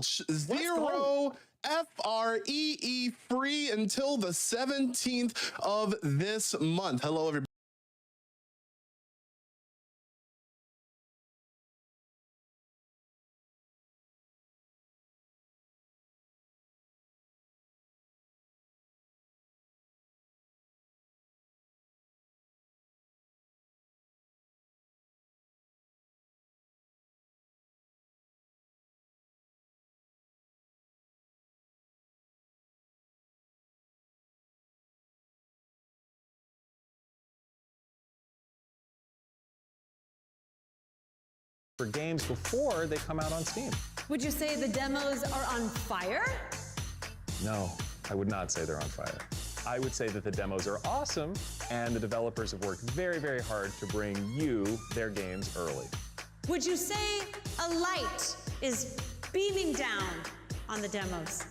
Zero FREE free until the 17th of this month. Hello, everybody. For games before they come out on Steam. Would you say the demos are on fire? No, I would not say they're on fire. I would say that the demos are awesome, and the developers have worked very, very hard to bring you their games early. Would you say a light is beaming down on the demos?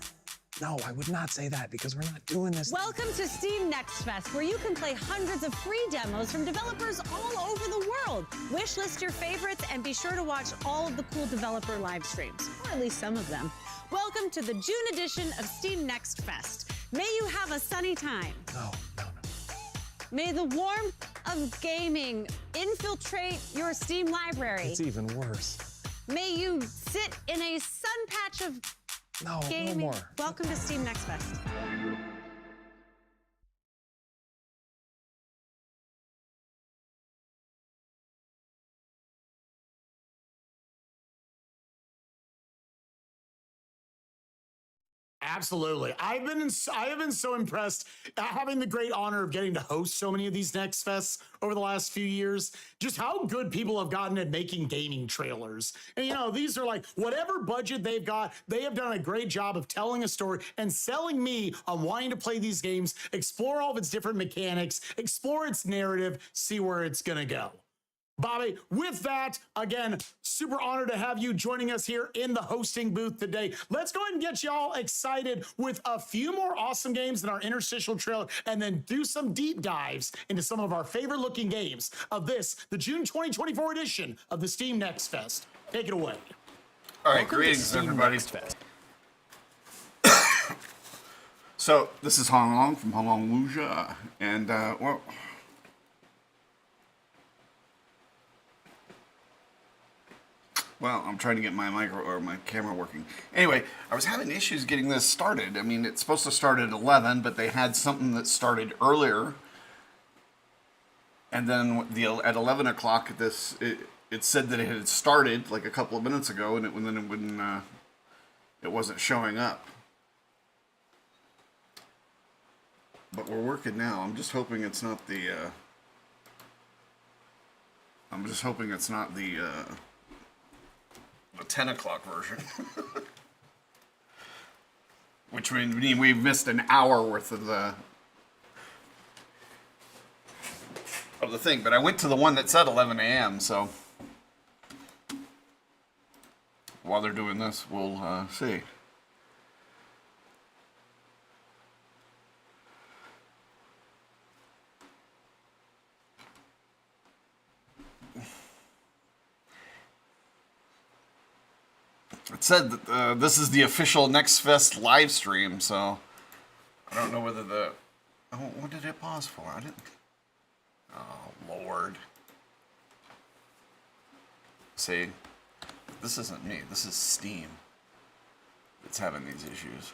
No, I would not say that because we're not doing this. Welcome to Steam Next Fest, where you can play hundreds of free demos from developers all over the world. Wishlist your favorites and be sure to watch all of the cool developer live streams, or at least some of them. Welcome to the June edition of Steam Next Fest. May you have a sunny time. No. May the warmth of gaming infiltrate your Steam library. It's even worse. May you sit in a sun patch of gaming. No more. Welcome to Steam Next Fest. Absolutely. I have been so impressed having the great honor of getting to host so many of these Next Fests over the last few years, just how good people have gotten at making gaming trailers. And you know, these are like whatever budget they've got, they have done a great job of telling a story and selling me on wanting to play these games, explore all of its different mechanics, explore its narrative, see where it's gonna go. Bobby, with that, again, super honored to have you joining us here in the hosting booth today. Let's go ahead and get y'all excited with a few more awesome games in our interstitial trailer and then do some deep dives into some of our favorite looking games of this, the June 2024 edition of the Steam Next Fest. Take it away. All right, greetings, everybody. So, this is Watchalong from Watchalong Wuxia, and, well, I'm trying to get my my camera working. Anyway, I was having issues getting this started. I mean, it's supposed to start at 11, but they had something that started earlier. And then at 11 o'clock, it said that it had started like a couple of minutes ago, and it wasn't showing up. But we're working now. I'm just hoping it's not the. The 10 o'clock version. Which would mean we've missed an hour worth of the thing. But I went to the one that said 11 a.m. So while they're doing this, we'll see. It said that this is the official Next Fest live stream, so I don't know whether oh, what did it pause for? I didn't. Oh, Lord. See, this isn't me. This is Steam that's having these issues.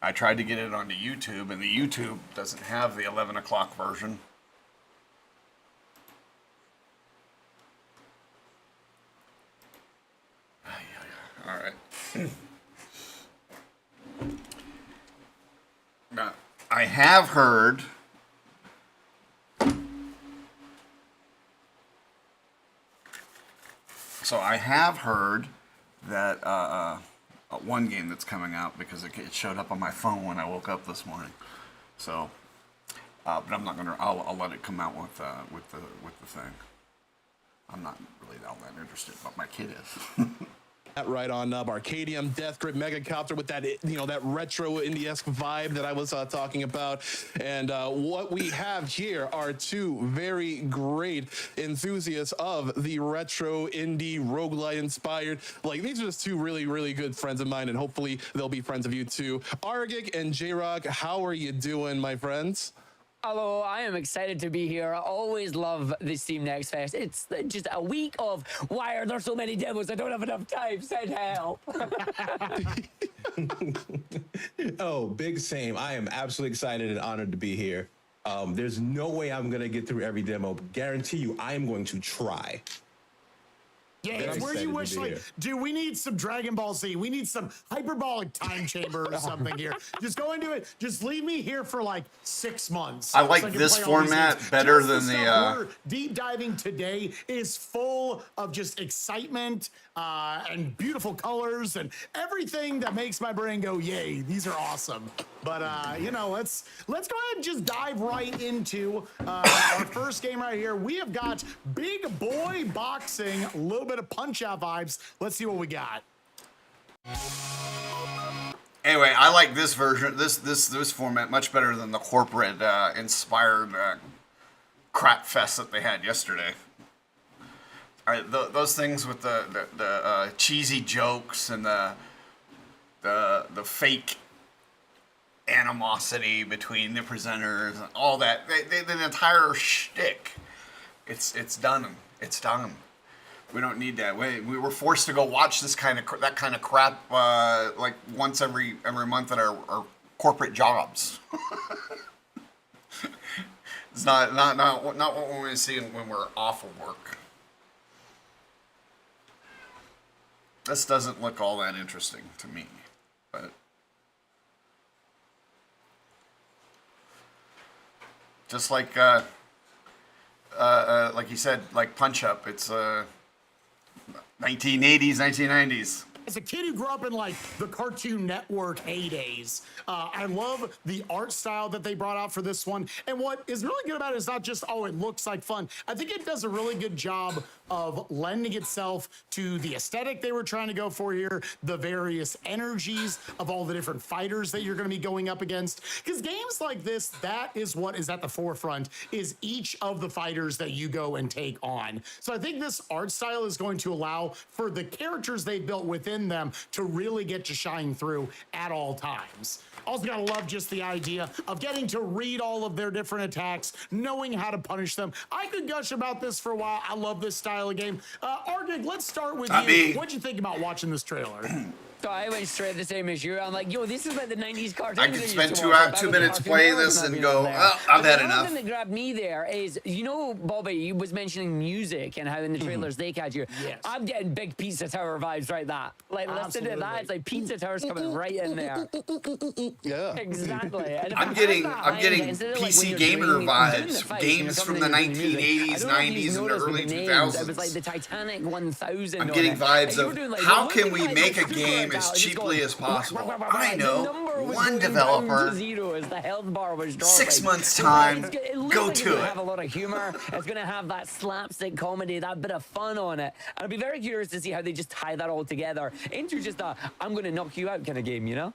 I tried to get it onto YouTube, and the YouTube doesn't have the 11 o'clock version. All right. Now, I have heard that one game that's coming out because it showed up on my phone when I woke up this morning. So, but I'm not gonna. I'll let it come out with the thing. I'm not really all that interested, but my kid is. right on Arcadium Death Grip Megacopter with that, that retro indie-esque vibe that I was talking about. And what we have here are two very great enthusiasts of the retro indie roguelite inspired. Like, these are just two really, really good friends of mine, and hopefully they'll be friends of you too. Argic and J-Rock, how are you doing, my friends? Hello, I am excited to be here. I always love the Steam Next Fest. It's just a week of why are there so many demos? I don't have enough time. Send help. Oh, big same. I am absolutely excited and honored to be here. There's no way I'm going to get through every demo, but guarantee you I am going to try. Yeah, it's where you wish, like, dude, we need some Dragon Ball Z. We need some hyperbolic time chamber or something here. Just go into it. Just leave me here for like 6 months. I like so this format better than we're deep diving today is full of just excitement and beautiful colors and everything that makes my brain go, yay, these are awesome. But let's go ahead and just dive right into our first game right here. We have got big boy boxing, a little bit of punch out vibes. Let's see what we got. Anyway, I like this version, this format much better than the corporate inspired crap fest that they had yesterday. All right, those things with the cheesy jokes and the fake animosity between the presenters and all that, the entire shtick, it's done. It's done. We don't need that. We were forced to go watch that kind of crap like once every month at our corporate jobs. It's not what we want to see when we're off of work. This doesn't look all that interesting to me, but just like you said, like Punch Up, it's 1980s, 1990s. As a kid who grew up in like the Cartoon Network heydays, I love the art style that they brought out for this one. And what is really good about it is not just, oh, it looks like fun. I think it does a really good job of lending itself to the aesthetic they were trying to go for here, the various energies of all the different fighters that you're going to be going up against. Because games like this, that is what is at the forefront, is each of the fighters that you go and take on. So I think this art style is going to allow for the characters they built within them to really get to shine through at all times. Also gotta love just the idea of getting to read all of their different attacks, knowing how to punish them. I could gush about this for a while. I love this style of game. Argig, let's start with you. What'd you think about watching this trailer? So I went straight the same as you. I'm like, yo, this is like the 90s cartoon. I could spend 2 minutes playing this and go, oh, I've had enough. The thing that grabbed me there is, Bobby was mentioning music and how in the trailers they catch you. Yes. I'm getting big Pizza Tower vibes right that. Like, listen to that. It's like Pizza Tower's coming right in there. Yeah. Exactly. And I'm getting PC gamer vibes. Games from the 1980s, 90s, and the early 2000s. It was like the Titanic 1000. I'm getting vibes of how can we make a game as cheaply as possible? I know, one developer, 6 months time, go to it. It's going to have a lot of humor. It's going to have that slapstick comedy, that bit of fun on it. And I'd be very curious to see how they just tie that all together into just a I'm going to knock you out kind of game, you know?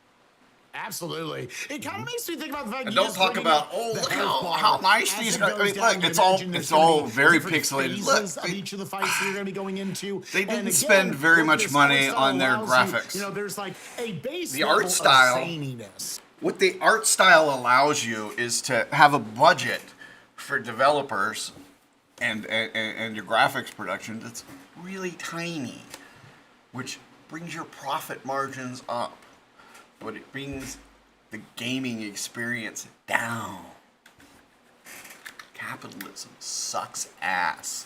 Absolutely. It kind of makes me think about the fact and don't talk about, oh, look how nice these guys. I mean, look, it's all very pixelated. Look, of each of the fights that you're going to be going into. They didn't spend very much money on their graphics. There's like a base the art style. Zaniness. What the art style allows you is to have a budget for developers and your graphics production that's really tiny, which brings your profit margins up. But it brings the gaming experience down. Capitalism sucks ass.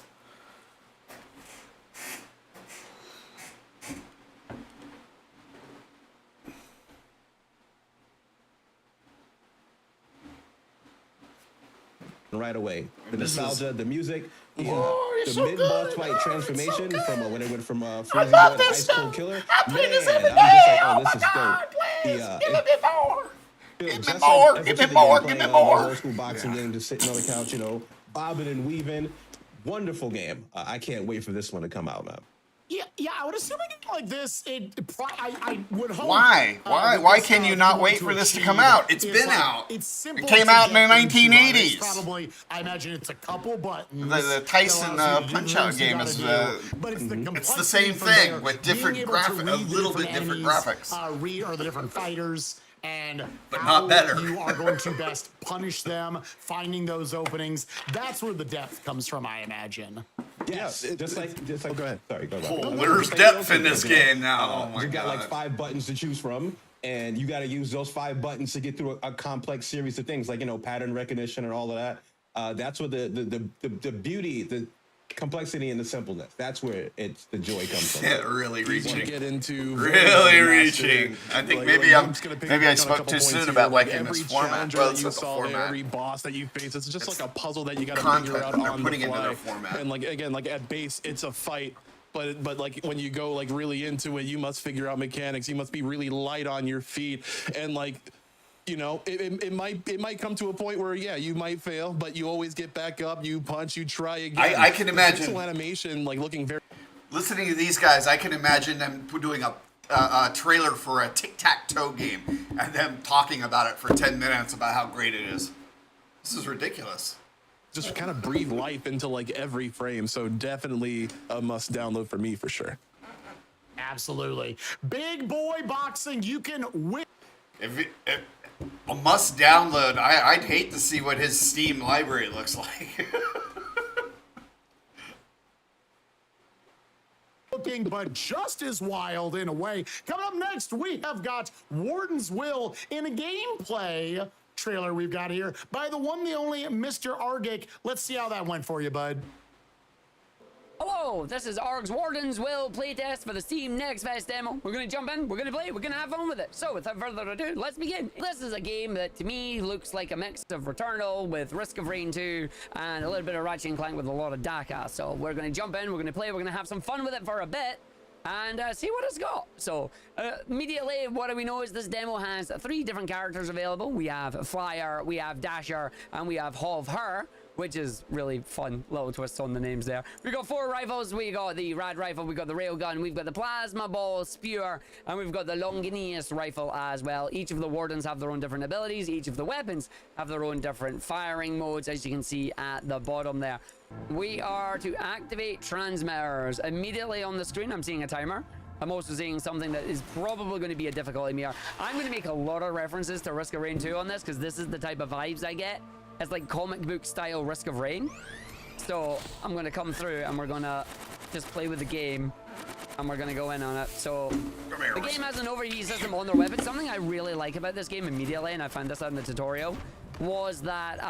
Right away. The nostalgia, the music, the mid-boss fight transformation from when it went from Freezy Boy to Ice Cold Killer. I play this every day. Oh, this is dope. Give me more. Give me more. Give me more. Give me more. Old school boxing game, just sitting on the couch, bobbing and weaving. Wonderful game. I can't wait for this one to come out, man. Yeah, I would assume a game like this, I would hope. Why? Why this, can you if not want wait to for this to achieve come out? It's is, been like, out. It's simple. It came to out in get the into, right? 1980s. It's probably, I imagine it's a couple buttons. The Tyson that allows you to do Punch-Out things you game gotta is, do. But it's the it's the complexity same from thing there, with being different able to graphic, a read the little bit different enemies, graphics. Read or the different fighters. And But how not better. you are going to best punish them, finding those openings. That's where the depth comes from, I imagine. Yes, just like. Oh, go ahead. Sorry, go Oh, ahead. there's depth in this game now. Oh my You got god. like 5 buttons to choose from, and you got to use those 5 buttons to get through a complex series of things, like pattern recognition and all of that. That's where the beauty, the complexity, and the simpleness. That's where the joy comes from. Yeah, really Want to reaching. get into Really master- reaching. I think maybe just gonna pick maybe up I on a spoke couple too points soon here. about Like, liking every this format. challenger Well, that it's you not the saw there, format. every boss that you face, it's just like a puzzle that you got to Content figure out that they're on putting the into fly. their format. And like again, like at base, it's a fight. But like when you go like really into it, you must figure out mechanics. You must be really light on your feet, and like. It might come to a point where you might fail, but you always get back up, you punch, you try again. I can The imagine pixel animation like looking very. listening to these guys. I can imagine them doing a trailer for a tic-tac-toe game and them talking about it for 10 minutes about how great it is. This is ridiculous. Just kind of breathe life into like every frame. So definitely a must download for me for sure. Absolutely. Big boy boxing, you can win. If a must download, I'd hate to see what his Steam library looks like. Looking, but just as wild in a way. Coming up next, we have got Warden's Will in a gameplay trailer we've got here by the one, the only Mr. Argic. Let's see how that went for you, bud. Hello, this is Arg's Warden's Will playtest for the Steam Next Fest demo. We're gonna jump in, we're gonna play, we're gonna have fun with it. So without further ado, let's begin. This is a game that to me looks like a mix of Returnal with Risk of Rain 2 and a little bit of Ratchet and Clank with a lot of DACA. So we're gonna jump in, we're gonna play, we're gonna have some fun with it for a bit and see what it's got. So immediately what do we know is this demo has 3 different characters available. We have Flyer, we have Dasher, and we have Half Her, which is really fun little twist on the names there. We got 4 rifles. We got the Rad Rifle, we got the Railgun, we've got the Plasma Ball Spear, and we've got the Longinus Rifle as well. Each of the Wardens have their own different abilities. Each of the weapons have their own different firing modes, as you can see at the bottom there. We are to activate transmitters. Immediately on the screen, I'm seeing a timer. I'm also seeing something that is probably going to be a difficult MER. I'm going to make a lot of references to Risk of Rain 2 on this, because this is the type of vibes I get. It's like comic book style Risk of Rain. So I'm going to come through and we're going to just play with the game and we're going to go in on it. So the game has an overheat system on their weapons. Something I really like about this game immediately, and I found this out in the tutorial, was that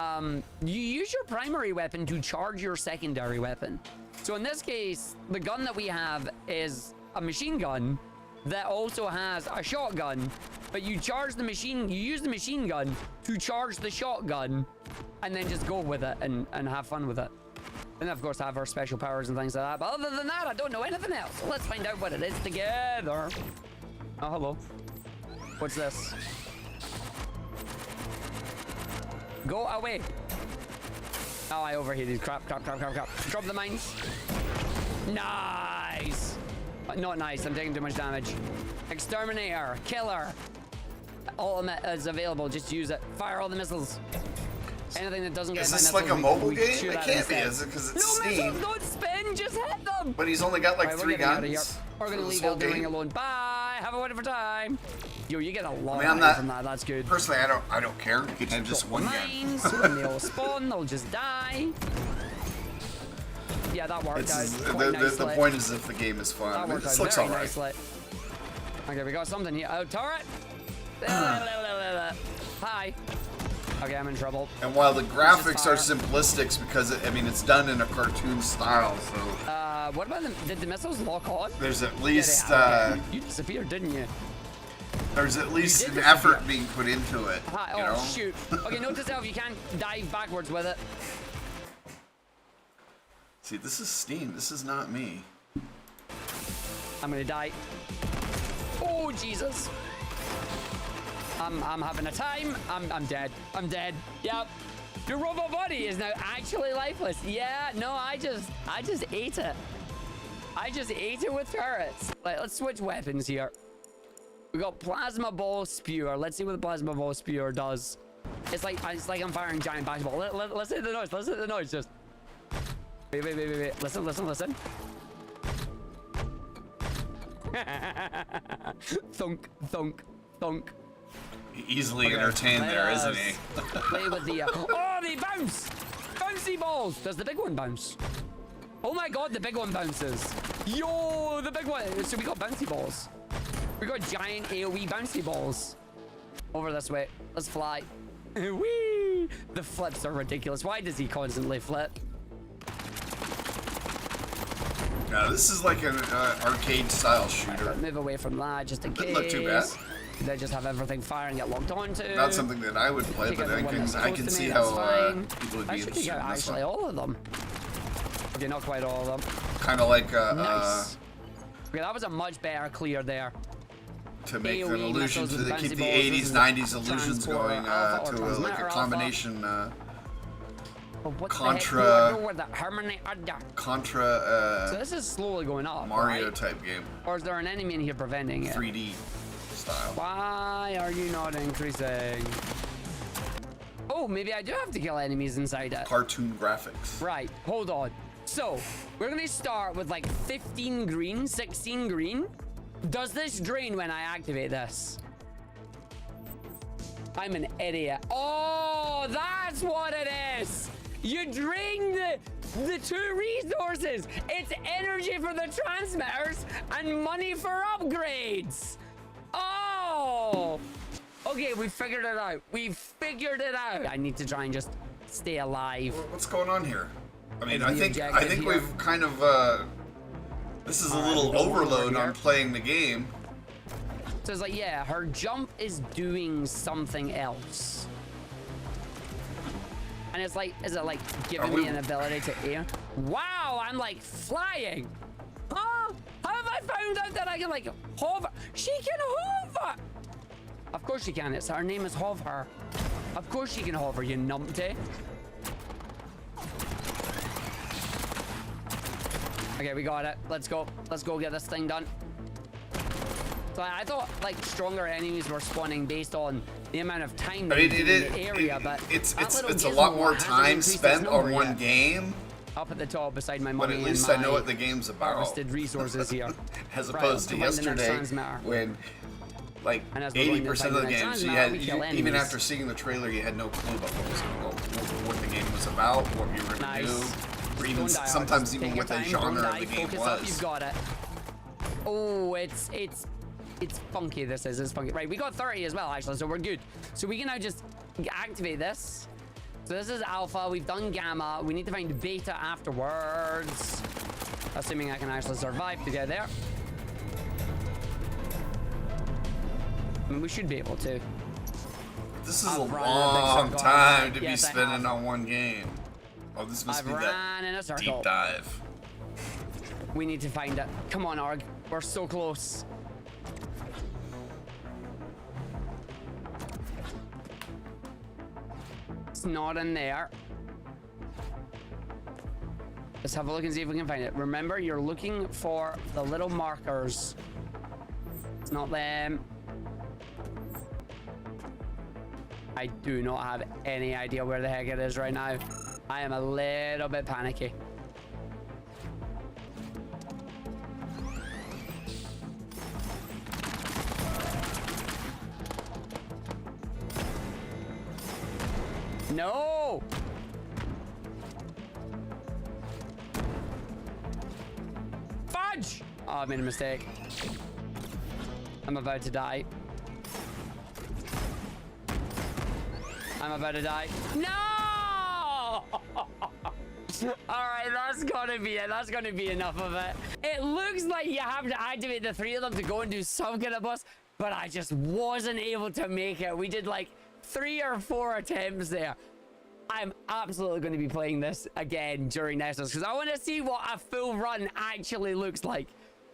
you use your primary weapon to charge your secondary weapon. So in this case, the gun that we have is a machine gun that also has a shotgun, but you use the machine gun to charge the shotgun and then just go with it and have fun with it. And of course have our special powers and things like that. But other than that, I don't know anything else. So let's find out what it is together. Oh, hello. What's this? Go away. Oh, I overheated. Crap. Drop the mines. Nice. Not nice. I'm taking too much damage. Exterminator. Killer. Ultimate is available. Just use it. Fire all the missiles. Anything that doesn't get Is my this missiles, like a mobile we game? shoot It at can't be, instead. is it? Because it's No, Steam. missiles don't spin. Just hit them. But he's only got like Right, 3 we're getting out of here. guns. We're gonna for this leave whole Elden Ring game. alone. Bye. Have a wonderful time. Yo, you get a lot I'm of not- from that. That's good. Personally, I don't care. Get you just one gun. Mines. When they all spawn, they'll just die. Yeah, that worked out quite The nicely. point is if the game is fun. That I mean, worked this out looks very alright. nicely. Okay, we got something here. Oh, turret. Hi. Okay, I'm in trouble. And while the graphics are fire. simplistic because it's done in a cartoon style, so What about them? Did the missiles lock on? there's at Yeah, least they have. Okay. You disappeared, didn't you? there's at least did an disappear. effort being put into it. Hi. You Oh, know? shoot. Okay, note to self, you can't dive backwards with it. See, this is Steam. This is not me. I'm gonna die. Oh, Jesus. I'm having a time. I'm dead. I'm dead. Yep. Your robot body is now actually lifeless. Yeah, no, I just ate it. I just ate it with turrets. Like, let's switch weapons here. We got plasma ball spewer. Let's see what the plasma ball spewer does. It's like I'm firing giant basketball. Let's hit the noise. Let's hit the noise. Just wait. Listen. Thunk, thunk, thunk. Easily entertained there, isn't he? Play with the oh, they bounce! Bouncy balls! Does the big one bounce? Oh my god, the big one bounces. Yo, the big one. So we got bouncy balls. We got giant AoE bouncy balls. Over this way. Let's fly. Whee! The flips are ridiculous. Why does he constantly flip? Now, this is like an arcade style shooter. Move away from that just in case. Doesn't look too bad. They just have everything fire and get locked onto. Not something that I would play, Take but out the one that's I close can to see me, how that's fine. people would I be should interested take out in this actually one. all of them. Okay, not quite all of them. Kind of like Nice. Okay, that was a much better clear there. to make an AoE illusion missiles to with keep the bouncy 80s, balls. 90s illusions Transporter going alpha or to like transmitter a alpha. combination But what Contra- the heck do I know where the harmony are there? So Contra this is slowly going up, Mario right? type game, Or is there an enemy in here preventing it? 3D style. Why are you not increasing? Oh, maybe I do have to kill enemies inside it. Cartoon graphics. Right, hold on. So, we're gonna start with like 15 green, 16 green. Does this drain when I activate this? I'm an idiot. Oh, that's what it is. You drain the two resources. It's energy for the transmitters and money for upgrades. Oh. Okay, we figured it out. We figured it out. I need to try and just stay alive. What's going on here? I mean, What's I the think objective here? we've kind of this is a little go over overload here. on playing the game. So it's like, yeah, her jump is doing something else. And it's like, is it like giving me an ability to air? Wow, I'm like flying. Oh, how have I found out that I can like hover? She can hover. Of course she can. It's her name is Hover. Of course she can hover, you numpty. Okay, we got it. Let's go. Let's go get this thing done. So I thought like stronger enemies were spawning based on the amount of time I mean, in the area, but it's that little a gizmo lot more hasn't time increased its spent on number one yet. game, Up at the top beside my but money at least and I know my what the game's about. harvested resources here. As Right, opposed to to find the next yesterday, transmitter. when like And as we're going to 80% find of the the next games, you transmitter, had we kill even enemies. after seeing the trailer, you had no clue about what was what the game was about, what you were going to Nice. do, or even Don't die hard. sometimes Just even take what your the time, genre don't of the die, game focus up, was. you've got it. Oh, it's funky. This is funky. Right, we got 30 as well, actually, so we're good. So we can now just activate this. So this is alpha. We've done gamma. We need to find beta afterwards. Assuming I can actually survive to get there. I mean, we should be able to. This is I've a run in a big long circle. time to be Yes, I spending have. on one game. Oh, this must I've be ran that in a circle. deep dive. We need to find it. Come on, Arg. We're so close. It's not in there. Let's have a look and see if we can find it. Remember, you're looking for the little markers. It's not them. I do not have any idea where the heck it is right now. I am a little bit panicky. No! Fudge! Oh, I made a mistake. I'm about to die. I'm about to die. No! Alright, that's gonna be it. That's gonna be enough of it. It looks like you have to activate the three of them to go and do some kind of boss, but I just wasn't able to make it. We did like 3 or 4 attempts there. I'm absolutely going to be playing this again during Nexus because I want to see what a full run actually looks like.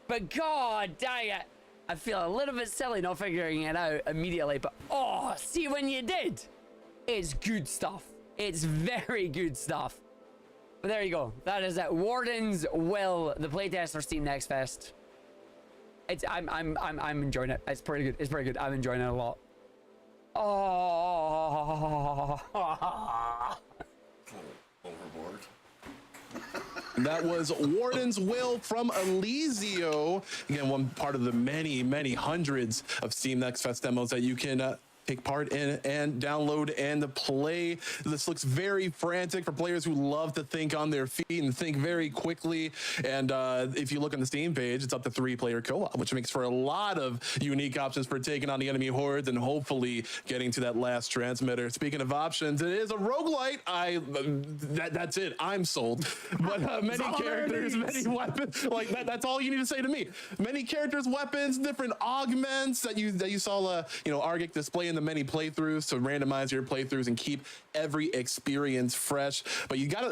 But god dang it, I feel a little bit silly not figuring it out immediately. But oh, see when you did, it's good stuff. It's very good stuff. But there you go. That is it. Warden's Will, the playtest for Steam Next Fest. I'm enjoying it. It's pretty good. It's pretty good. I'm enjoying it a lot. Oh. Overboard. That was Warden's Will from Elyzio. Again, one part of the many, many hundreds of Steam Next Fest demos that you can take part in and download and play. This looks very frantic for players who love to think on their feet and think very quickly. And if you look on the Steam page, it's up to 3-player co-op, which makes for a lot of unique options for taking on the enemy hordes and hopefully getting to that last transmitter. Speaking of options, it is a roguelite. That's it. I'm sold. But many characters, many weapons. Like that's all you need to say to me. Many characters, weapons, different augments that you saw Argic display in the many playthroughs to randomize your playthroughs and keep every experience fresh. But you got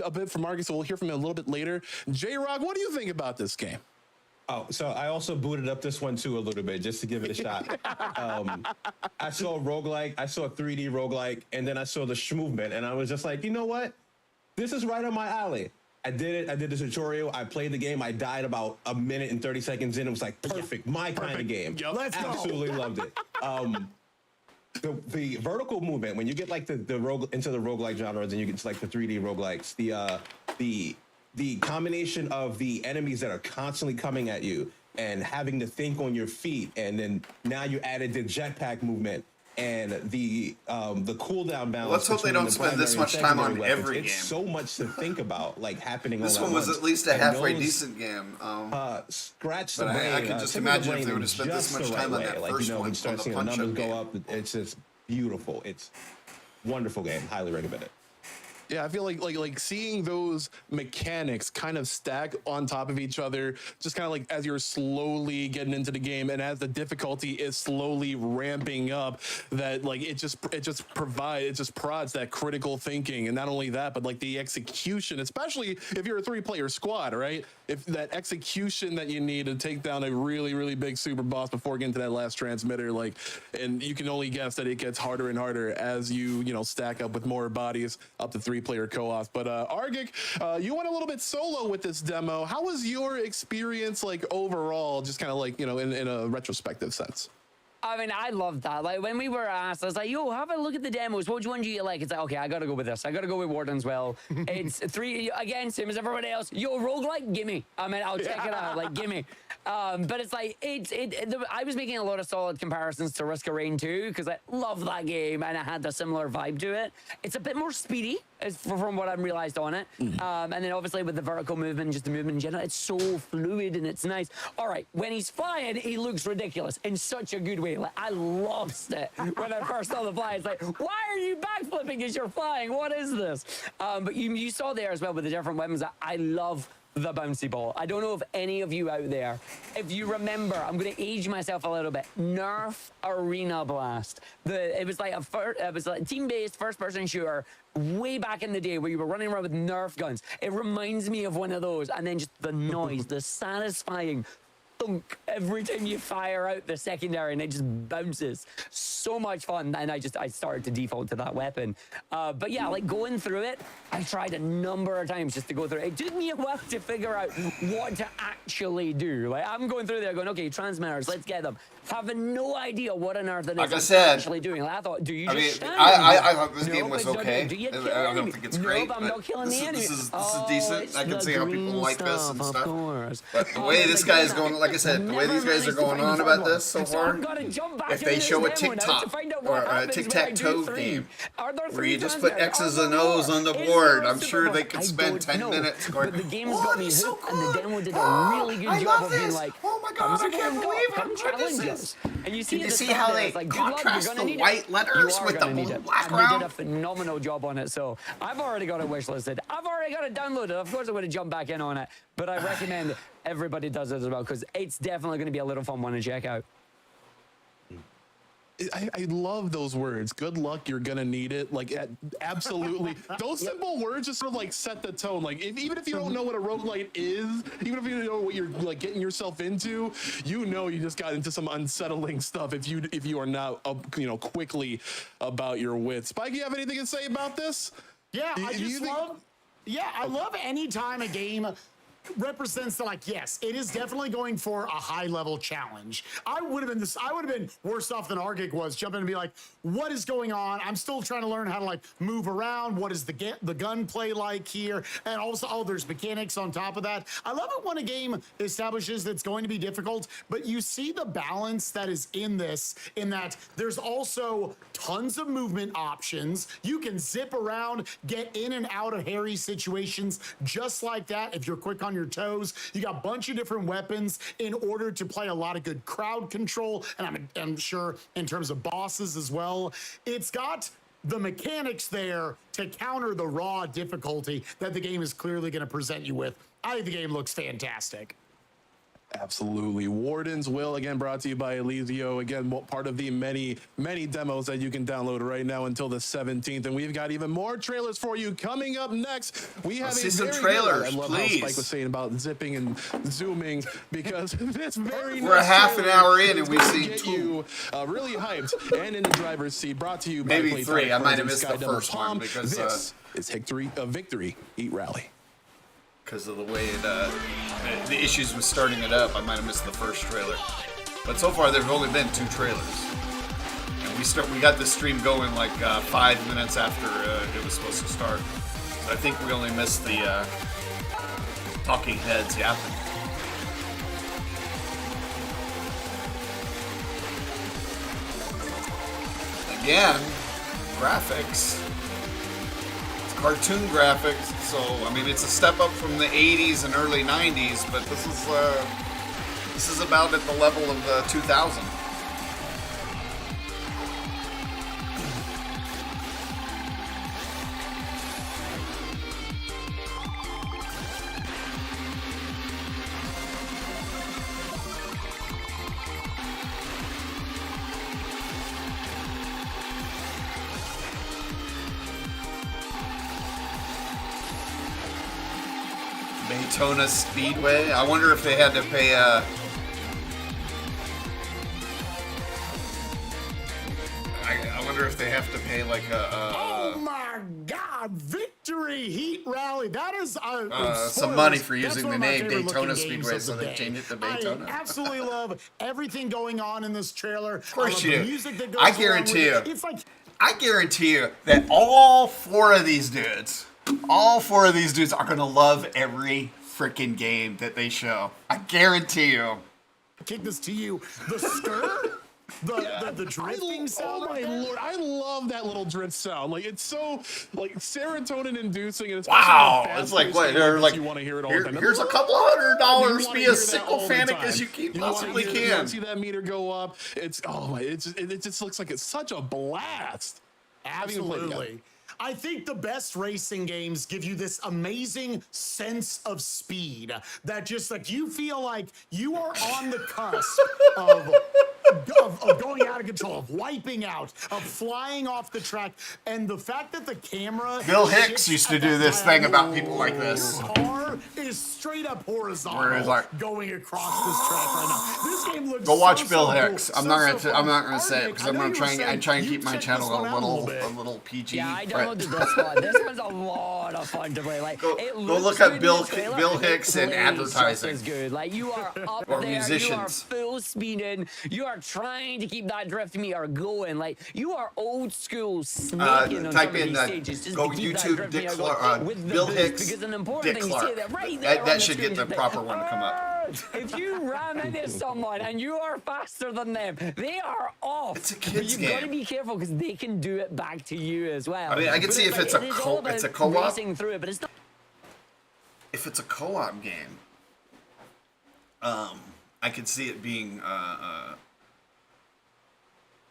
a bit from Argic, so we'll hear from him a little bit later. J-Rock, what do you think about this game? Oh, so I also booted up this one too a little bit just to give it a shot. I saw a roguelike, I saw a 3D roguelike, and then I saw the movement, and I was just like, you know what? This is right on my alley. I did it. I did the tutorial. I played the game. I died about a minute and 30 seconds in. It was like perfect, my kind of game. Yep. Let's go. Absolutely loved it. The vertical movement, when you get like the rogue into the roguelike genres and you get to like the 3D roguelikes, the combination of the enemies that are constantly coming at you and having to think on your feet, and then now you added the jetpack movement and the cooldown balance. Let's hope they don't spend this much time on every game. It's so much to think about, like happening. This all one was once. at least a halfway decent game. Scratch the but brain. I can just imagine if they would have spent this much time on that first one. When you start on the seeing the numbers punch-up go game. up, it's just beautiful. It's wonderful game. Highly recommend it. Yeah, I feel like seeing those mechanics kind of stack on top of each other, just kind of like as you're slowly getting into the game and as the difficulty is slowly ramping up, that like it just prods that critical thinking. And not only that, but like the execution, especially if you're a 3-player squad, right? If that execution that you need to take down a really, really big super boss before getting to that last transmitter, like, and you can only guess that it gets harder and harder as you stack up with more bodies up to 3-player co-op. But Argic, you went a little bit solo with this demo. How was your experience like overall, just kind of like, in a retrospective sense? I mean, I loved that. Like, when we were asked, I was like, yo, have a look at the demos. Which one do you like? It's like, okay, I got to go with this. I got to go with Warden's Will. It's 3, again, same as everybody else. Yo, roguelike, gimme. I mean, I'll check it out. Like, gimme. But it's like, I was making a lot of solid comparisons to Risk of Rain 2 because I love that game and it had a similar vibe to it. It's a bit more speedy from what I've realized on it. And then obviously with the vertical movement, just the movement in general, it's so fluid and it's nice. All right, when he's flying, he looks ridiculous in such a good way. Like, I lost it when I first saw the fly. It's like, why are you backflipping as you're flying? What is this? But you saw there as well with the different weapons that I love the bouncy ball. I don't know if any of you out there, if you remember, I'm going to age myself a little bit. Nerf Arena Blast. It was like a team-based first-person shooter way back in the day where you were running around with Nerf guns. It reminds me of one of those, and then just the noise, the satisfying thunk every time you fire out the secondary, and it just bounces. So much fun, and I started to default to that weapon. But yeah, like going through it, I tried a number of times just to go through it. It took me a while to figure out what to actually do. Like, I'm going through there going, okay, transmitters, let's get them. Having no idea what on earth it is Like I said, actually doing. Like, I thought, do you I just mean, stand I thought this there? game was Nope, okay. do you kill I don't me? think it's Nope, great. I'm not killing the enemy. This is Oh, decent. it's I can the see how people green like this and of stuff. course. But the Oh, way but this again, guy is going, like I said, the way these guys are going on about this so far, if they show a TikTok or a tic-tac-toe game where you just put X's and O's on the board, I'm sure they could spend 10 minutes going, but the game's got me hooked, and the demo did a really good job of being like, oh my god, I can't believe how good this is. And you Did you the see stuff how there, they it's like, good luck, you're contrast gonna the need white it. letters You are with the gonna need blue it. background? And they did a phenomenal job on it, so I've already got it wishlisted. I've already got it downloaded. Of course I would have jumped back in on it, but I recommend everybody does it as well, because it's definitely going to be a little fun one to check out. I love those words. Good luck, you're gonna need it. Like, absolutely. Those simple words just sort of like set the tone. Like, even if you don't know what a roguelite is, even if you don't know what you're like getting yourself into, you just got into some unsettling stuff if you are not quickly about your wits. Spike, you have anything to say about this? Yeah, I just love Yeah, I love any time a game represents that, like, yes, it is definitely going for a high level challenge. I would have been worse off than Argic was, jumping and be like, what is going on? I'm still trying to learn how to like move around. What is the gunplay like here? And also, oh, there's mechanics on top of that. I love it when a game establishes that's going to be difficult, but you see the balance that is in this, in that there's also tons of movement options. You can zip around, get in and out of hairy situations just like that if you're quick on your toes. You got a bunch of different weapons in order to play a lot of good crowd control, and I'm sure in terms of bosses as well. It's got the mechanics there to counter the raw difficulty that the game is clearly going to present you with. I think the game looks fantastic. Absolutely. Warden's Will, again, brought to you by Elyzio. Again, part of the many, many demos that you can download right now until the 17th. And we've got even more trailers for you coming up next. We have Let's see some trailers, I love please. how Spike was saying about zipping and zooming, because this very We're a half an hour in and is we've going to seen get 2. you really hyped and in the driver's seat. Brought to you by Maybe Playtime 3. I might have Friends missed and the Sky first Devil one Palm. because This is Victory Eat Rally. because of the way the issues with starting it up. I might have missed the first trailer, but so far there've only been 2 trailers, and we got the stream going like 5 minutes after it was supposed to start. So I think we only missed the talking heads yapping. Again, graphics. Cartoon graphics, so I mean it's a step up from the 80s and early 90s, but this is about at the level of the 2000. Daytona Speedway. I wonder if they had to pay I wonder if they have to pay like Oh my God! Victory Heat Rally. That is some money for That's using one the of my name favorite Daytona looking games Speedway, of so the they day. changed it to Daytona. I absolutely love everything going on in this trailer. Of course you do. Music that goes I along guarantee with you. it. It's like I guarantee you that all 4 of these dudes are gonna love every freaking game that they show. I guarantee you. kick this to you. The stir. The drifting sound. Oh my right there? lord! I love that little drift sound. Like it's so like serotonin inducing, and it's Wow, it's like what? They're like, you want to hear it all here, the time. here's a couple $100. Be as sycophantic as you possibly You can. see that meter go up? It just looks like it's such a blast. Having to play together. Absolutely. I think the best racing games give you this amazing sense of speed that just like you feel like you are on the cusp of going out of control, of wiping out, of flying off the track. And the fact that the camera Bill Hicks shifts used to at do that this thing diagonal about people like this. Car is straight up horizontal, Where it's like- going across this track right now. This game looks Go watch so, Bill so Hicks. cool. I'm not fun. gonna say it because I'm Arnick, I gonna know try you were and try and saying keep my you checked channel this one out a bit. little PG. Yeah, I right? downloaded this one. This one's a lot of fun to play. Like, Go- it go looks look at good in Bill- the trailer, Bill and it Hicks and plays advertising. just as good. Like, you are up Or there, you are musicians. full speeding, you are trying to keep that drift meter going. Like, you are old school snaking on type some of in these stages. Just go to keep that YouTube drift Dick meter Clark, going with the Bill boost, Hicks, because an important Dick thing you see Clark. that right That- there that on the should screen, get the just like, proper one to come up. If you ram into someone and you are faster than them, they are off. It's a But kid's you've got to game. be careful because they can do it back to you as well. I mean, I can But see if like, it's a it is co- all about it's a co-op. racing through it, but it's not. If it's a co-op game, I could see it being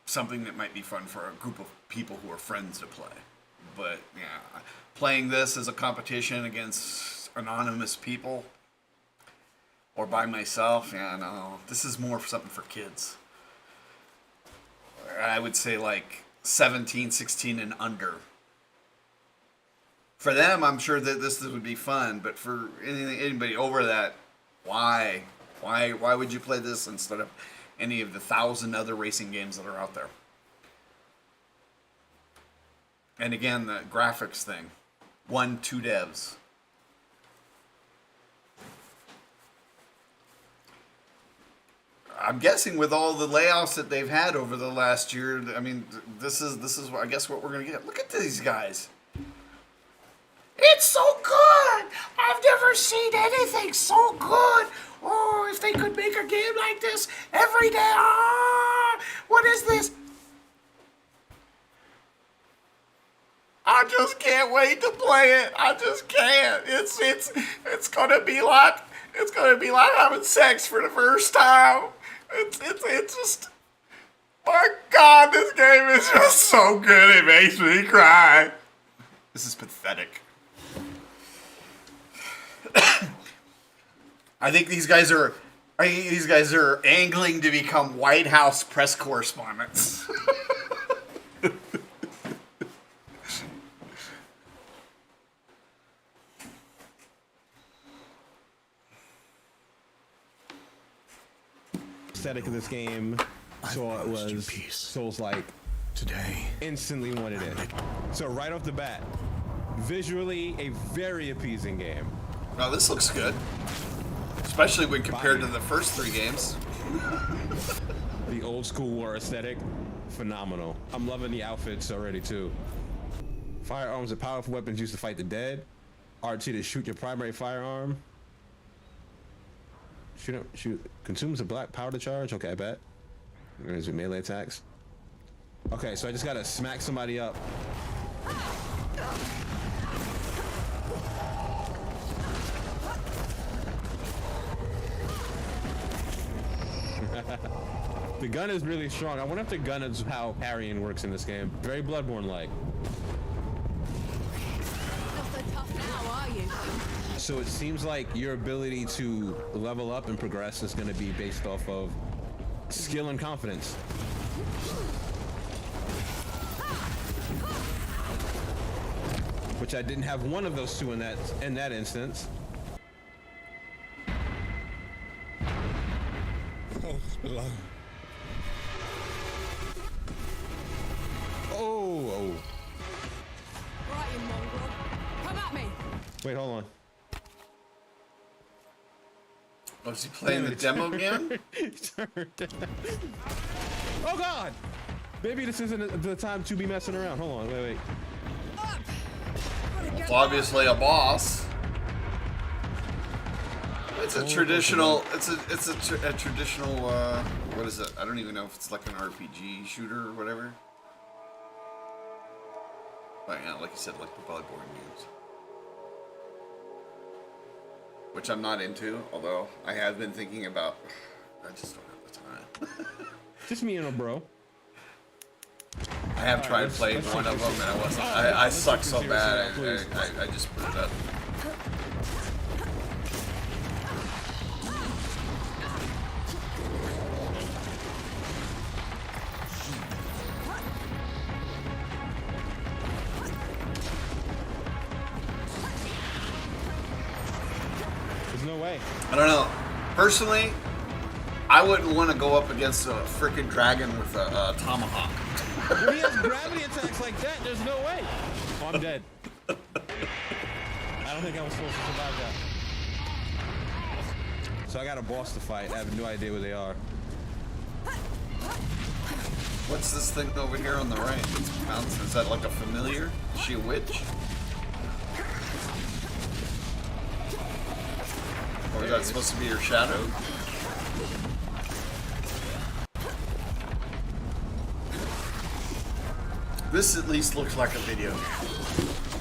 something that might be fun for a group of people who are friends to play. But yeah, playing this as a competition against anonymous people or by myself, yeah, no, this is more something for kids. I would say like 17, 16 and under. For them, I'm sure that this would be fun, but for anybody over that, why? Why would you play this instead of any of the 1,000 other racing games that are out there? And again, the graphics thing 2 devs. I'm guessing with all the layoffs that they've had over the last year, I mean, this is I guess what we're gonna get. Look at these guys. It's so good. I've never seen anything so good. Oh, if they could make a game like this every day. Ah, what is this? I just can't wait to play it. I just can't. It's gonna be like having sex for the first time. It's just, my God, this game is just so good. It makes me cry. This is pathetic. I think these guys are angling to become White House press correspondents. Aesthetic of this game, so it was Souls-like. Today, Instantly wanted it. So right off the bat, visually a very appeasing game. Now this looks good, especially when compared to the first 3 games. The old school war aesthetic, phenomenal. I'm loving the outfits already too. Firearms are powerful weapons used to fight the dead. RT to shoot your primary firearm. Shoot consumes a black powder charge. Okay, I bet. There's your melee attacks. Okay, so I just gotta smack somebody up. The gun is really strong. I wonder if the gun is how parrying works in this game. Very Bloodborne-like. Not so tough now, are you? So it seems like your ability to level up and progress is going to be based off of skill and confidence. Which I didn't have one of those 2 in that instance. Oh, below. Oh. Right, you mongrel. Come at me. Wait, hold on. Oh, is he playing the demo again? Oh God! Maybe this isn't the time to be messing around. Hold on, wait. It's obviously a boss. It's a traditional. It's a traditional. What is it? I don't even know if it's like an RPG shooter or whatever. But yeah, like you said, like the Bloodborne games. Which I'm not into, although I have been thinking about. I just don't have the time. Just me and a bro. I have tried playing one of them, and I wasn't. I suck so bad. I just put it up. There's no way. I don't know. Personally, I wouldn't want to go up against a freaking dragon with a tomahawk. When he has gravity attacks like that, there's no way. Oh, I'm dead. I don't think I was supposed to survive that. So I got a boss to fight. I have no idea where they are. What's this thing over here on the right? It's bouncing. Is that like a familiar? Is she a witch? Or is that supposed to be her shadow? This at least looks like a video game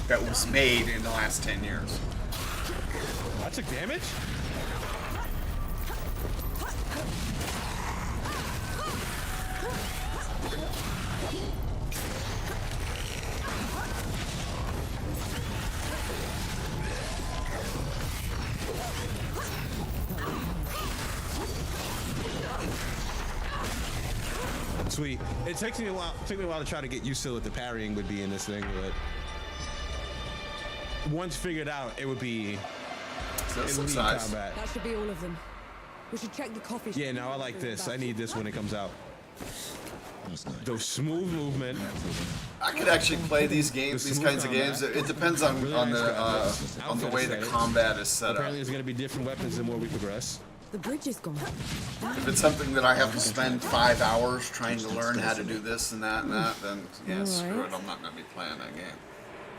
that was made in the last 10 years. I took damage? Sweet. It took me a while to try to get used to what the parrying would be in this thing, but once figured out, it would be elite combat. That should be all of them. We should check the coffee shop. Yeah, no, I like this. I need this when it comes out. Those smooth movement. I could actually play these games, these kinds of games. It depends on the way the combat is set up. Apparently, there's gonna be different weapons the more we progress. The bridge is gone. If it's something that I have to spend 5 hours trying to learn how to do this and that, then yeah, screw it. I'm not gonna be playing that game.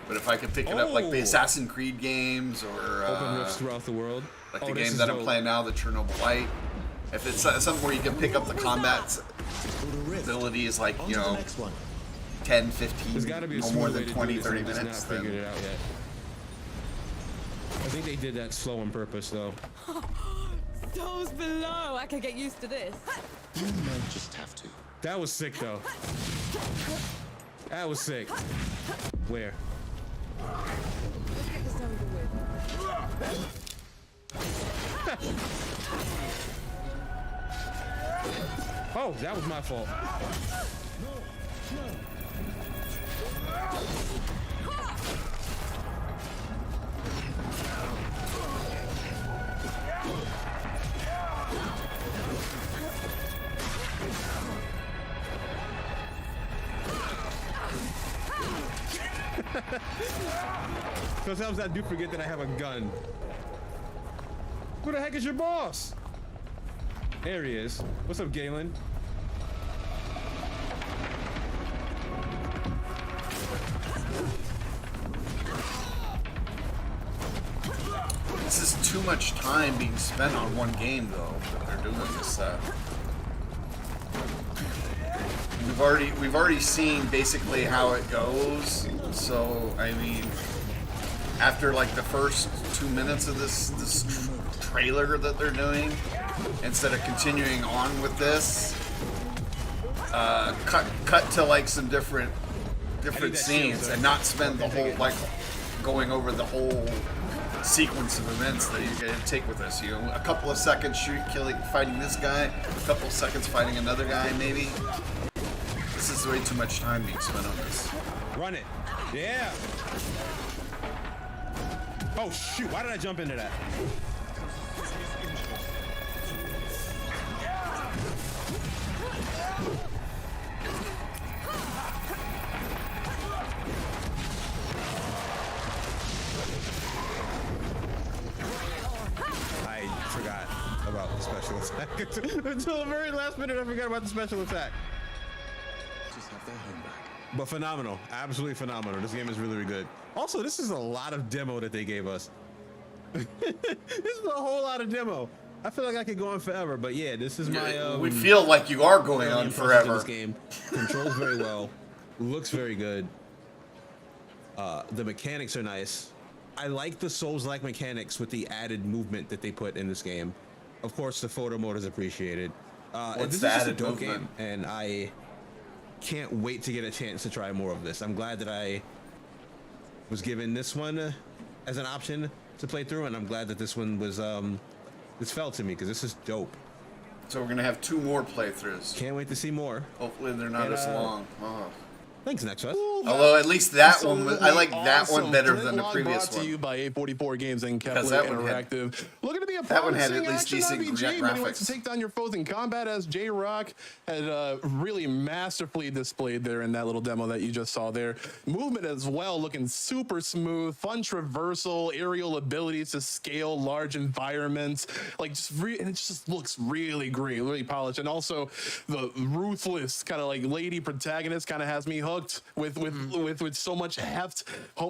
But if I could pick it up like the Assassin's Creed games or Open rifts throughout the world. like the game that I'm playing now, the Chernobyl Light. If it's something where you can pick up the combat abilities like, you know, 10, 15, no more than 20, 30 minutes. Figured it out yet. I think they did that slow on purpose, though. Those below. I can get used to this. You might just have to. That was sick, though. That was sick. Where? Let's get this over with. Oh, that was my fault. Sometimes I do forget that I have a gun. Who the heck is your boss? There he is. What's up, Galen? This is too much time being spent on one game, though. That they're doing this. We've already seen basically how it goes. So I mean, after like the first 2 minutes of this trailer that they're doing, instead of continuing on with this, cut to like some different scenes and not spend the whole like going over the whole sequence of events that you're gonna take with us. You know, a couple of seconds fighting this guy, a couple of seconds fighting another guy, maybe. This is way too much time being spent on this. Run it. Yeah. Oh shoot, why did I jump into that? I forgot about the special attack. Until the very last minute, I forgot about the special attack. Just have their home back. But phenomenal, absolutely phenomenal. This game is really, really good. Also, this is a lot of demo that they gave us. This is a whole lot of demo. I feel like I could go on forever, but yeah, this is my. We feel like you are going on forever. This game controls very well, looks very good. The mechanics are nice. I like the Souls-like mechanics with the added movement that they put in this game. Of course, the photo mode is appreciated. What's this the is just a added dope movement? game, and I can't wait to get a chance to try more of this. I'm glad that I was given this one as an option to play through, and I'm glad that this one was this fell to me because this is dope. So we're gonna have 2 more playthroughs. Can't wait to see more. Hopefully they're not as long. Oh. Thanks, next one. Although at least that one, I like that one better than the Flintlock previous brought to one. you by 844 Games and Kepler that one had- Interactive. Looking to be a that one had promising at least action decent RPG when he wants to graphics. take down your foes in combat, as J-Rock had really masterfully displayed there in that little demo that you just saw there. Movement as well, looking super smooth, fun traversal, aerial abilities to scale large environments. Like and it just looks really great, really polished. And also the ruthless kind of like lady protagonist kind of has me hooked with so much heft,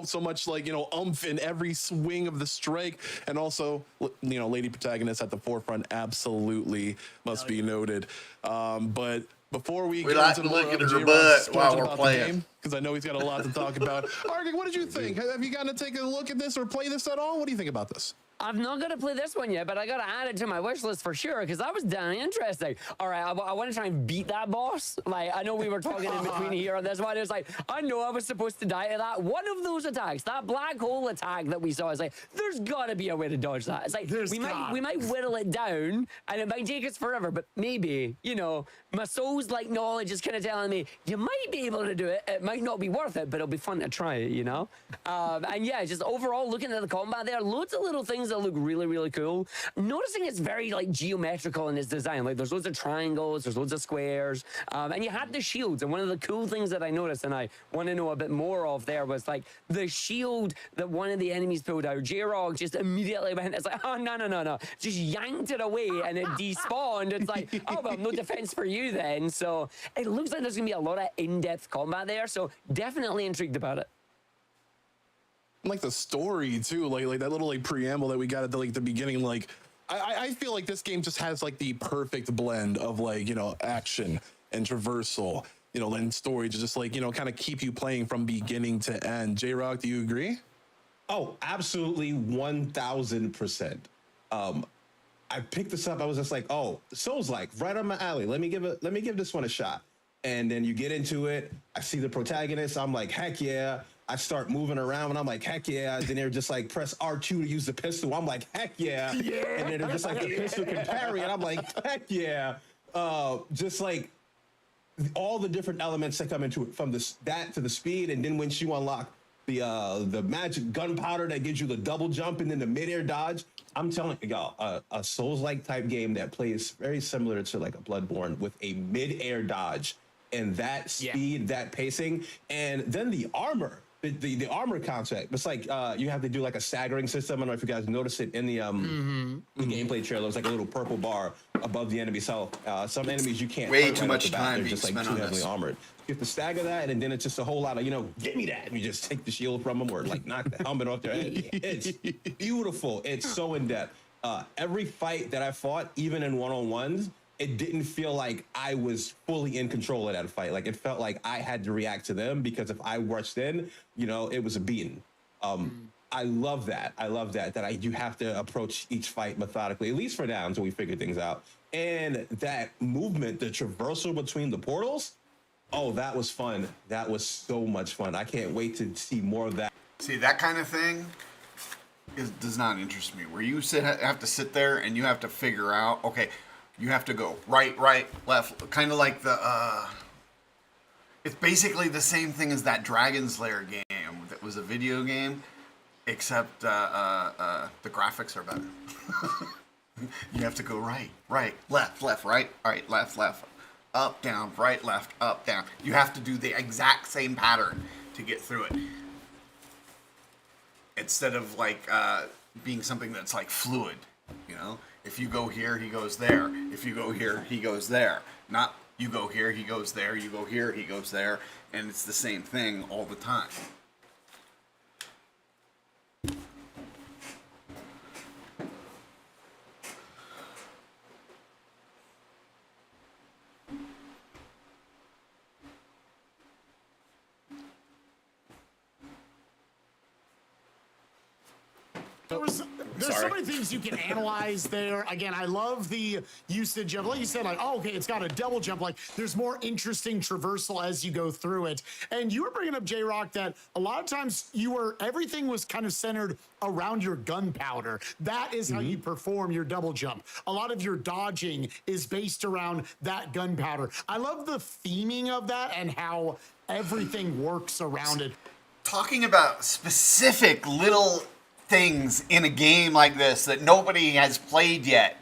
so much like, you know, oomph in every swing of the strike. And also, you know, lady protagonist at the forefront absolutely must be noted. But before we get like into to look more at of her J-Rock's butt while stories we're about the playing. game, because I know he's got a lot to talk about. Argen, what did you think? Have you gotten to take a look at this or play this at all? What do you think about this? I've not got to play this one yet, but I got to add it to my wish list for sure, because that was damn interesting. All right, I want to try and beat that boss. Like, I know we were talking in between here on this one. It was like, I know I was supposed to die to that. One of those attacks, that black hole attack that we saw, is like, there's got to be a way to dodge that. It's like, we might whittle it down, and it might take us forever, but maybe, you know, my Souls-like knowledge is kind of telling me, you might be able to do it. It might not be worth it, but it'll be fun to try it, you know? And yeah, just overall, looking at the combat there, loads of little things that look really, really cool. Noticing it's very like geometrical in its design. Like there's loads of triangles, there's loads of squares, and you had the shields. And one of the cool things that I noticed, and I want to know a bit more of there, was like the shield that one of the enemies pulled out. J-Rog just immediately went, it's like, oh, no. Just yanked it away and it despawned. It's like, oh, well, no defense for you then. So it looks like there's going to be a lot of in-depth combat there. So definitely intrigued about it. Like the story too, like that little like preamble that we got at the beginning. Like I feel like this game just has like the perfect blend of like, you know, action and traversal, you know, and story to just like, you know, kind of keep you playing from beginning to end. J-Rock, do you agree? Oh, absolutely, 1000%. I picked this up. I was just like, oh, Souls-like, right on my alley. Let me give this one a shot. And then you get into it. I see the protagonist. I'm like, heck yeah. I start moving around and I'm like, heck yeah. Then they're just like, press R2 to use the pistol. I'm like, heck yeah. And then they're just like, the pistol can parry. And I'm like, heck yeah. Just like all the different elements that come into it, from that to the speed. And then once you unlock the magic gunpowder that gives you the double jump and then the midair dodge, I'm telling y'all, a Souls-like type game that plays very similar to like a Bloodborne with a midair dodge and that speed, that pacing, and then the armor. The armor concept. It's like you have to do like a staggering system. I don't know if you guys noticed it in the gameplay trailer. It's like a little purple bar above the enemy's health. Some enemies you can't. Way hurt too right much off the bat. time They're being just like spent too on heavily this. armored. You have to stagger that, and then it's just a whole lot of, you know, give me that, and you just take the shield from them or like knock the helmet off their head. It's beautiful. It's so in depth. Every fight that I fought, even in one-on-ones, it didn't feel like I was fully in control of that fight. Like it felt like I had to react to them, because if I rushed in, you know, it was a beating. I love that. You have to approach each fight methodically, at least for now, until we figure things out. And that movement, the traversal between the portals, oh, that was fun. That was so much fun. I can't wait to see more of that. See, that kind of thing does not interest me. Where you have to sit there and you have to figure out, okay, you have to go right, left, kind of like it's basically the same thing as that Dragon's Lair game that was a video game, except the graphics are better. You have to go right, left, right, left, up, down, right, left, up, down. You have to do the exact same pattern to get through it. Instead of like being something that's like fluid, you know? If you go here, he goes there. If you go here, he goes there. Not you go here, he goes there. You go here, he goes there. And it's the same thing all the time. There's so many things you can analyze there. Again, I love the usage of, like you said, like, oh, okay, it's got a double jump. Like, there's more interesting traversal as you go through it. And you were bringing up, J-Rock, that a lot of times everything was kind of centered around your gunpowder. That is how you perform your double jump. A lot of your dodging is based around that gunpowder. I love the theming of that and how everything works around it. Talking about specific little things in a game like this that nobody has played yet.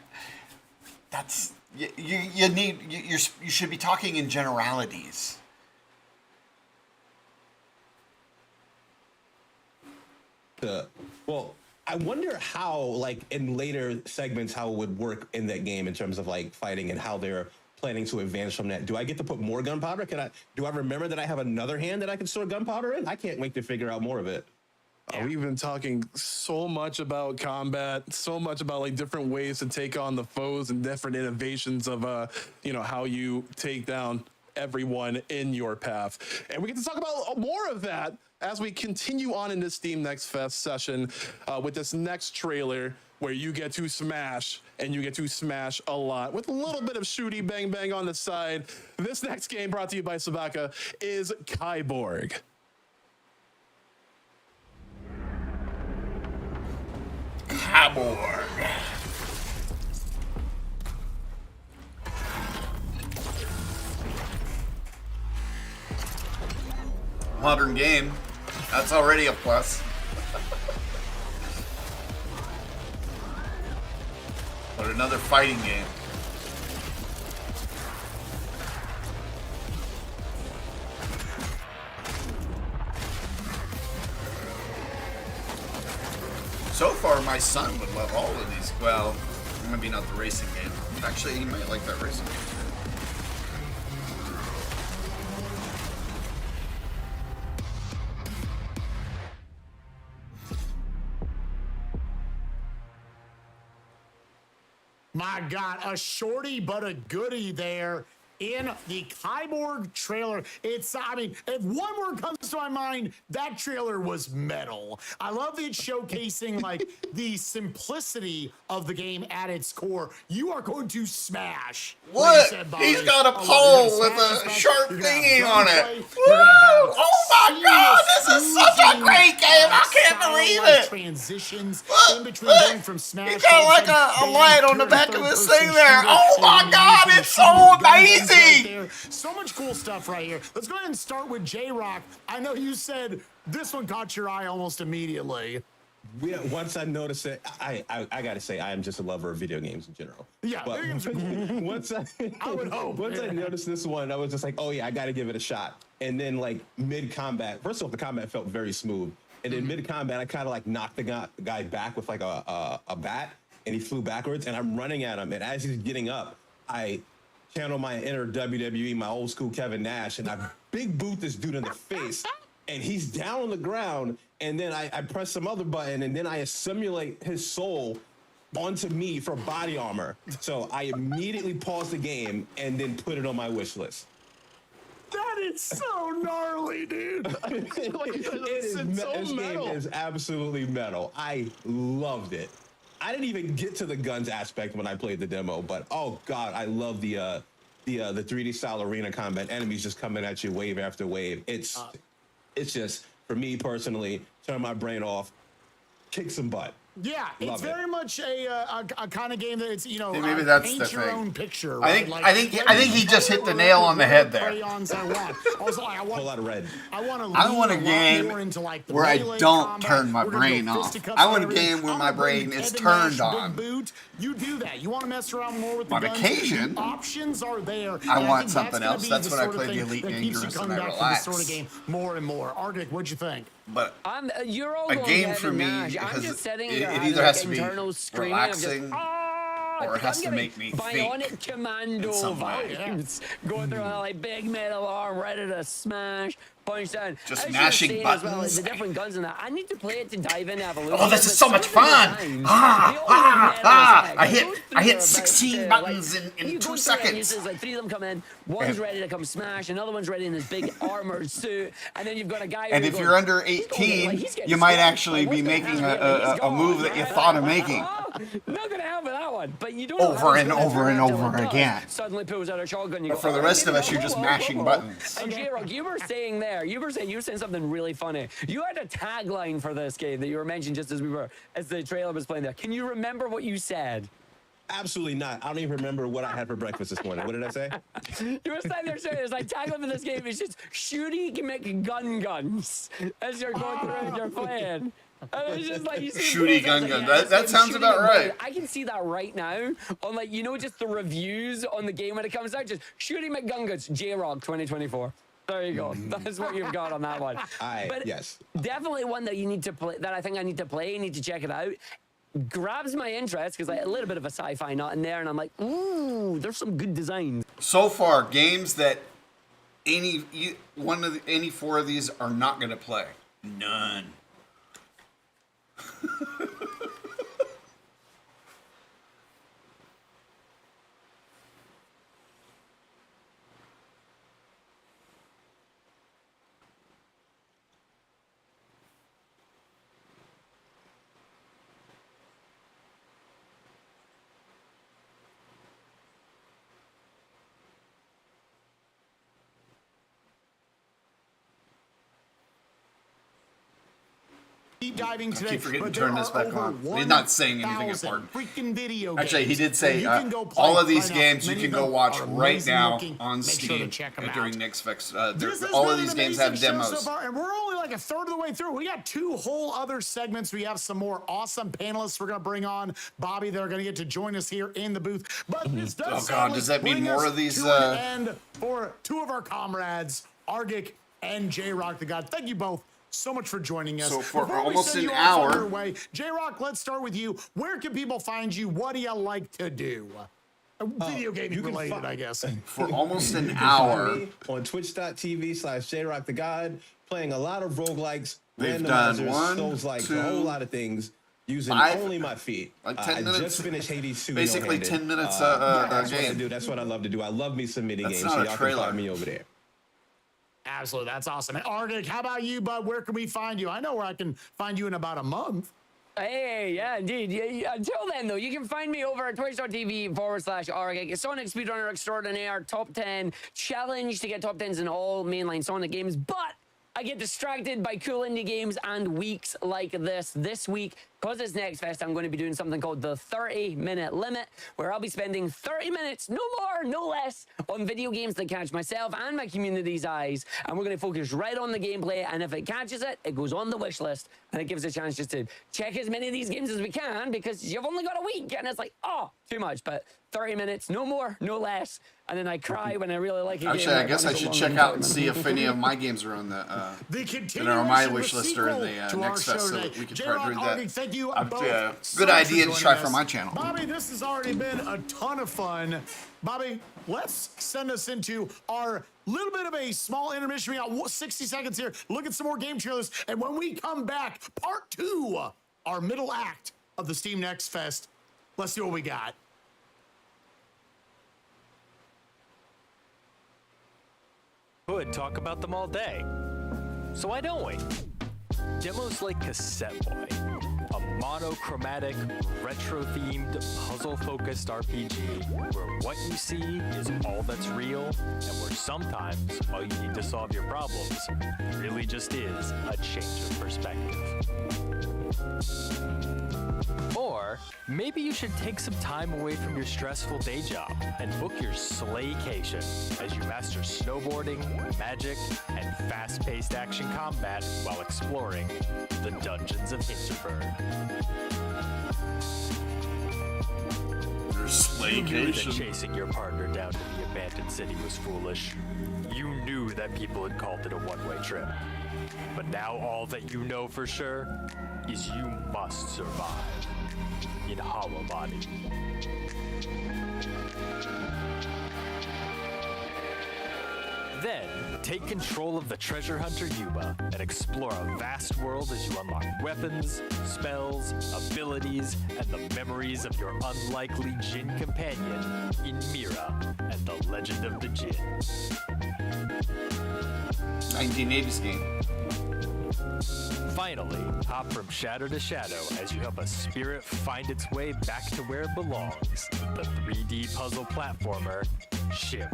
That's you should be talking in generalities. Well, I wonder how, like in later segments, how it would work in that game in terms of like fighting and how they're planning to advance from that. Do I get to put more gunpowder? Do I remember that I have another hand that I can store gunpowder in? I can't wait to figure out more of it. We've been talking so much about combat, so much about like different ways to take on the foes and different innovations of, you know, how you take down everyone in your path. And we get to talk about more of that as we continue on in this Steam Next Fest session with this next trailer where you get to smash, and you get to smash a lot with a little bit of shooty bang bang on the side. This next game, brought to you by Sabaka, is Kyborg. Kyborg. Modern game. That's already a plus. But another fighting game. So far, my son would love all of these. Well, maybe not the racing game. Actually, he might like that racing game too. My God, a shorty but a goodie there in the Kyborg trailer. It's, I mean, if one word comes to my mind, that trailer was metal. I love that it's showcasing like the simplicity of the game at its core. You are going to smash. What? Like you said, Bobby, He's got a lot. pole You're with gonna a smash sharp you're gonna have thingy on it. gunplay, Woo! you're gonna have Oh my God, this is such a seamless, great game. I can't believe style-like it. Transitions Look, in between look. going from Smash. He's got like a light on the back of this thing there. Oh my God, it's so amazing. So much cool stuff right here. Let's go ahead and start with J-Rock. I know you said this one caught your eye almost immediately. Once I noticed it, I gotta say I am just a lover of video games in general. Yeah, but video games are cool. once I would hope. Once I Yeah. noticed this one, I was just like, oh yeah, I gotta give it a shot. And then like mid combat, first off, the combat felt very smooth. And then mid combat, I kind of like knocked the guy back with like a bat, and he flew backwards. And I'm running at him, and as he's getting up, I channel my inner WWE, my old school Kevin Nash, and I big boot this dude in the face, and he's down on the ground. And then I press some other button, and then I assimilate his soul onto me for body armor. So I immediately paused the game and then put it on my wish list. That is so gnarly, dude. This game is absolutely metal. I loved it. I didn't even get to the guns aspect when I played the demo, but oh God, I love the 3D style arena combat. Enemies just coming at you wave after wave. It's just, for me personally, turn my brain off, kick some butt. Yeah, it's very much a kind of game that it's, you know, Maybe that's paint the your thing. own picture. I Right? think Like, I think he just hit the nail on the head there. Crayons I want. Also, I A whole lot of red. I want a game where I don't turn my brain off. I want a game where my brain is turned on. Boot. You do that. You want to mess around more with the On guns. occasion, Options are there. I and want think something gonna else. be That's the when I sort of play the thing Elite that keeps you Dangerous coming and I back to this sort of relax. game more and more. Arctic, what'd you think? But You're all a going game Kevin for me, Nash. I'm because just sitting it here having, either like, has to be internal screaming of just, relaxing or it has to make me think Bionic Commando in some way. vibes. Going through like big metal arm, ready to smash, punch down. Just As you were mashing saying as well, buttons. the different guns and that. I need to play it to dive in evolution. Oh, this is so much fun! I hit 16 buttons in 2 seconds. Like 3 of them come in, one's ready to come smash, another one's ready in this big armored suit, and then you've got a guy. And if you're under 18, you might actually be making a move that you thought of making. Not gonna have that one, but you don't Over and over and over again. Suddenly pulls out a shotgun. You But go, for the "Oh, rest of whoa, us, you're just whoa, mashing whoa." buttons. And J-Rock, you were saying there, you were saying something really funny. You had a tagline for this game that you were mentioning just as the trailer was playing there. Can you remember what you said? Absolutely not. I don't even remember what I had for breakfast this morning. What did I say? You were standing there saying, it's like tagline for this game is just shooty guns as you're going through and you're playing. And it's just like you see Shooty gun. That sounds about right. I can see that right now on, like, you know, just the reviews on the game when it comes out. Just Shooty McGungans, J-Rock 2024. There you go. That's what you've got on that one. But yes. Definitely one that you need to play, that I think I need to play, need to check it out. Grabs my interest because like a little bit of a sci-fi nut in there, and I'm like, ooh, there's some good designs. So far, games that any 4 of these are not going to play. None. Deep diving today. I keep forgetting but to turn there this are back over on. He's not saying anything 1,000 important. Freaking video Actually, he games did say that you can go play all of these right now. games you Many can of go them watch are right amazing now looking. on Make Steam sure to check them during out. Next Fest. This has All been of these an games amazing have show demos. so far, and we're only like like a third of the way through. We got 2 whole other segments. We have some more awesome panelists we're going to bring on. Bobby, they're going to get to join us here in the booth. But this does does that mean more of these? And for 2 of our comrades, Argic and J-Rock the God. Thank you both so much for joining us. So for Before we almost send an you off on hour- your way, J-Rock, let's start with you. Where can people find you? What do you like to do? Video gaming related, I guess. For almost an You can hour. find me on twitch.tv/JRockTheGod, playing a lot of roguelikes, We've done randomizers, 1, souls like a 2, whole lot of things using 5, only my feet. like 10 I minutes, just finished Hades 2. basically no-handed. 10 minutes that's what I game. do. That's what I love to do. I love me some mini That's games, not so a y'all trailer. can find me over there. Absolutely. That's awesome. And Argic, how about you, bud? Where can we find you? I know where I can find you in about a month. Hey, yeah, indeed. Yeah, until then, though, you can find me over at twitch.tv/Argic, Sonic Speedrunner Extraordinaire, top 10 challenge to get top 10s in all mainline Sonic games. But I get distracted by cool indie games and weeks like this. This week, because it's Next Fest, I'm going to be doing something called the 30-minute limit, where I'll be spending 30 minutes, no more, no less, on video games that catch myself and my community's eyes. And we're going to focus right on the gameplay. And if it catches it, it goes on the wish list. And it gives a chance just to check as many of these games as we can, because you've only got a week. And it's like, oh, too much. But 30 minutes, no more, no less. And then I cry when I really like a game. Actually, I guess I should check out and see if any of my games are on the that are on my wish list or in the Next Fest, so that we can try to do that. Thank you Yeah, both good so much idea for to try joining for us. my channel. Bobby, this has already been a ton of fun. Bobby, let's send us into our little bit of a small intermission. We got 60 seconds here. Look at some more game trailers. And when we come back, part 2, our middle act of the Steam Next Fest. Let's see what we got. Could talk about them all day. So why don't we? Demos like Cassette Boy, a monochromatic, retro-themed, puzzle-focused RPG where what you see is all that's real, and where sometimes all you need to solve your problems really just is a change of perspective. Or maybe you should take some time away from your stressful day job and book your slaycation as you master snowboarding, magic, and fast-paced action combat while exploring the dungeons of Hinterberg. Your You knew that slaycation. chasing your partner down to the abandoned city was foolish. You knew that people had called it a one-way trip. But now all that you know for sure is you must survive in Hollow Body. Then, take control of the treasure hunter Yuba and explore a vast world as you unlock weapons, spells, abilities, and the memories of your unlikely Jinn companion in Mira and the Legend of the Jinn. 1980s game. Finally, hop from shadow to shadow as you help a spirit find its way back to where it belongs, the 3D puzzle platformer, Ship.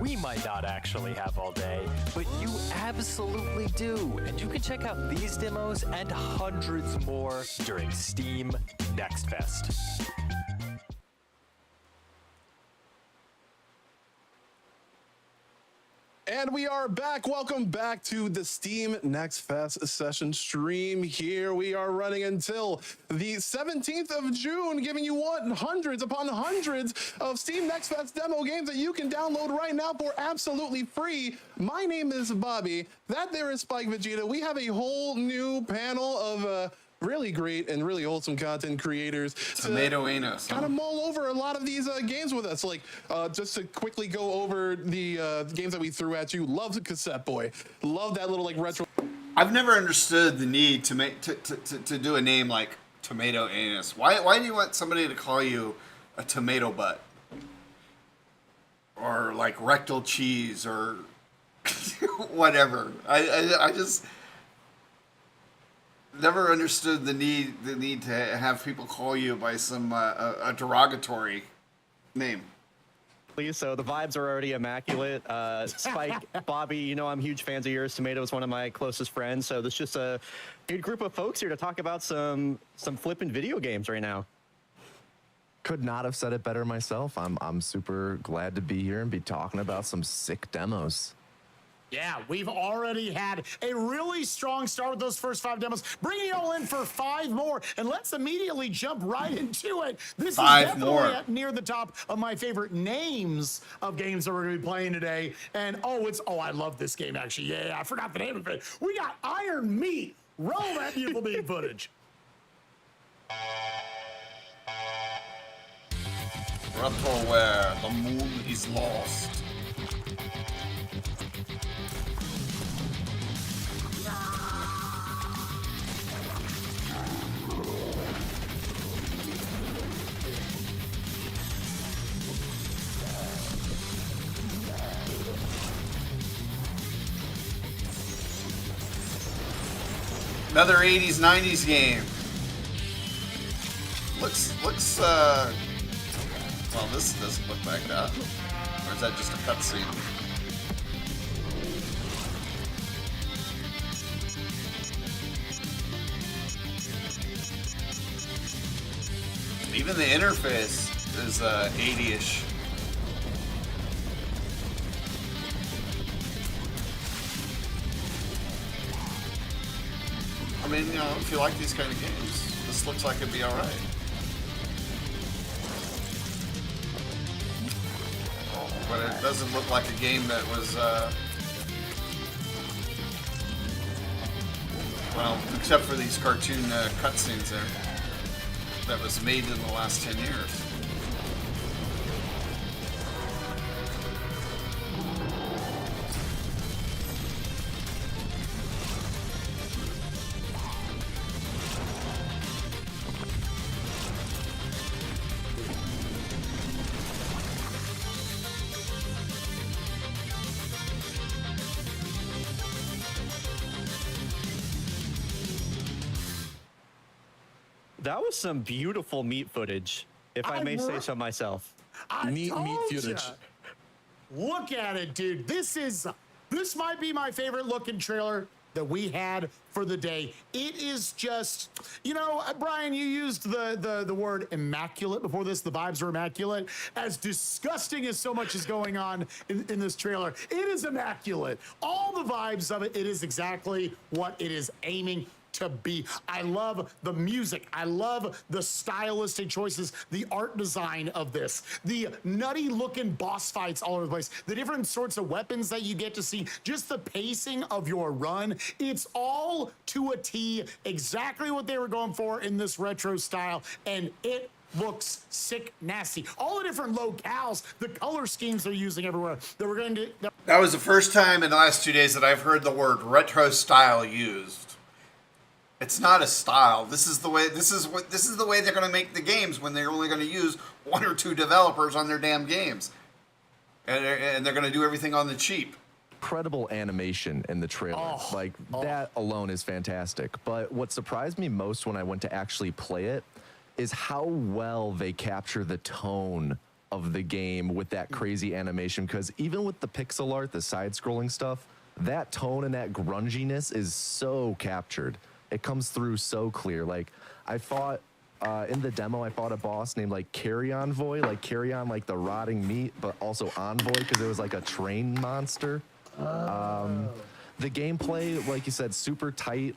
We might not actually have all day, but you absolutely do, and you can check out these demos and hundreds more during Steam Next Fest. And we are back. Welcome back to the Steam Next Fest session stream. Here we are running until the 17th of June, giving you hundreds upon hundreds of Steam Next Fest demo games that you can download right now for absolutely free. My name is Bobby. That there is Spike Vegeta. We have a whole new panel of really great and really wholesome content creators. Tomato anus. Kind of mull over a lot of these games with us. Like, just to quickly go over the games that we threw at you. Love the Cassette Boy. Love that little like retro. I've never understood the need to make to do a name like Tomato Anus. Why do you want somebody to call you a tomato butt? Or like rectal cheese or whatever. I just never understood the need to have people call you by some a derogatory name. So the vibes are already immaculate. Spike, Bobby, you know I'm huge fans of yours. Tomato's one of my closest friends. So there's just a good group of folks here to talk about some flipping video games right now. Could not have said it better myself. I'm super glad to be here and be talking about some sick demos. Yeah, we've already had a really strong start with those first 5 demos. Bringing you all in for 5 more, and let's immediately jump right into it. This 5 is definitely more. at near the top of my favorite names of games that we're going to be playing today. And I love this game actually. Yeah, I forgot the name of it. We got Iron Meat. Roll that beautiful beam footage. Retro where the moon is lost. Another 80s, 90s game. Looks, well, this doesn't look like that. Or is that just a cutscene? Even the interface is 80-ish. I mean, you know, if you like these kind of games, this looks like it'd be alright. But it doesn't look like a game that was, well, except for these cartoon cutscenes there, that was made in the last 10 years. That was some beautiful meat footage, if I may say so myself. Meat footage. Look at it, dude. This might be my favorite looking trailer that we had for the day. It is just, you know, Brian, you used the word immaculate before this. The vibes are immaculate. As disgusting as so much is going on in this trailer, it is immaculate. All the vibes of it, it is exactly what it is aiming to be. I love the music. I love the stylistic choices, the art design of this, the nutty looking boss fights all over the place, the different sorts of weapons that you get to see, just the pacing of your run. It's all to a T, exactly what they were going for in this retro style, and it looks sick nasty. All the different locales, the color schemes they're using everywhere that we're going to. That was the first time in the last 2 days that I've heard the word retro style used. It's not a style. This is the way. This is the way they're going to make the games when they're only going to use 1 or 2 developers on their damn games, and they're going to do everything on the cheap. Incredible animation in the trailer. That alone is fantastic. But what surprised me most when I went to actually play it is how well they capture the tone of the game with that crazy animation. Because even with the pixel art, the side-scrolling stuff, that tone and that grunginess is so captured. It comes through so clear. Like, I fought, in the demo, I fought a boss named, like, Carrion Voy, like, carry on, like, the rotting meat, but also Envoy, because it was, like, a train monster. The gameplay, like you said, super tight.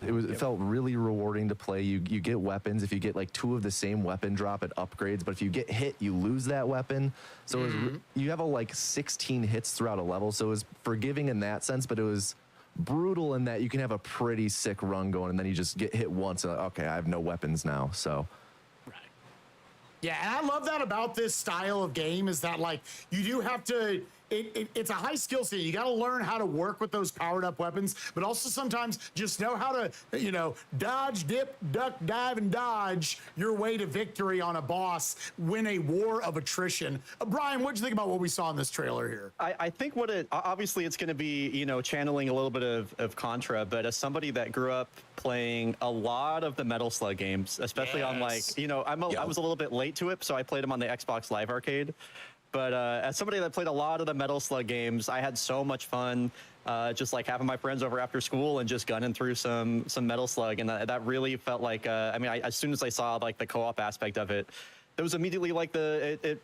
It felt really rewarding to play. You get weapons. If you get, like, 2 of the same weapon drop, it upgrades, but if you get hit, you lose that weapon. So you have, like, 16 hits throughout a level, so it was forgiving in that sense, but it was brutal in that you can have a pretty sick run going and then you just get hit once and okay, I have no weapons now. So yeah, and I love that about this style of game is that, like, you do have to, it's a high skill set. You got to learn how to work with those powered up weapons, but also sometimes just know how to, you know, dodge, dip, duck, dive, and dodge your way to victory on a boss, win a war of attrition. Brian, what'd you think about what we saw in this trailer here? I think obviously it's going to be, you know, channeling a little bit of Contra, but as somebody that grew up playing a lot of the Metal Slug games, especially on, like, you know, I was a little bit late to it, so I played them on the Xbox Live Arcade. But as somebody that played a lot of the Metal Slug games, I had so much fun just like having my friends over after school and just gunning through some Metal Slug. And that really felt like, I mean, as soon as I saw like the co-op aspect of it, was immediately like it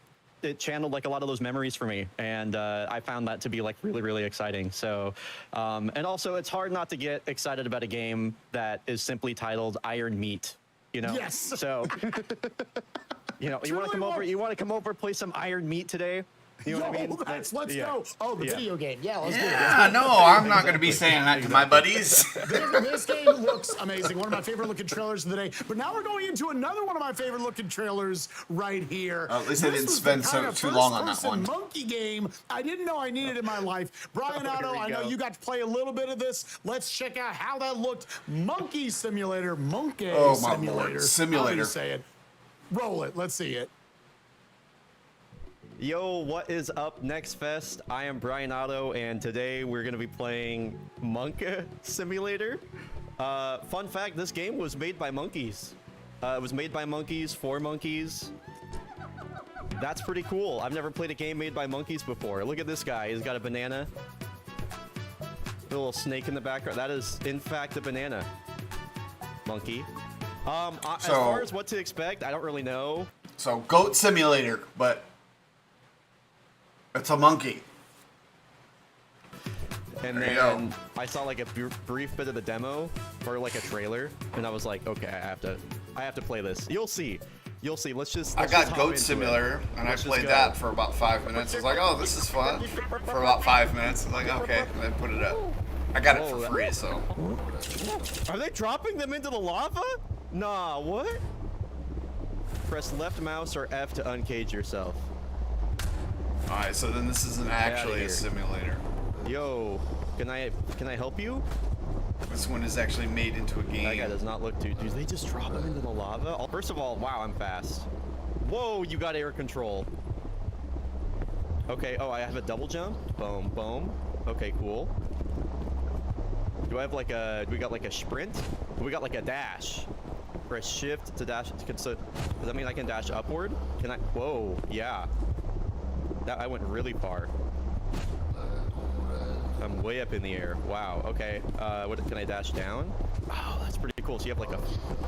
channeled like a lot of those memories for me, and I found that to be like really, really exciting. So, and also it's hard not to get excited about a game that is simply titled Iron Meat. You know. Yes. So, you know, you want to come over, play some Iron Meat today. You know what I mean? Let's go. Oh, the video game. Yeah, let's do it. Yeah, no, I'm not going to be saying that to my buddies. This game looks amazing. One of my favorite looking trailers of the day. But now we're going into another one of my favorite looking trailers right here. At least I didn't spend too long on that one. Monkey game I didn't know I needed in my life. Brian Otto, I know you got to play a little bit of this. Let's check out how that looked. Monkey Simulator. Monkey Simulator. Lord. Simulator. How do you say it? Roll it. Let's see it. Yo, what is up, Next Fest? I am Brian Otto, and today we're going to be playing Monkey Simulator. Fun fact, this game was made by monkeys. It was made by monkeys, for monkeys. That's pretty cool. I've never played a game made by monkeys before. Look at this guy. He's got a banana. A little snake in the background. That is, in fact, a banana. Monkey. As far as what to expect, I don't really know. So, Goat Simulator, but it's a monkey. And then I saw like a brief bit of the demo or like a trailer, and I was like, okay, I have to play this. You'll see. I got Goat Simulator, and I played that for about 5 minutes. I was like, oh, this is fun. For about 5 minutes, I was like, okay, and then put it up. I got it for free, so. Are they dropping them into the lava? Nah, what? Press left mouse or F to uncage yourself. Alright, so then this isn't actually a simulator. Yo, can I help you? This one is actually made into a game. That guy does not look too. Do they just drop him into the lava? First of all, wow, I'm fast. Whoa, you got air control. Okay, oh, I have a double jump. Boom, boom. Okay, cool. Do I have like a, do we got like a sprint? We got like a dash. Press shift to dash. So, does that mean I can dash upward? Can I? Whoa, yeah. I went really far. I'm way up in the air. Wow. Okay. What can I dash down? Oh, that's pretty cool. So you have like you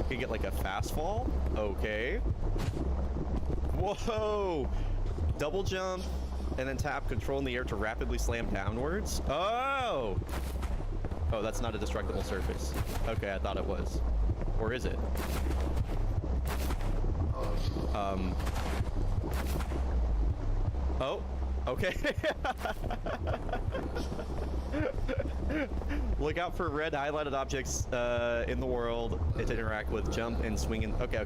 can get like a fast fall. Okay. Whoa. Double jump, and then tap control in the air to rapidly slam downwards. Oh. Oh, that's not a destructible surface. Okay, I thought it was. Or is it? Oh, okay. Look out for red highlighted objects in the world to interact with. Jump and swing in. Okay.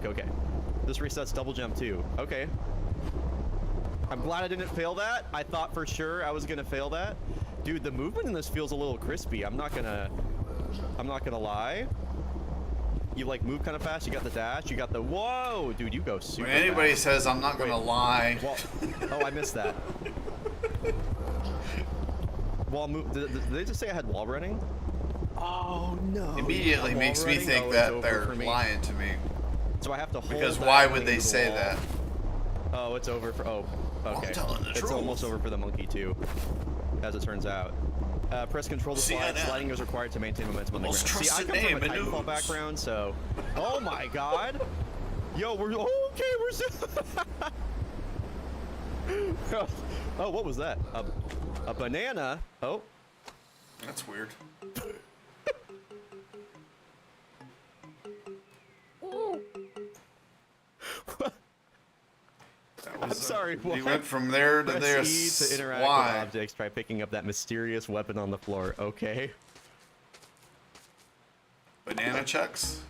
This resets double jump too. Okay. I'm glad I didn't fail that. I thought for sure I was gonna fail that. Dude, the movement in this feels a little crispy. I'm not gonna lie. You like move kind of fast. You got the dash. You got the whoa, dude. You go super. When anybody fast. says I'm not gonna lie. Well, oh, I missed that. Wall move. Did they just say I had wall running? Oh no. Immediately makes me think that they're lying to me. So I have to hold. Because why would they say that? Oh, it's over for. Oh, okay. It's almost over for the monkey too, as it turns out. Press control to slide. Sliding is required to maintain momentum on the ground. See, I come from a Titanfall background, so. Oh my god. Yo, we're okay. We're still. Oh, what was that? A banana? Oh. That's weird. I'm sorry. He went from there to there. E to interact with objects. Try picking up that mysterious weapon on the floor. Okay. Banana chucks.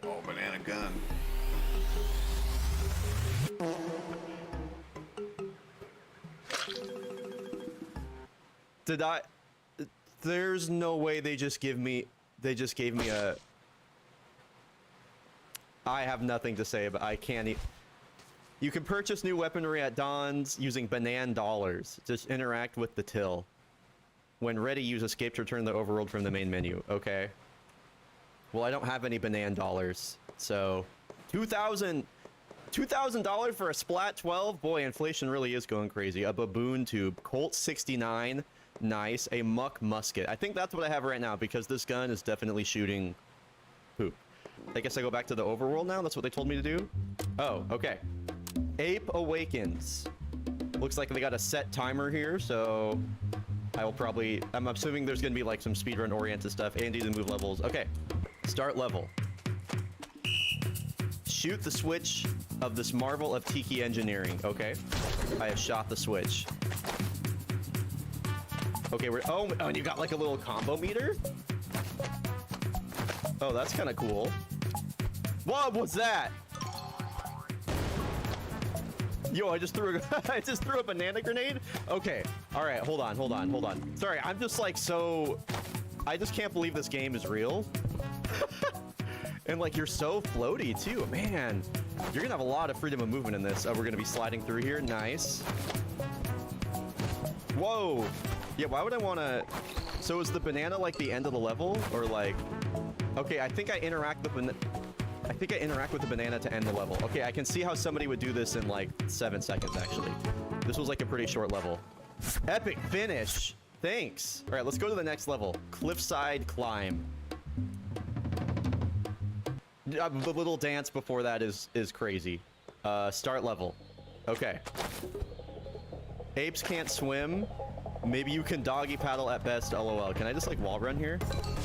Oh, banana gun. Did I? There's no way they just gave me a. I have nothing to say, but I can't. You can purchase new weaponry at Dawn's using Banan dollars. Just interact with the till. When ready, use escape to return the overworld from the main menu. Okay. Well, I don't have any Banan dollars, so $2,000 for a Splat 12. Boy, inflation really is going crazy. A baboon tube, Colt 69, nice. A muck musket. I think that's what I have right now because this gun is definitely shooting poop. I guess I go back to the overworld now. That's what they told me to do. Oh, okay. Ape Awakens. Looks like they got a set timer here, so I will probably... I'm assuming there's going to be like some speedrun-oriented stuff and do the move levels. Okay, start level. Shoot the switch of this marvel of Tiki engineering. Okay, I have shot the switch. Okay, we're... Oh, and you got like a little combo meter? Oh, that's kind of cool. What was that? Yo, I just threw a banana grenade? Okay. All right, hold on. Sorry, I'm just like so... I just can't believe this game is real. And like, you're so floaty too, man. You're gonna have a lot of freedom of movement in this. We're gonna be sliding through here, nice. Whoa. Yeah, why would I wanna... So is the banana like the end of the level? Or like... Okay, I think I interact with the banana to end the level. Okay, I can see how somebody would do this in like 7 seconds, actually. This was like a pretty short level. Epic finish. Thanks. All right, let's go to the next level. Cliffside climb. The little dance before that is crazy. Start level. Okay. Apes can't swim. Maybe you can doggy paddle at best, lol. Can I just like wall run here?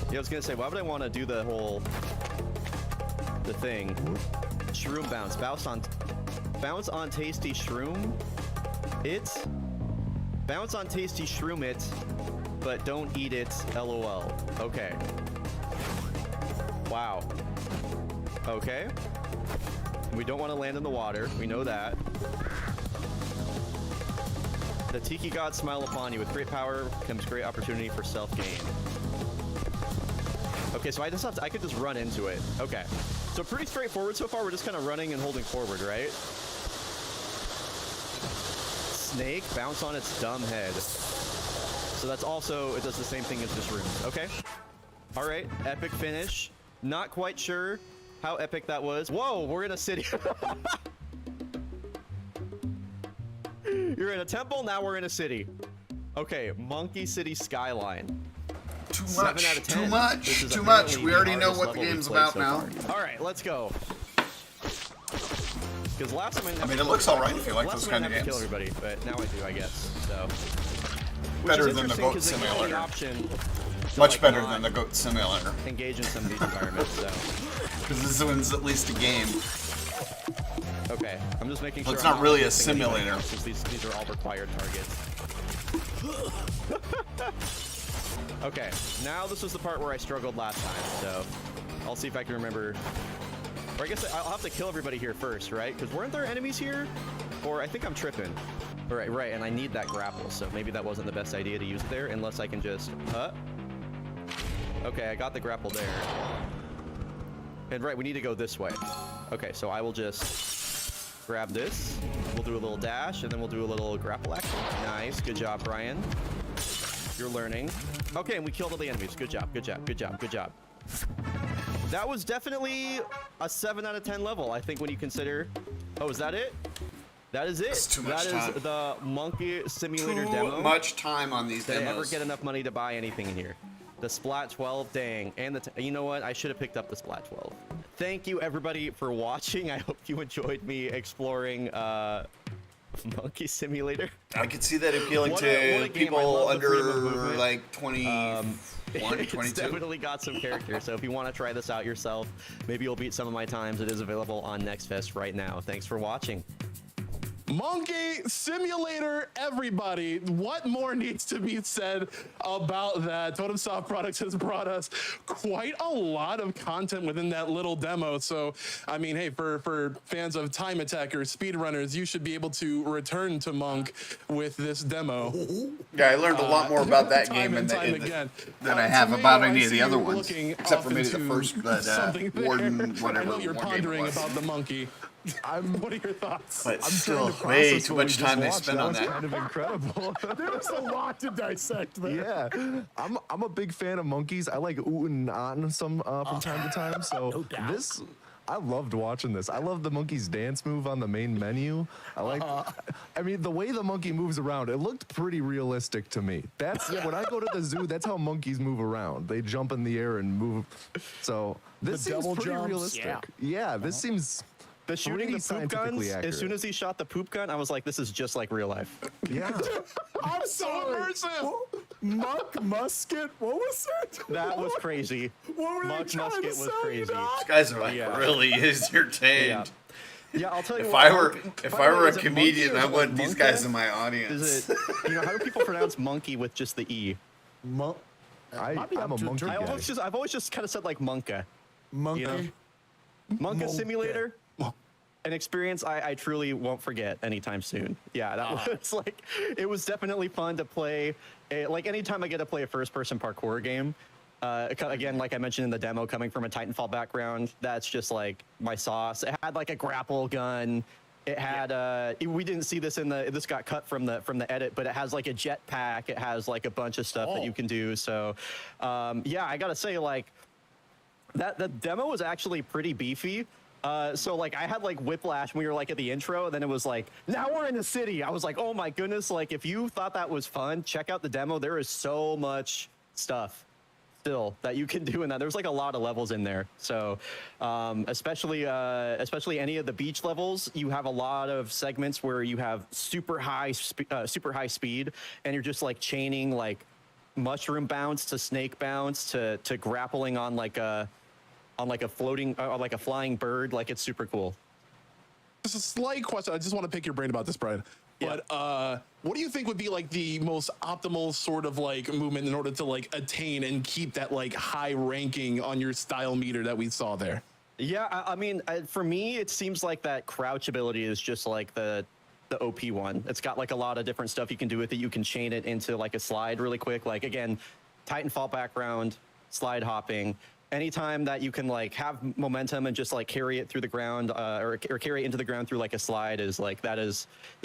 Yeah, I was gonna say, why would I want to do the whole... the thing? Shroom bounce. Bounce on tasty shroom it. Bounce on tasty shroom it, but don't eat it, lol. Okay. Wow. Okay. We don't want to land in the water. We know that. The Tiki gods smile upon you. With great power comes great opportunity for self-gain. Okay, so I could just run into it. Okay. So pretty straightforward so far. We're just kind of running and holding forward, right? Snake, bounce on its dumb head. So that's also, it does the same thing as just rooms. Okay. All right, epic finish. Not quite sure how epic that was. Whoa, we're in a city. You're in a temple, now we're in a city. Okay, Monkey City Skyline. Too 7 much. out of 10. Too much. Too much. We already know what the game's about now. All right, let's go. Because last time I mean, it looks all right if you like those kind of games. Kill everybody, but now I do, I guess. So better than the Goat Simulator. Much better than the Goat Simulator. Engage in some of these environments, so. Because this one's at least a game. Okay, I'm just making sure. Well, it's not really a simulator. Since these are all required targets. Okay, now this was the part where I struggled last time, so I'll see if I can remember. Or I guess I'll have to kill everybody here first, right? Because weren't there enemies here? Or I think I'm tripping. All right, right, and I need that grapple, so maybe that wasn't the best idea to use it there, unless I can just, Okay, I got the grapple there. And right, we need to go this way. Okay, so I will just grab this. We'll do a little dash, and then we'll do a little grapple action. Nice, good job, Brian. You're learning. Okay, and we killed all the enemies. Good job, good job, good job, good job. That was definitely a 7 out of 10 level, I think, when you consider... Oh, is that it? That is it. That's too much time. That is the Monkey Simulator demo. Too much time on these did demos. I ever get enough money to buy anything in here? The Splat 12, dang. And you know what? I should have picked up the Splat 12. Thank you, everybody, for watching. I hope you enjoyed me exploring Monkey Simulator. I could see that appealing to people under like 21, 22. It's definitely got some character, so if you want to try this out yourself, maybe you'll beat some of my times. It is available on Next Fest right now. Thanks for watching. Monkey Simulator, everybody. What more needs to be said about that? Totem Soft Products has brought us quite a lot of content within that little demo. So, I mean, hey, for fans of time attackers, speedrunners, you should be able to return to Monk with this demo. Yeah, I learned a lot more about that game than I have about any of the other ones, except for maybe the first Warden, whatever. I know you're pondering about the monkey. What are your thoughts? But still, way too much time they spent on that. Kind of incredible. There's a lot to dissect there. Yeah, I'm a big fan of monkeys. I like ooh and ah some from time to time. So I loved watching this. I love the monkey's dance move on the main menu. I mean, the way the monkey moves around, it looked pretty realistic to me. That's when I go to the zoo, that's how monkeys move around. They jump in the air and move. So this seems double pretty jumps, realistic. Yeah, this seems The shooting pretty the poop guns, scientifically as accurate. soon as he shot the poop gun, I was like, this is just like real life. Yeah. I'm sorry. Muck musket. What was it? That was crazy. What were Muck they trying musket to was say, crazy. Doc? These guys are like really entertained. Yeah, I'll tell you If what. I were by the way, a is it monkey comedian, or I is it want these monka? guys in my audience. Is it, how do people pronounce monkey with just the E? I'm a monkey guy. I've always just kind of said like monka. Monkey. You know? Monka Simulator. An experience I truly won't forget anytime soon. Yeah, that was like, it was definitely fun to play. Like anytime I get to play a first-person parkour game, again, like I mentioned in the demo, coming from a Titanfall background, that's just like my sauce. It had like a grapple gun. It had we didn't see this this got cut from the edit, but it has like a jetpack. It has like a bunch of stuff that you can do. So yeah, I gotta say, like the demo was actually pretty beefy. So like I had like whiplash when we were like at the intro, and then it was like, now we're in the city. I was like, oh my goodness, like if you thought that was fun, check out the demo. There is so much stuff still that you can do in that. There's like a lot of levels in there. So especially any of the beach levels, you have a lot of segments where you have super high speed, and you're just like chaining like mushroom bounce to snake bounce to grappling on like a floating, like a flying bird. Like it's super cool. Just a slight question. I just want to pick your brain about this, Brian. Yeah. But what do you think would be like the most optimal sort of like movement in order to like attain and keep that like high ranking on your style meter that we saw there? Yeah, I mean, for me, it seems like that crouch ability is just like the OP one. It's got like a lot of different stuff you can do with it. You can chain it into like a slide really quick. Like again, Titanfall background, slide hopping. Anytime that you can like have momentum and just like carry it through the ground or carry it into the ground through like a slide is like that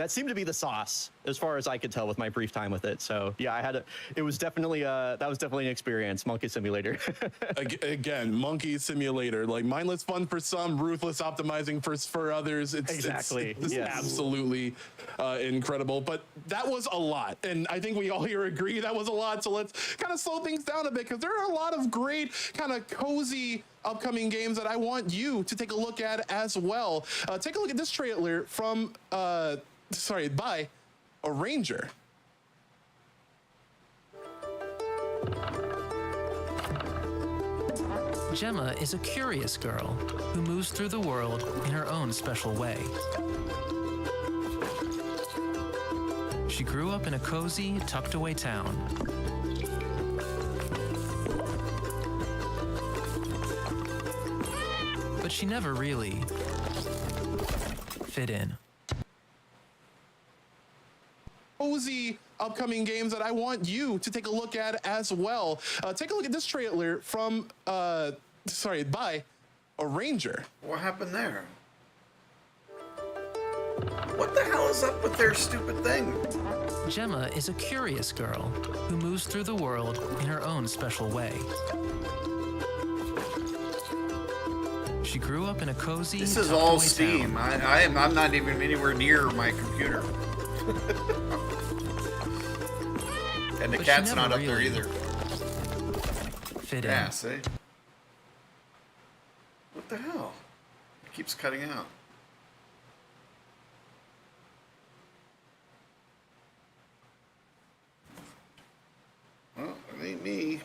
seemed to be the sauce as far as I could tell with my brief time with it. So yeah, it was definitely that was definitely an experience. Monkey Simulator. Again, Monkey Simulator, like mindless fun for some, ruthless optimizing for others. It's absolutely incredible. But that was a lot, and I think we all here agree that was a lot. So let's kind of slow things down a bit, because there are a lot of great kind of cozy upcoming games that I want you to take a look at as well. Take a look at this trailer from by a Ranger. Gemma is a curious girl who moves through the world in her own special way. She grew up in a cozy, tucked-away town. But she never really fit in. Cozy upcoming games that I want you to take a look at as well. Take a look at this trailer from by a Ranger. What happened there? What the hell is up with their stupid thing? Gemma is a curious girl who moves through the world in her own special way. She grew up in a cozy, This is all tucked-away Steam. town. I'm not even anywhere near my computer. And the But she cat's never not up there really either. Fit Yeah, in. see? What the hell? It keeps cutting out. Well, it ain't me.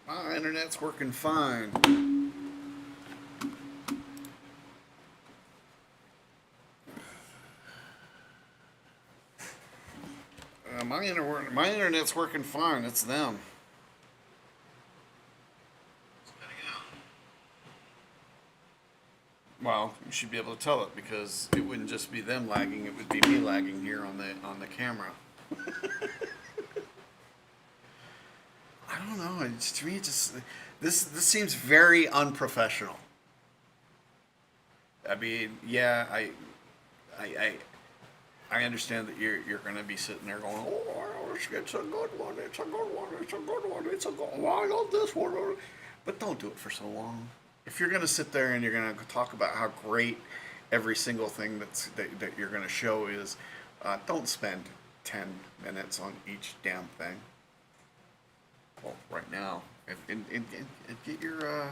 My internet's working fine. My internet's working fine. It's them. Well, you should be able to tell it, because it wouldn't just be them lagging; it would be me lagging here on the camera. I don't know. To me, this seems very unprofessional. I mean, yeah, I understand that you're going to be sitting there going, oh, it's a good one, it's a good one, it's a good one, it's a good one, I love this one. But don't do it for so long. if you're going to sit there and you're going to talk about how great every single thing that you're going to show is, don't spend 10 minutes on each damn thing. Well, right now, and get your, I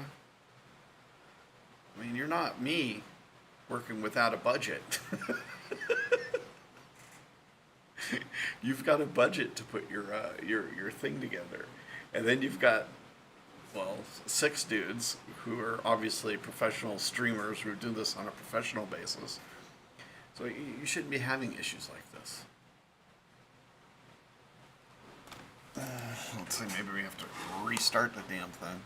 mean, you're not me working without a budget. You've got a budget to put your thing together, and then you've got, well, 6 dudes who are obviously professional streamers who do this on a professional basis. So you shouldn't be having issues like this. Let's see, maybe we have to restart the damn thing.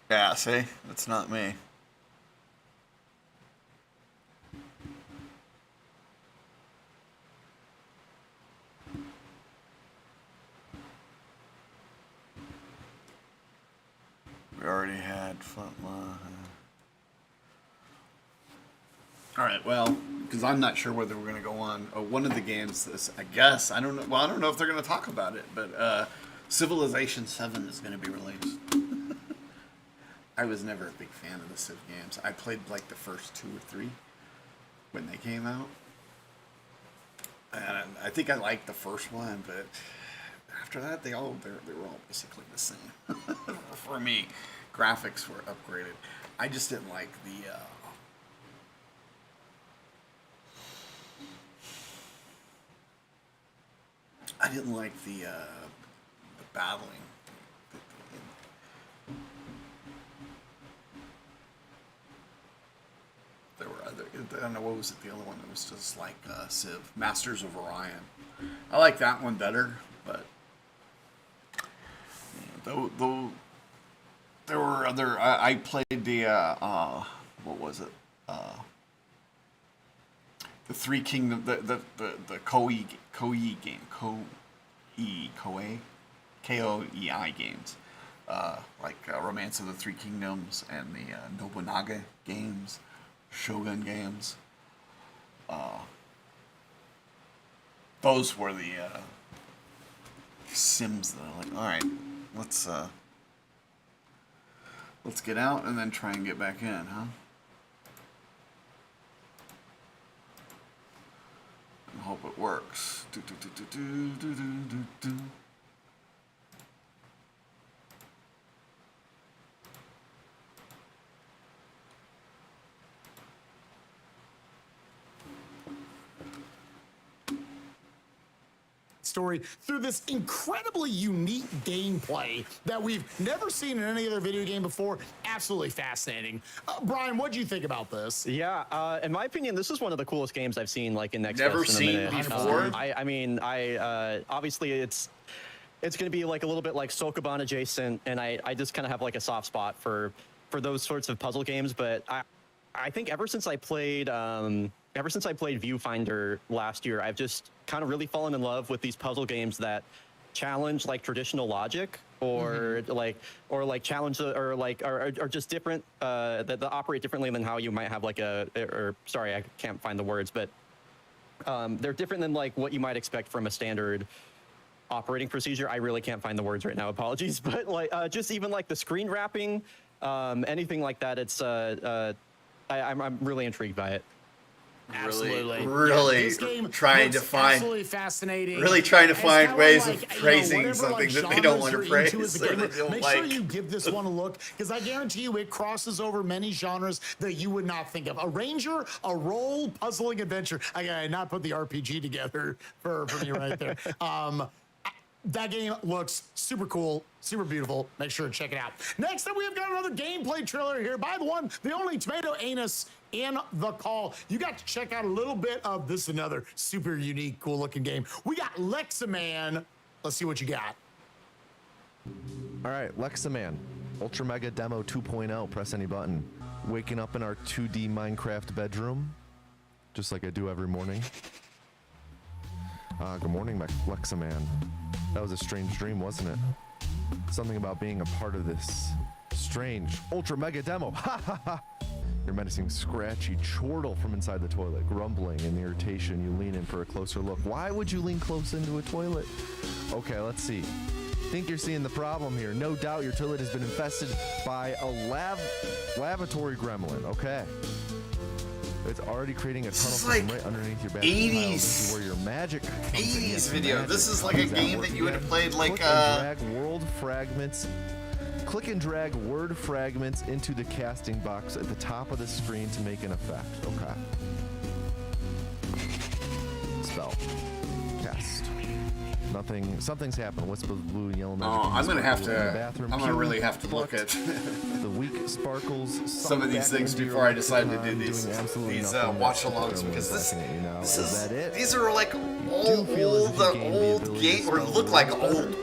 Yeah, see? That's not me. We already had Frontline. Alright, well, because I'm not sure whether we're going to go on. One of the games, this, I guess, I don't know. Well, I don't know if they're going to talk about it, but Civilization 7 is going to be released. I was never a big fan of the Civ games. I played like the first 2 or 3 when they came out. And I think I liked the first one, but after that, they were all basically the same. For me, graphics were upgraded. I just didn't like the battling. There were other, I don't know, what was it, the other one that was just like Civ, Masters of Orion. I like that one better, but though there were other, I played the, what was it, the Three Kingdoms, the Koei game, Koei games, like Romance of the Three Kingdoms and the Nobunaga games, Shogun games. Those were the Sims that I like. All right, let's get out and then try and get back in, huh? And hope it works. Story through this incredibly unique gameplay that we've never seen in any other video game before. Absolutely fascinating. Brian, what do you think about this? Yeah, in my opinion, this is one of the coolest games I've seen like in Next Never Fest in a seen minute. before. I mean, obviously it's going to be like a little bit like Sokoban adjacent, and I just kind of have like a soft spot for those sorts of puzzle games. But I think ever since I played Viewfinder last year, I've just kind of really fallen in love with these puzzle games that challenge like traditional logic or like challenge or like are just different that operate differently than how you might have like sorry, I can't find the words, but they're different than like what you might expect from a standard operating procedure. I really can't find the words right now, apologies, but like just even like the screen wrapping, anything like that, it's I'm really intrigued by it. Absolutely. Really trying to find, absolutely fascinating. Really trying to find ways like, of praising whatever, something like, that they don't want to genres you're praise. into as a gamer, Or they don't make like. sure you give this one a look, because I guarantee you it crosses over many genres that you would not think of. A ranger, a role puzzling adventure. I gotta not put the RPG together for me right there. That game looks super cool, super beautiful. Make sure to check it out. Next up, we have got another gameplay trailer here by the one, the only Tomato Anus in the call. You got to check out a little bit of this, another super unique, cool looking game. We got Leximan. Let's see what you got. All right, Leximan, Ultra Mega Demo 2.0. Press any button. Waking up in our 2D Minecraft bedroom, just like I do every morning. Good morning, Leximan. That was a strange dream, wasn't it? Something about being a part of this strange Ultra Mega Demo. Ha ha ha! You're menacing scratchy chortle from inside the toilet, grumbling and irritation. You lean in for a closer look. Why would you lean close into a toilet? Okay, let's see. Think you're seeing the problem here. No doubt your toilet has been infested by a lavatory gremlin. Okay. It's already creating a tunnel system right underneath your bathroom. 80s. This is where your magic comes in. 80s Yes, video. magic. This is like a game that you would have played like Click and drag world fragments. Click and drag word fragments into the casting box at the top of the screen to make an effect. Okay. Spell. Cast. Nothing. Something's happened. What's the blue and yellow magic? Oh, I'm gonna have to. Bathroom. I'm gonna really have to look at the weak sparkles. some of these things before I decide to do these watch-alongs, because these are like old game, or look like old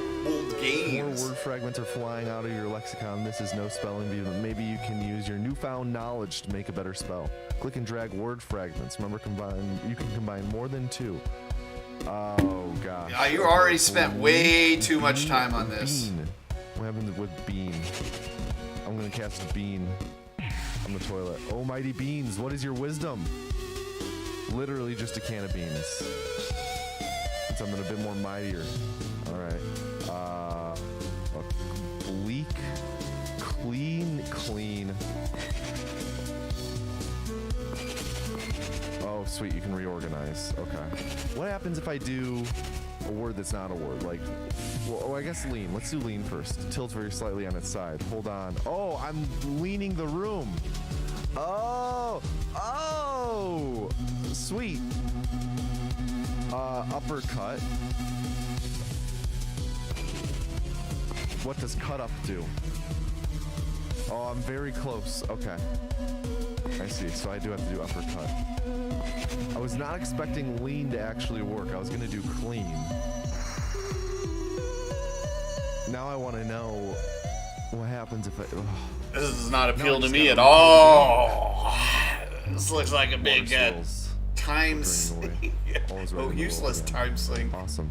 games. More word fragments are flying out of your lexicon. This is no spelling bee, but maybe you can use your newfound knowledge to make a better spell. Click and drag word fragments. Remember, you can combine more than 2. Oh gosh. Yeah, you already spent way too much time on this. Bean. What happened with bean? I'm gonna cast bean on the toilet. Oh mighty beans, what is your wisdom? Literally just a can of beans. Something a bit more mightier. All right. Bleak, clean. Oh, sweet, you can reorganize. Okay. What happens if I do a word that's not a word? Like, well, I guess lean. Let's do lean first. Tilt very slightly on its side. Hold on. Oh, I'm leaning the room. Oh, sweet. Uppercut. What does cut up do? Oh, I'm very close. Okay. I see. So I do have to do uppercut. I was not expecting lean to actually work. I was going to do clean. Now I want to know what happens if I... Ugh. This does not appeal to me at all. This looks like a big time sink. Oh, useless time sink. Awesome.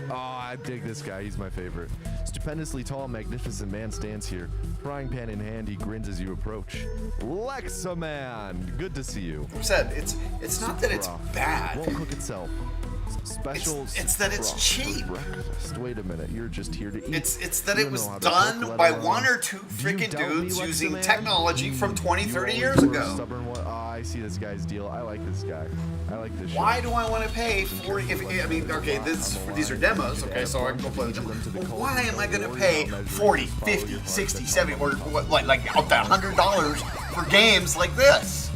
Oh, I dig this guy. He's my favorite. Stupendously tall, magnificent man stands here. Frying pan in hand, he grins as you approach. Lexa-man! Good to see you. Who said it's not that it's bad. Won't cook itself. Special. It's that it's cheap. Breakfast. Wait a minute, you're just here to eat. It's that it was done by one or two freaking dudes using technology from 20, 30 years ago. Stubborn one. Oh, I see this guy's deal. I like this guy. I like this. Why do I want to pay 40? I mean, okay, these are demos. Okay, so I can go play them. Why am I going to pay 40, 50, 60, 70, or what, like up to $100 for games like this?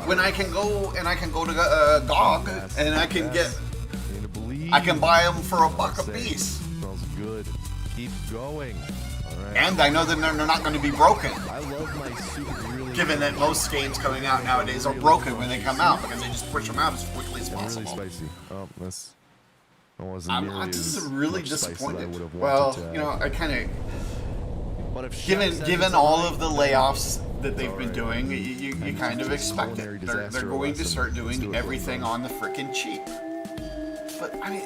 When I can go to GOG and I can get. I can buy them for $1 a piece. Smells good. Keep going. All right. And I know that they're not going to be broken. I love my suit really. Given that most games coming out nowadays are broken when they come out because they just push them out as quickly as possible. Really spicy. Oh, this wasn't nearly this is as really much spice as I disappointed. would have Well, wanted to you know, I kind But of if given all of the layoffs that they've been doing, you kind of expect it. They're going to start doing everything on the frickin' cheap. But I mean,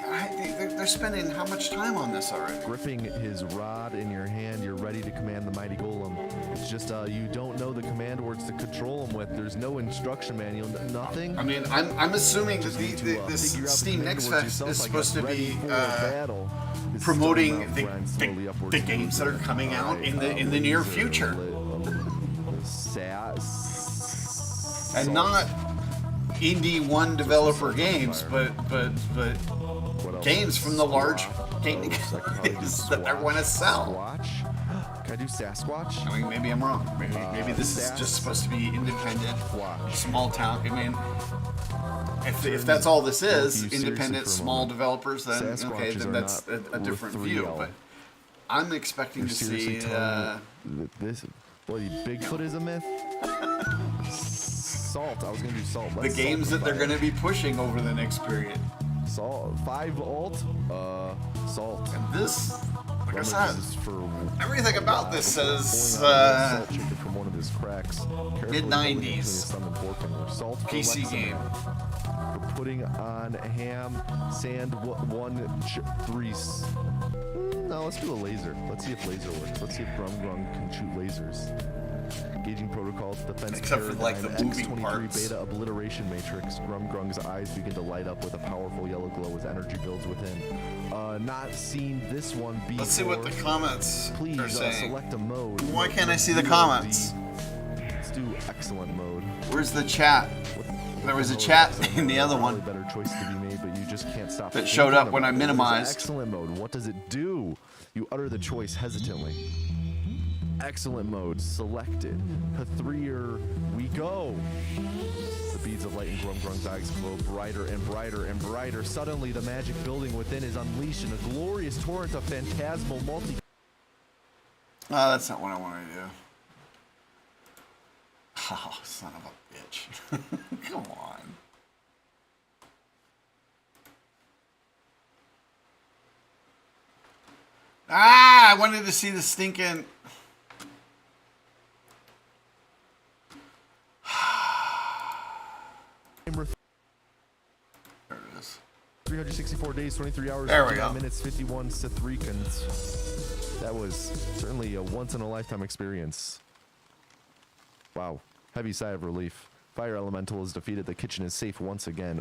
they're spending how much time on this already? Gripping his rod in your hand, you're ready to command the mighty golem. It's just you don't know the command words to control him with. There's no instruction manual, nothing. I mean, I'm assuming that this Steam Next Fest is supposed to be promoting the games that are coming out in the near future, and not indie one developer games, but games from the large gaming companies that I want to sell. Can I do Sasquatch? I mean, maybe I'm wrong. Maybe this is just supposed to be independent, small town. I mean, if that's all this is, independent, small developers, then okay, then that's a different view. But I'm expecting to see this. What? Bigfoot is a myth. Salt. I was gonna do salt. The games that they're gonna be pushing over the next period. Salt. 5 alt. Salt. And this, like I said, everything about this says from one of his cracks. mid-90s PC game. For putting on ham, sand, 3. No, let's do a laser. Let's see if laser works. Let's see if Grung can shoot lasers. Gauging protocols, defense Except for, like, the paradigm, moving X-23 parts. beta obliteration matrix. Grumgrung's eyes begin to light up with a powerful yellow glow as energy builds within. Not seen this one before. Let's see what the comments Please are saying. select a mode. Why can't I see the comments? Let's do excellent mode. Where's the chat? There was a chat in the other one Better choice to be made, but you just can't stop. that showed up when I thinking about it. minimized. Excellent mode. What does it do? You utter the choice hesitantly. Excellent mode selected. Pathreer, we go. The beads of light in Grumgrung's eyes glow brighter and brighter and brighter. Suddenly, the magic building within is unleashed in a glorious torrent of phantasmal multi. Oh, that's not what I wanted to do. Oh, son of a bitch. Come on. Ah, I wanted to see the stinking... There it is. 364 days, 23 hours, There we 59 go. minutes, 51 seconds. That was certainly a once-in-a-lifetime experience. Wow. Heavy sigh of relief. Fire Elemental is defeated. The kitchen is safe once again.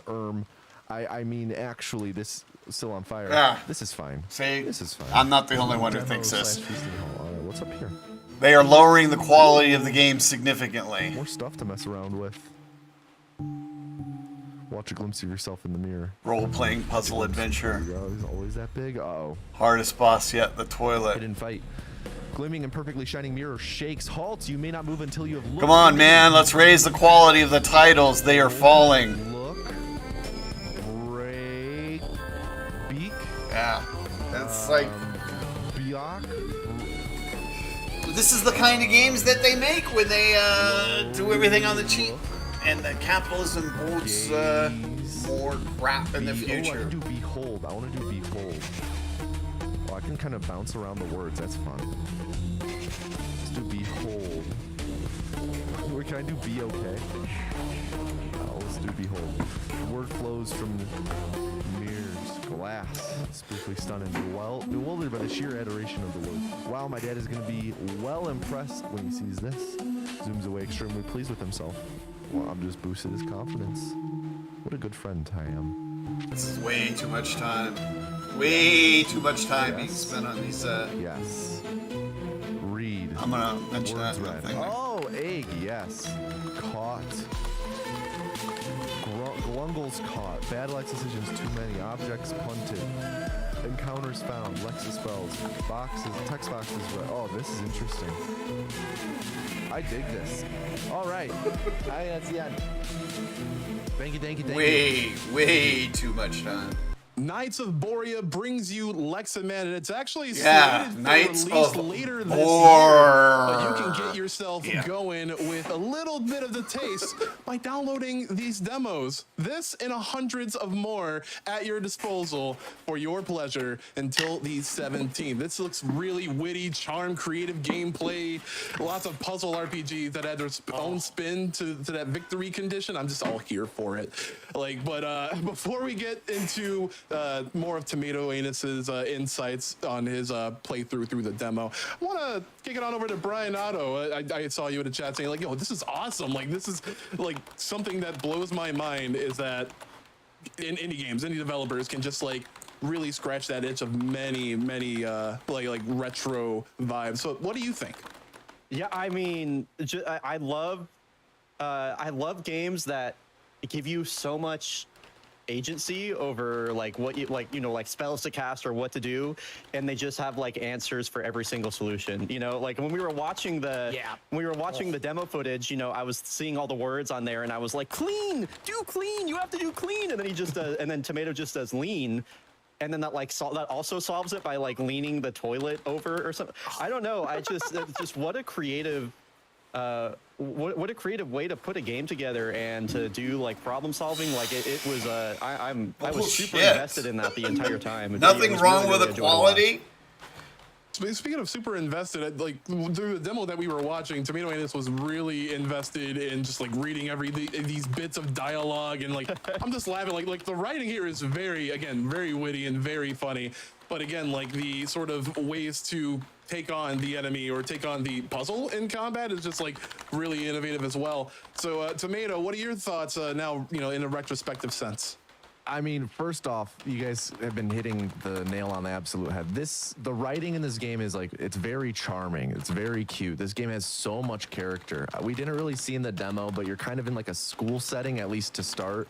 I mean, actually, this is still on fire. Yeah. This is fine. See, this is fine. I'm not the only one who Demo thinks this. slash feasting hall. All right, what's up here? They are lowering the quality of the game significantly. More stuff to mess around with. Watch a glimpse of yourself in the mirror. Role-playing puzzle adventure. Is always that big? Uh-oh. Hardest boss yet, the toilet. Hidden fight. Gleaming and perfectly shining mirror shakes. Halts. You may not move until you have looked. Come on, man. Let's raise the quality of the titles. They are falling. Look. Break. Beak. Yeah. It's like... Biak. This is the kind of games that they make when they do everything on the cheap. And the capitalism boats more crap in the Oh, I future. can do behold. I want to do behold. Oh, I can kind of bounce around the words. That's fun. Let's do behold. Or can I do be okay? Oh, let's do behold. The word flows from mirrors, glass. Spookily stunned and bewildered by the sheer adoration of the word. Wow, my dad is going to be well impressed when he sees this. Zooms away extremely pleased with himself. Well, I'm just boosted his confidence. What a good friend I am. This is way too much time. Way too much time being spent on these. Yes. Read. I'm gonna mention that Words in the read. thing. Oh, egg. Yes. Caught. Glungles caught. Bad Lex decisions too many. Objects punted. Encounters found. Lexus spells. Boxes. Text boxes read. Oh, this is interesting. I dig this. All right. That's the end. Thank you. Way too much time. Knights of Borea brings you Lexaman, and it's actually slated for Knights release of later this Bor- year. But you can get yourself going with a little bit of the taste by downloading these demos. This and hundreds of more at your disposal for your pleasure until the 17th. This looks really witty, charm, creative gameplay, lots of puzzle RPGs that add their own spin to that victory condition. I'm just all here for it. But before we get into more of Tomato Anus's insights on his playthrough through the demo, I want to kick it on over to Brian Otto. I saw you in the chat saying like, yo, this is awesome. Like, this is like something that blows my mind is that in indie games, indie developers can just like really scratch that itch of many like retro vibes. So what do you think? Yeah, I mean, I love games that give you so much agency over like what you like spells to cast or what to do, and they just have like answers for every single solution. Like when we were watching the demo footage, I was seeing all the words on there and I was like, clean, do clean, you have to do clean, and then he just does, and then Tomato just does lean. And then that that also solves it by like leaning the toilet over or something. I don't know. Just what a creative what a creative way to put a game together and to do like problem solving. Like it was I was super invested in that the entire time. Nothing wrong with the quality. Speaking of super invested, like through the demo that we were watching, Tomato Anus was really invested in just like reading these bits of dialogue, and like I'm just laughing. Like the writing here is very witty and very funny. But again, like the sort of ways to take on the enemy or take on the puzzle in combat is just like really innovative as well. So Tomato, what are your thoughts now, you know, in a retrospective sense? I mean, first off, you guys have been hitting the nail on the absolute head. The writing in this game is like, it's very charming. It's very cute. This game has so much character. We didn't really see in the demo, but you're kind of in like a school setting, at least to start.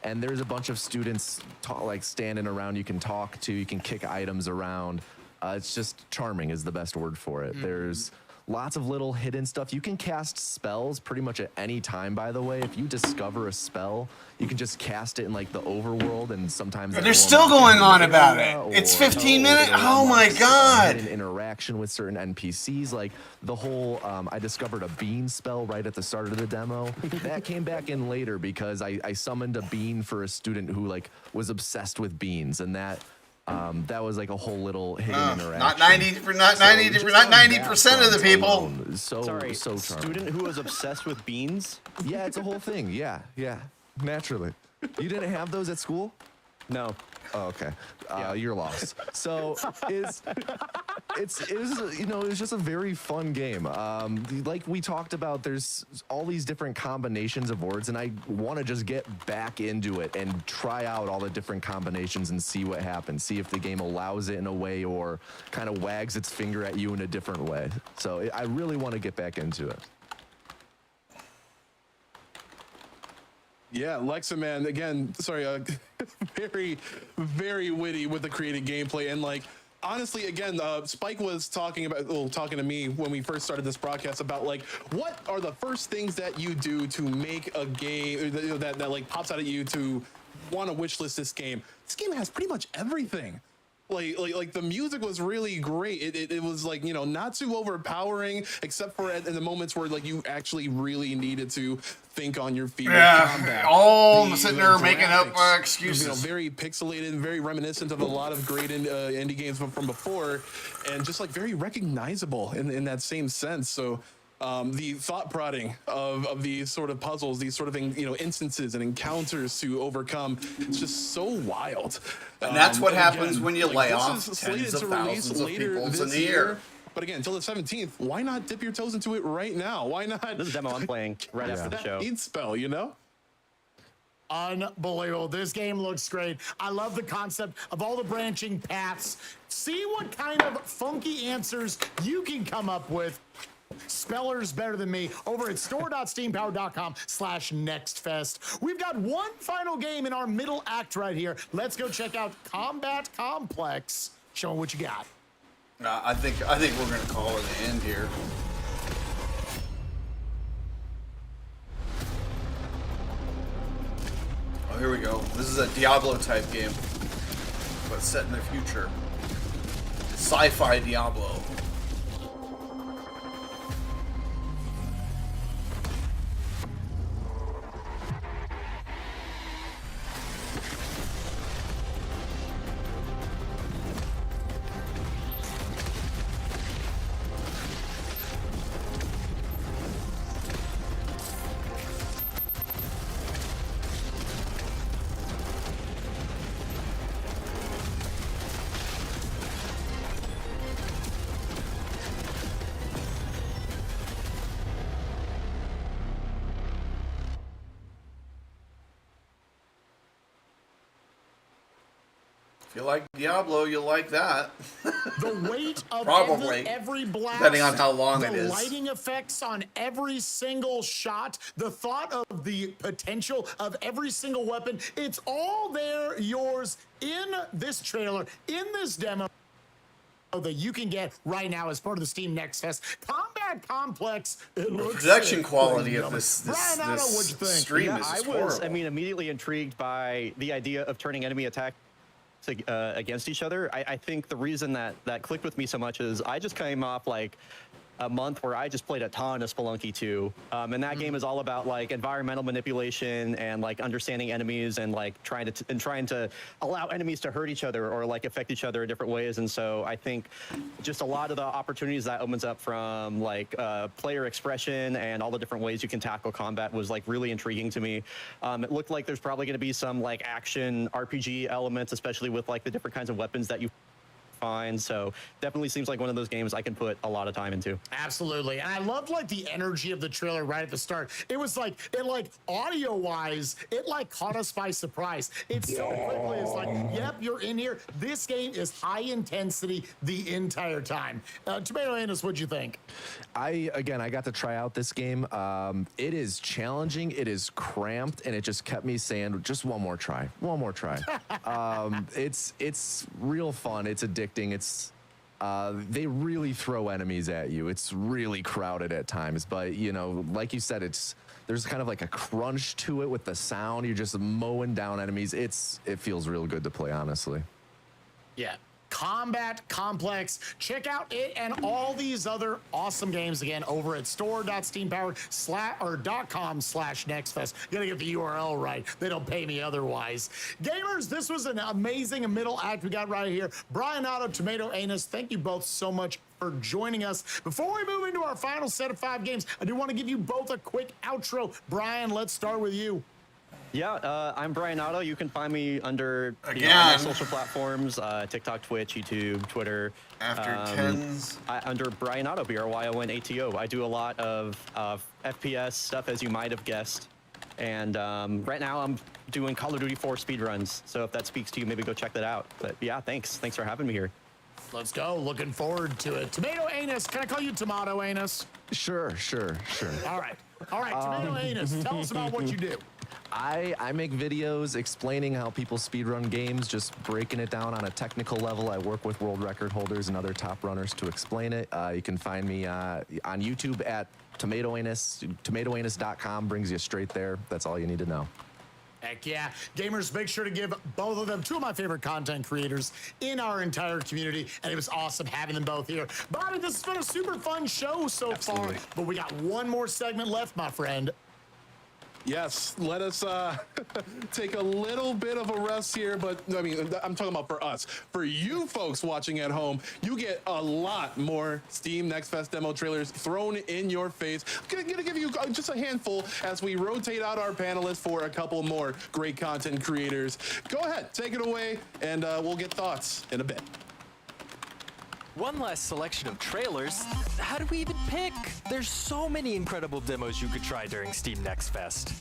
And there's a bunch of students like standing around you can talk to, you can kick items around. It's just charming is the best word for it. There's lots of little hidden stuff. You can cast spells pretty much at any time, by the way. If you discover a spell, you can just cast it in like the overworld, and sometimes They're still going on about it. It's 15 minutes. Oh my god! An interaction with certain NPCs, like the whole. I discovered a bean spell right at the start of the demo. That came back in later because I summoned a bean for a student who like was obsessed with beans, and that was like a whole little hidden interaction. Not 90% of the people. Sorry, so charming. Student who was obsessed with beans? Yeah, it's a whole thing. Yeah, naturally. You didn't have those at school? No. Oh, okay. You're lost. So it's you know, it's just a very fun game. Like we talked about, there's all these different combinations of words, and I want to just get back into it and try out all the different combinations and see what happens. See if the game allows it in a way or kind of wags its finger at you in a different way. So I really want to get back into it. Yeah, Lexa, man, again, sorry, very, very witty with the creative gameplay. And like, honestly, again, Spike was talking to me when we first started this broadcast about like, what are the first things that you do to make a game that like pops out at you to want to wishlist this game? This game has pretty much everything. Like the music was really great. It was like, you know, not too overpowering, except for in the moments where like you actually really needed to think on your feet. Yeah, all sitting there making up excuses. You know, very pixelated, very reminiscent of a lot of great indie games from before, and just like very recognizable in that same sense. So the thought prodding of these sort of puzzles, these sort of instances and encounters to overcome, it's just so wild. And that's what happens when you lay this off is tens of slated to release thousands of later people in this the year. year. But again, until the 17th, why not dip your toes into it right now? Why not? This is a demo I'm playing right after the show. That spell, you know? Unbelievable. This game looks great. I love the concept of all the branching paths. See what kind of funky answers you can come up with. Spellers better than me over at store.steampower.com/nextfest. We've got one final game in our middle act right here. Let's go check out Combat Complex. Show me what you got. I think we're gonna call it an end here. Oh, here we go. This is a Diablo type game, but set in the future. Sci-fi Diablo. If you like Diablo, you'll like that. The weight of Probably, every blast, depending on how long it is. The lighting effects on every single shot, the thought of the potential of every single weapon, it's all there, yours, in this trailer, in this demo that you can get right now as part of the Steam Next Fest. Combat Complex, it looks production sick. quality of this Brian, what'd you think? stream Yeah, is I was, horrible. I mean, immediately intrigued by the idea of turning enemy attack against each other. I think the reason that clicked with me so much is I just came off like a month where I just played a ton of Spelunky 2, and that game is all about like environmental manipulation and like understanding enemies and like trying to allow enemies to hurt each other or like affect each other in different ways. And so I think just a lot of the opportunities that opens up from like player expression and all the different ways you can tackle combat was like really intriguing to me. It looked like there's probably going to be some like action RPG elements, especially with like the different kinds of weapons that you fine. So definitely seems like one of those games I can put a lot of time into. Absolutely. And I loved like the energy of the trailer right at the start. It was like, audio wise, it like caught us by surprise. It's so quickly, it's like, yep, you're in here. This game is high intensity the entire time. Tomato Anus, what'd you think? I got to try out this game. It is challenging, it is cramped, and it just kept me saying, just one more try. It's real fun. It's addicting. They really throw enemies at you. It's really crowded at times, but like you said, there's kind of like a crunch to it with the sound. You're just mowing down enemies. It feels real good to play, honestly. Yeah. Combat Complex. Check out it and all these other awesome games again over at store.steampowered.com/nextfest. You gotta get the URL right. They don't pay me otherwise. Gamers, this was an amazing middle act we got right here. Brian Otto, Tomato Anus, thank you both so much for joining us. Before we move into our final set of 5 games, I do want to give you both a quick outro. Brian, let's start with you. Yeah, I'm Brian Otto. You can find me under Again. social platforms, TikTok, Twitch, YouTube, Twitter. After tens. Under Brian Otto, BRYONATO. I do a lot of FPS stuff, as you might have guessed. And right now I'm doing Call of Duty 4 speedruns. So if that speaks to you, maybe go check that out. But yeah, thanks. Thanks for having me here. Let's go. Looking forward to it. Tomato Anus. Can I call you Tomato Anus? Sure. All right. Tomato Anus, tell us about what you do. I make videos explaining how people speedrun games, just breaking it down on a technical level. I work with world record holders and other top runners to explain it. You can find me on YouTube at Tomato Anus. TomatoAnus.com brings you straight there. That's all you need to know. Heck yeah. Gamers, make sure to give both of them, 2 of my favorite content creators in our entire community, and it was awesome having them both here. Bobby, this has been a super fun show so far, but we got one more segment left, my friend. Yes, let us take a little bit of a rest here, but I mean, I'm talking about for us. For you folks watching at home, you get a lot more Steam Next Fest demo trailers thrown in your face. Gonna give you just a handful as we rotate out our panelists for a couple more great content creators. Go ahead, take it away, and we'll get thoughts in a bit. One last selection of trailers. How do we even pick? There's so many incredible demos you could try during Steam Next Fest.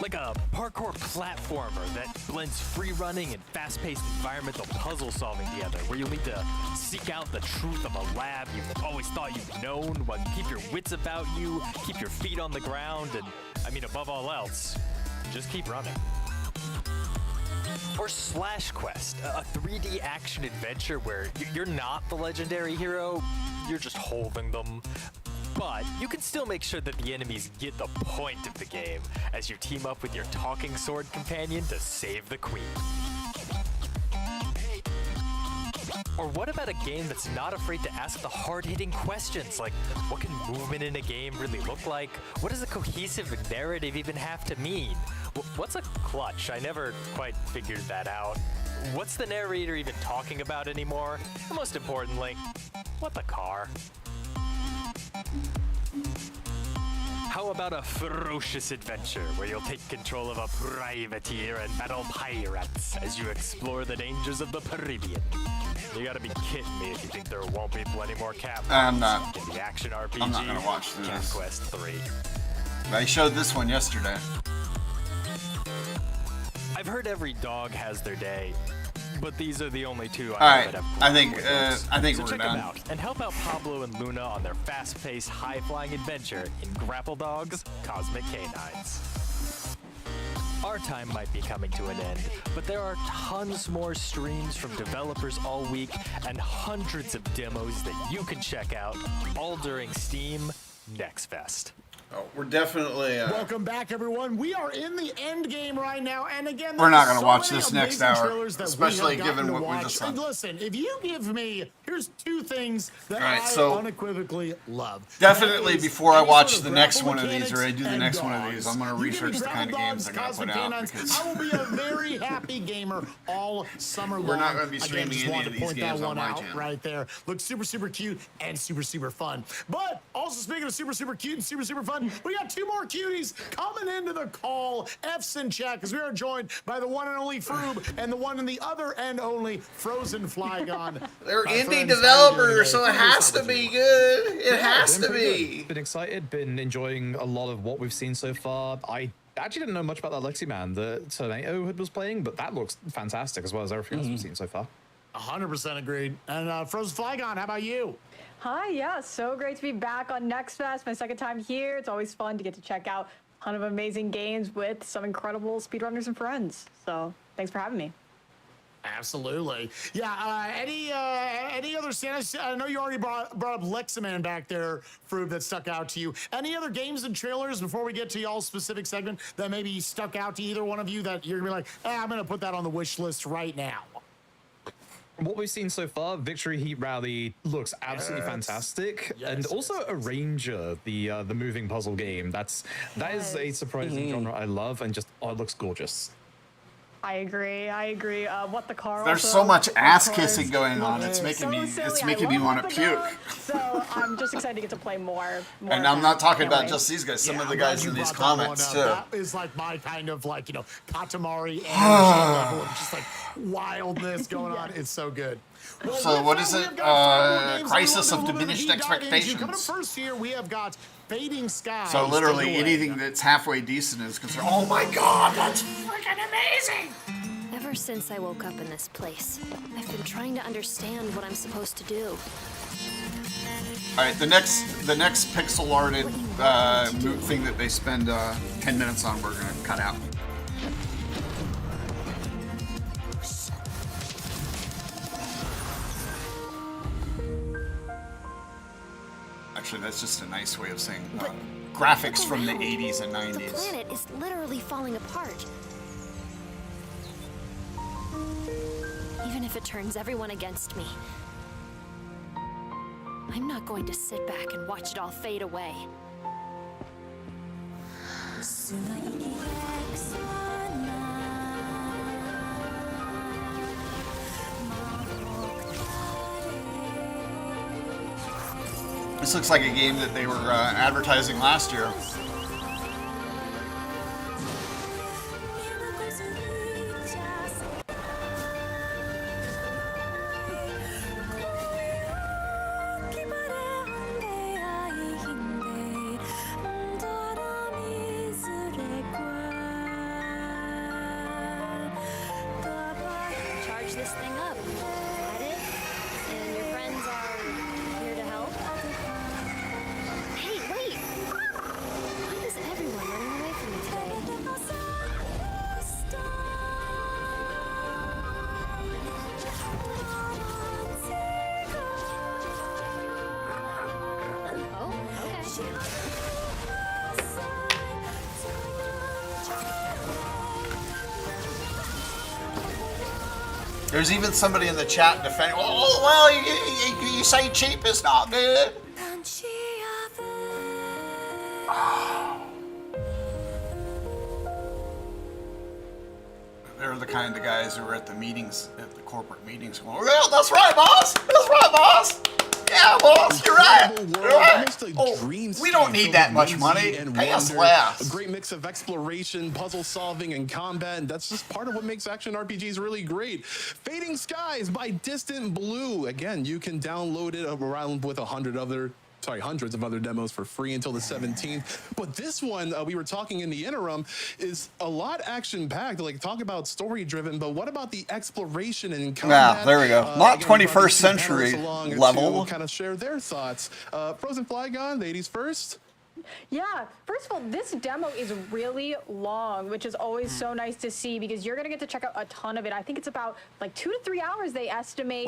Like a parkour platformer that blends free running and fast-paced environmental puzzle solving together, where you'll need to seek out the truth of a lab you've always thought you've known, but keep your wits about you, keep your feet on the ground, and, I mean, above all else, just keep running. Or Slash Quest, a 3D action adventure where you're not the legendary hero, you're just holding them. But you can still make sure that the enemies get the point of the game as you team up with your talking sword companion to save the queen. Or what about a game that's not afraid to ask the hard-hitting questions, like what can movement in a game really look like? What does a cohesive narrative even have to mean? What's a clutch? I never quite figured that out. What's the narrator even talking about anymore? And most importantly, what the car? How about a ferocious adventure where you'll take control of a privateer and battle pirates as you explore the dangers of the Caribbean? You gotta be kidding me if you think there won't be plenty more captains I'm not. in the action RPG I'm not gonna watch this. Conquest 3. I showed this one yesterday. I've heard every dog has their day, but these are the only two All I right, know that have I think so we're check done. them out and help out Pablo and Luna on their fast-paced, high-flying adventure in Grapple Dogs: Cosmic Canines. Our time might be coming to an end, but there are tons more streams from developers all week and hundreds of demos that you can check out, all during Steam Next Fest. Oh, we're definitely. Welcome back, everyone. We are in the end game right now, and again, We're not going to watch this next hour, especially given what we just saw. And listen, if you give me, here's 2 things that All right, I so unequivocally love. Definitely before I any watch sort of the next grapple one of these, or I do the mechanics next and one of these, I'm going to dogs. You give me research the kind of grapple games dogs, they're going to put Cosmic out. Canines, Because I will be a very happy gamer all summer long. We're not gonna be Again, streaming just any wanted of to these point games that on one my out channel. right there. Looks super, super cute and super, super fun. But also speaking of super, super cute and super, super fun, We got two more cuties coming into the call. F's in chat because we are joined by the one and only Froob and the one and the other and only Frozen Flygon. They're indie developers, so it has to be good. It has to be. Been excited, been enjoying a lot of what we've seen so far. I actually didn't know much about that Lexi Man that Tornado was playing, but that looks fantastic as well as everything else we've seen so far. 100% agreed. And Frozen Flygon, how about you? Hi, yeah, so great to be back on Next Fest. My second time here. It's always fun to get to check out a ton of amazing games with some incredible speedrunners and friends. So thanks for having me. Absolutely. Yeah, any other standouts? I know you already brought up Leximan back there, Froob, that stuck out to you. Any other games and trailers before we get to y'all's specific segment that maybe stuck out to either one of you that you're going to be like, I'm going to put that on the wish list right now? What we've seen so far, Victory Heat Rally looks absolutely fantastic, and also Arranger, the moving puzzle game. That is a surprising genre I love, and just it looks gorgeous. I agree. What the car? There's also, so much of ass course, kissing going on. It's making me. It's making me want to puke. So I'm just excited to get to play more And I'm not talking about just these guys. Some of the guys in these comments too. That is like my kind of like Katamari energy level of just like wildness going on. It's so good. Well, so what is it? Crisis of Diminished Expectations. Coming up first here, we have got Fading Skies. So literally anything that's halfway decent is considered. Oh my God, that's freaking amazing! Ever since I woke up in this place, I've been trying to understand what I'm supposed to do. All right, the next pixel arted thing that they spend 10 minutes on, we're gonna cut out. Actually, that's just a nice way of saying graphics from the 80s and 90s. The planet is literally falling apart. Even if it turns everyone against me, I'm not going to sit back and watch it all fade away. This looks like a game that they were advertising last year. Charge this thing up. Is that it? And your friends are here to help? Hey, wait! Why is everyone running away from me today? Oh, okay. There's even somebody in the chat defending. Oh well, you say cheap is not good. They're the kind of guys who are at the meetings, at the corporate meetings, going, "Well, that's right, boss. That's right, boss. Yeah, boss, you're right. You're right. Oh, we don't need that much money. Pay us less." A great mix of exploration, puzzle solving, and combat, and that's just part of what makes action RPGs really great. Fading Skies by Distant Blue. Again, you can download it around with hundreds of other demos for free until the 17th. But this one, we were talking in the interim, is a lot action-packed. Like, talk about story-driven, but what about the exploration and combat? Yeah, there we go. Not again, 21st century level. To kind of share their thoughts. Frozen Flygon, ladies first. Yeah, first of all, this demo is really long, which is always so nice to see because you're going to get to check out a ton of it. I think it's about like 2 to 3 hours they estimate,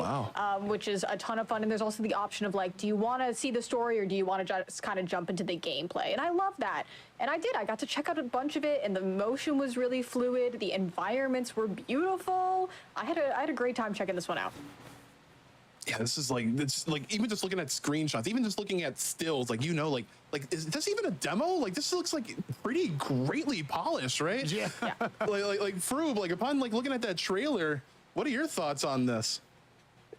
which is a ton of fun. And there's also the option of like, do you want to see the story or do you want to just kind of jump into the gameplay? And I love that. And I did. I got to check out a bunch of it and the motion was really fluid. The environments were beautiful. I had a great time checking this one out. Yeah, this is like even just looking at screenshots, even just looking at stills, like is this even a demo? Like this looks like pretty greatly polished, right? Yeah. like Froob, like upon like looking at that trailer, what are your thoughts on this?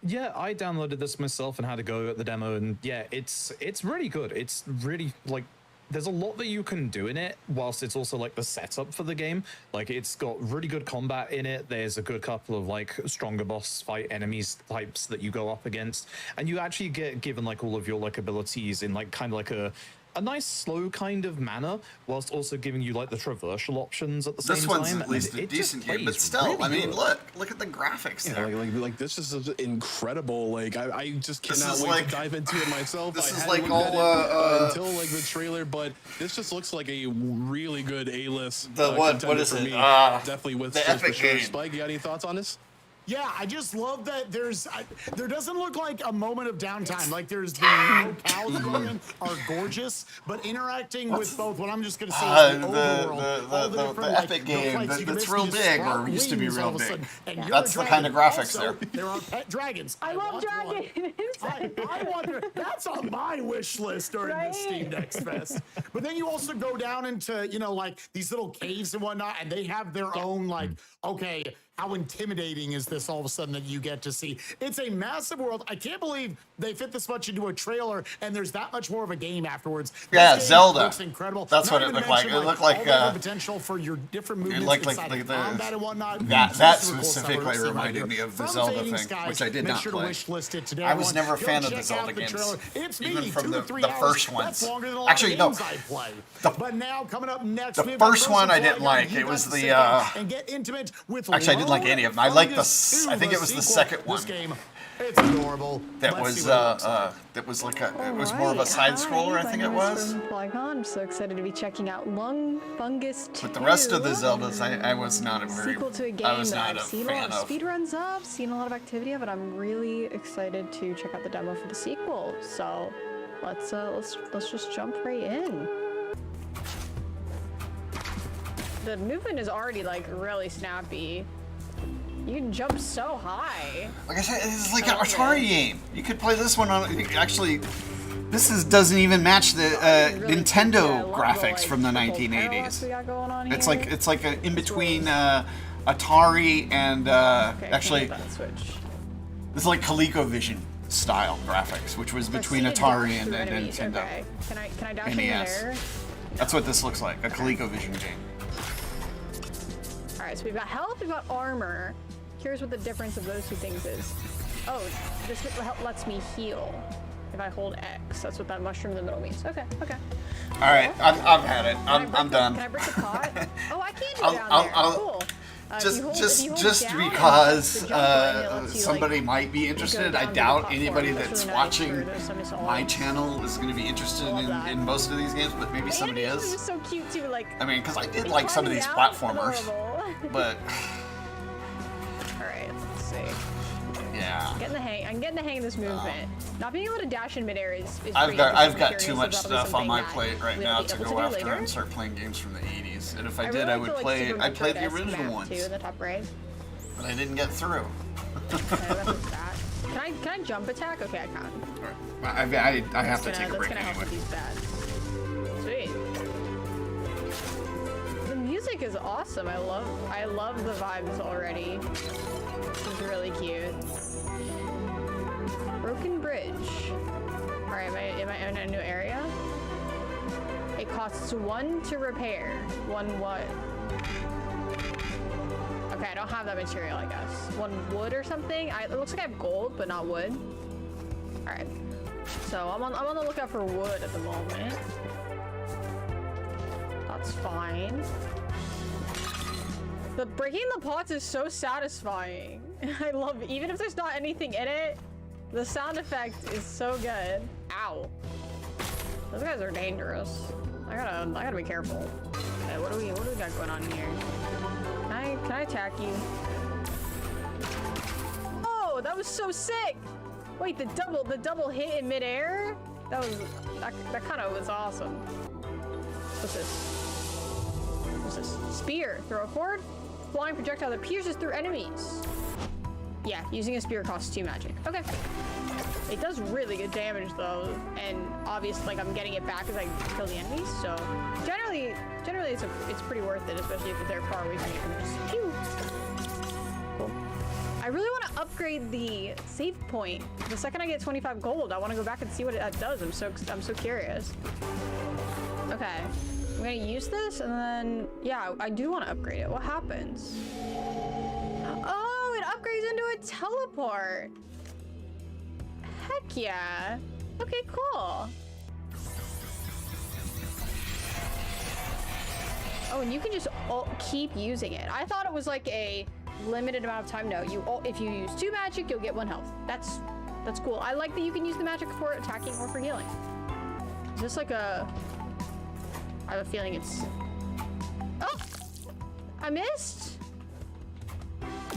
Yeah, I downloaded this myself and had to go at the demo, and yeah, it's really good. It's really like there's a lot that you can do in it, whilst it's also like the setup for the game. Like it's got really good combat in it. There's a good couple of like stronger boss fight enemies types that you go up against, and you actually get given like all of your like abilities in like kind of like a nice slow kind of manner, whilst also giving you like the traversal options at the same time. This one's at and least a it just decent game, but plays still, really I mean, good. look at the graphics there. Like this is incredible. Like I just This cannot is wait like- to dive into it myself. this I is hadn't like looked all, at it, until like the trailer, but this just looks like a really good A-list. What contender is for it? me. Definitely with the Spike for Epic sure. game. Spike, you got any thoughts on this? Yeah, I just love that there doesn't look like a moment of downtime. Like there's the locales going in are gorgeous, but interacting with both what I'm just gonna say is the overworld, all the different like, Epic the game flights you can that's basically real just big, sprout or used to be wings all real of a big. sudden, and you're That's a the kind of dragon. graphics Also, there. There are pet dragons. I love want one. dragons. I wonder, that's on my wish list during this Steam Next Fest. But then you also go down into, you know, like these little caves and whatnot, and they have their own, like, okay, how intimidating is this all of a sudden that you get to see? It's a massive world. I can't believe they fit this much into a trailer, and there's that much more of a game afterwards. Yeah, This game Zelda. looks incredible. That's Not what it even looked to like. mention, It looked like, all the different potential for your different movements looked like inside the- of combat and whatnot. That Super cool stuff specifically we're seeing right reminded here. me of the From Zelda Fading thing, Skies, which I did make not sure play. to wish list it today. I was everyone. never a Go fan of the check Zelda out the games, trailer. It's even me, from 2 the- to 3 the hours. first ones. That's longer than a lot Actually, of no. games I play. But now coming up next, The we've got first one I Frozen didn't Fire. like. You It got was to the, sit down and get intimate with actually, I didn't like Lone any of them. I liked the Fungus 2, I think it was the second one. This game, it's adorable. That Let's was see what it looks like. that was like it was more of a side scroller, I think it was. I'm so excited to be checking out Lung Fungus 2. But the rest of the Zeldas, I was not a very, sequel to a game I was that not I've a seen a fan lot of of. speedruns of, seen a lot of activity of, and I'm really excited to check out the demo for the sequel. So let's just jump right in. The movement is already like really snappy. You can jump so high. Like I said, it's like an Atari game. You could play this one on. Actually, this doesn't even match the Nintendo graphics from the 1980s. It's like a, in between Atari and actually this is like ColecoVision style graphics, which was between Atari and Nintendo. Okay. Can I dash in NES. there? That's what this looks like, a ColecoVision game. All right, so we've got health, we've got armor. Here's what the difference of those two things is. Oh, this lets me heal if I hold X. That's what that mushroom in the middle means. Okay, okay. All right, I've had it. I'm done. Can I break the pot? Oh, I can do it down there. Cool. Just because somebody might be interested, I doubt anybody that's watching my channel is going to be interested in most of these games, but maybe somebody It is. was so cute too, like. I mean, because I did like some of these platformers, but All right, let's see. yeah. I'm getting the hang of this movement. Not being able to dash in midair is I've pretty interesting. got I'm too curious much if that'll be stuff on my something plate right that now we'll be to able go do after later. and start playing games from the 80s. And if I really did, I like would the, play. Super I'd play the Metroid-esque original map, ones, too, in the top right. but I didn't get through. Can I jump attack? Okay, I can. I have to That's take a break gonna help anyway. with these bats. Sweet. The music is awesome. I love the vibes already. It's really cute. Broken bridge. All right, am I in a new area? It costs 1 to repair. 1 what? Okay, I don't have that material, I guess. 1 wood or something? It looks like I have gold, but not wood. All right. So I'm on the lookout for wood at the moment. That's fine. But breaking the pots is so satisfying. I love it. Even if there's not anything in it, the sound effect is so good. Ow. Those guys are dangerous. I gotta be careful. Okay, what do we got going on here? Can I attack you? Oh, that was so sick! Wait, the double hit in midair? That kind of was awesome. What's this? What's this? Spear. Throw a cord. Flying projectile that pierces through enemies. Yeah, using a spear costs 2 magic. Okay. It does really good damage though, and obviously, like, I'm getting it back as I kill the enemies. So generally, it's pretty worth it, especially if they're far away from you. Just pew. Cool. I really want to upgrade the save point. The second I get 25 gold, I want to go back and see what that does. I'm so curious. Okay, Okay. I'm gonna use this and then, yeah, I do want to upgrade it. What happens? Oh, it upgrades into a teleport. Heck yeah. Okay, cool. Oh, and you can just keep using it. I thought it was like a limited amount of time. No, if you use 2 magic, you'll get 1 health. That's cool. I like that you can use the magic for attacking or for healing. Is this like a... I have a feeling it's... Oh! I missed?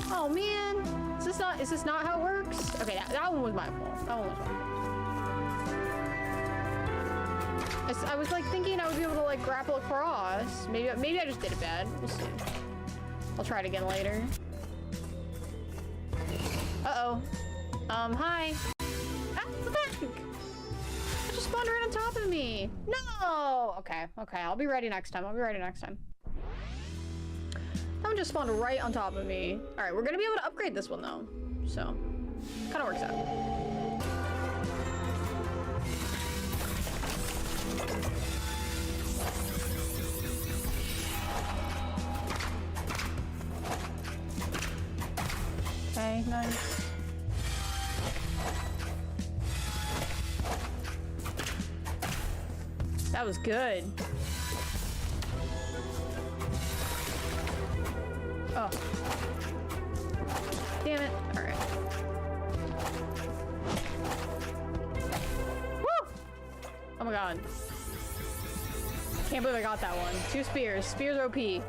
Oh, man. Is this not how it works? Okay, that one was my fault. That one was my fault. I was like thinking I would be able to like grapple across. Maybe I just did it bad. We'll see. I'll try it again later. Uh-oh. Hi. Ah, what the heck? It just spawned right on top of me. No! Okay, I'll be ready next time. That one just spawned right on top of me. All right, we're gonna be able to upgrade this one though. So, kind of works out. Okay, nice. That was good. Oh. Damn it. All right. Woo! Oh my god. Can't believe I got that one. 2 spears. Spears OP.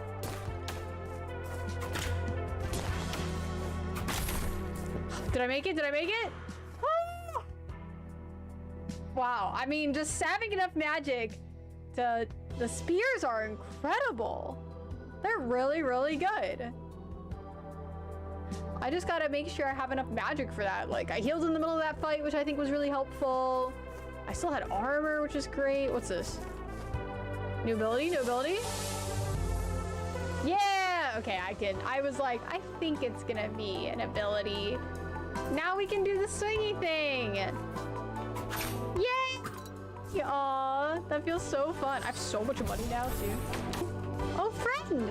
Did I make it? Oh! Wow. I mean, just having enough magic to... The spears are incredible. They're really, really good. I just gotta make sure I have enough magic for that. Like, I healed in the middle of that fight, which I think was really helpful. I still had armor, which is great. What's this? New ability? Yeah! Okay, I was like, I think it's gonna be an ability. Now we can do the swingy thing. Yay! Aw, that feels so fun. I have so much money now, too. Oh, friend!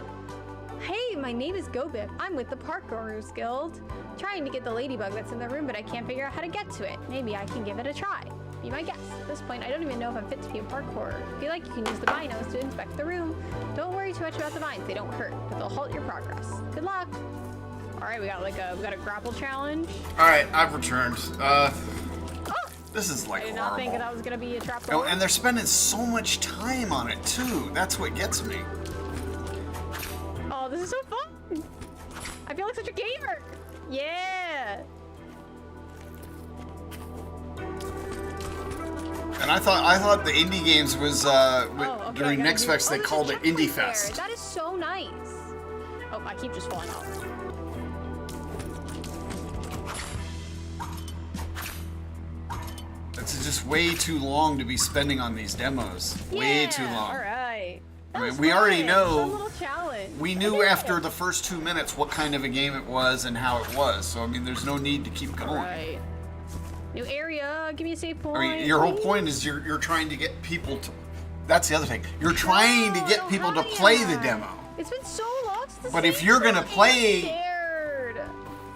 Hey, my name is Gobip. I'm with the Park Gurus Guild. Trying to get the ladybug that's in the room, but I can't figure out how to get to it. Maybe I can give it a try. Be my guest. At this point, I don't even know if I'm fit to be a parkour. Feel like you can use the binos to inspect the room. Don't worry too much about the vines. They don't hurt, but they'll halt your progress. Good luck. All right, we got a grapple challenge. All right, I've returned. This is like I did not think that was gonna be a trap door. Oh, and they're spending so much time on it too. That's what gets me. Oh, this is so fun. I feel like such a gamer. Yeah. And I thought the indie games was during Next Fest they called it Indie Fest. That is so nice. Oh, I keep just falling off. It's just way too long to be spending on these demos. Way too long. All right. I mean, we already know. Challenge. We knew after the first 2 minutes what kind of a game it was and how it was. So I mean, there's no need to keep going. Right. New area. Give me a save point. I mean, your whole point is you're trying to get people to. That's the other thing. You're trying to get people to play the demo. It's been so long since. But if you're gonna play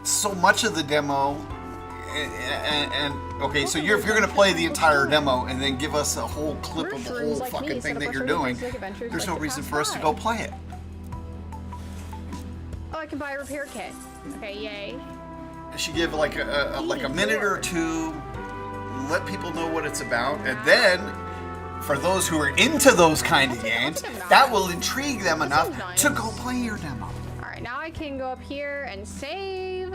so much of the demo. And okay, so if you're gonna play the entire demo and then give us a whole clip of the whole fucking thing that you're doing, there's no reason for us to go play it. Oh, I can buy a repair kit. Okay, yay. You should give like a minute or two, let people know what it's about, and then for those who are into those kind of games, that will intrigue them enough to go play your demo. All right, now I can go up here and save.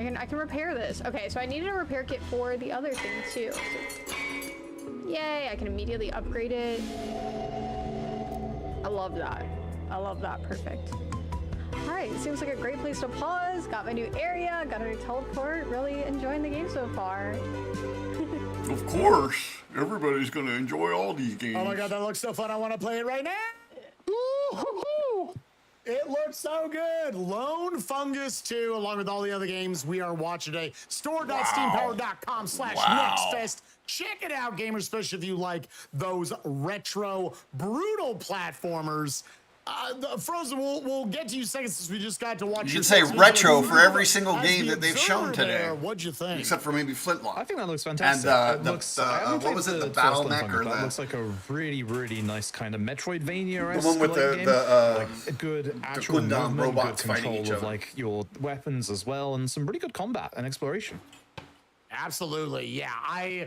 I can repair this. Okay, so I needed a repair kit for the other thing too. Yay, I can immediately upgrade it. I love that. Perfect. All right, seems like a great place to pause. Got my new area, got a new teleport. Really enjoying the game so far. Of course, everybody's gonna enjoy all these games. Oh my god, that looks so fun. I want to play it right now. Ooh, it looks so good. Lone Fungus 2, along with all the other games we are watching today. Store.steampower.com/nextfest check it out, gamers, especially if you like those retro, brutal platformers. Frozen, we'll get to you seconds since we just got to watch. You can say retro for every single game that they've shown today. What'd you think? Except for maybe Flintlock. I think that looks fantastic. And it looks, what was it? The Battle Mech or that looks like a really, really nice kind of Metroidvania. The one with like a good actual movement, robots good fighting each control of other. like your weapons as well, and some really good combat and exploration. Absolutely, yeah.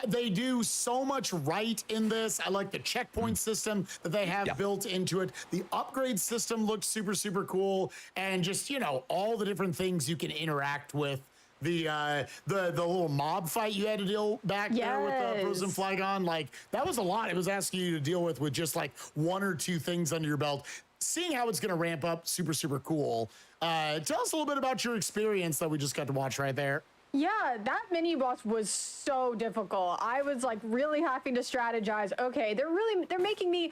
They do so much right in this. I like the checkpoint system that they have built into it. The upgrade system looks super, super cool, and just all the different things you can interact with. The little mob fight you had to deal back there with Frozen Flygon, like that was a lot. It was asking you to deal with just like one or two things under your belt. Seeing how it's going to ramp up, super, super cool. Tell us a little bit about your experience that we just got to watch right there. Yeah, that mini boss was so difficult. I was like really having to strategize. Okay, they're making me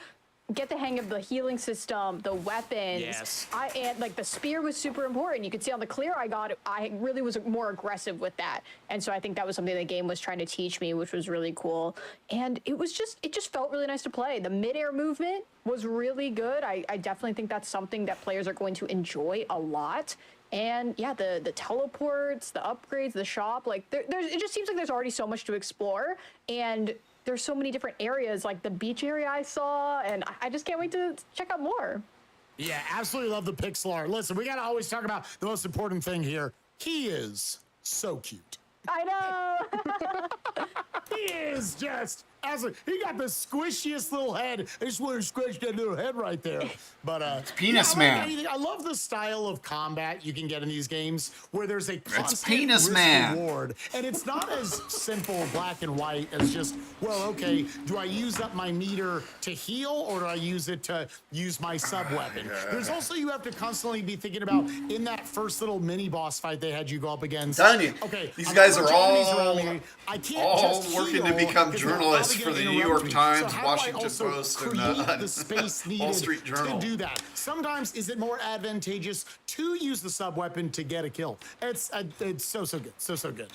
get the hang of the healing system, the weapons. Yes. And like the spear was super important. You could see on the clear I got, I really was more aggressive with that. And so I think that was something the game was trying to teach me, which was really cool. And it just felt really nice to play. The midair movement was really good. I definitely think that's something that players are going to enjoy a lot. And yeah, the teleports, the upgrades, the shop, like it just seems like there's already so much to explore, and there's so many different areas, like the beach area I saw, and I just can't wait to check out more. Yeah, absolutely love the pixel art. Listen, we got to always talk about the most important thing here. He is so cute. I know. He is just he got the squishiest little head. I just want to squish that little head right there. But it's Penis Man. I love the style of combat you can get in these games where there's a constant Penis risk Man. reward, and it's not as simple black and white as just, well, okay, do I use up my meter to heal or do I use it to use my sub weapon? There's also, you have to constantly be thinking about in that first little mini boss fight they had you go up against. I'm telling you, okay, these guys are all working to become journalists for the New York Times, Washington Post, and the space needed Wall Street Journal. to do that. Sometimes is it more advantageous to use the sub weapon to get a kill? It's so good, so good.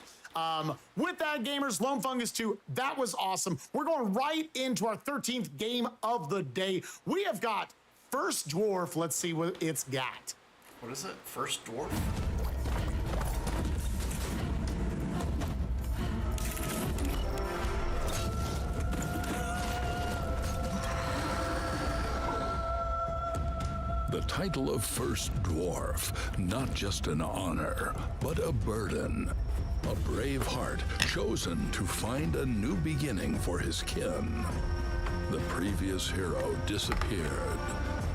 With that, gamers, Lone Fungus 2, that was awesome. We're going right into our 13th game of the day. We have got First Dwarf. Let's see what it's got. What is it? First Dwarf? The title of First Dwarf, not just an honor, but a burden. A brave heart chosen to find a new beginning for his kin. The previous hero disappeared,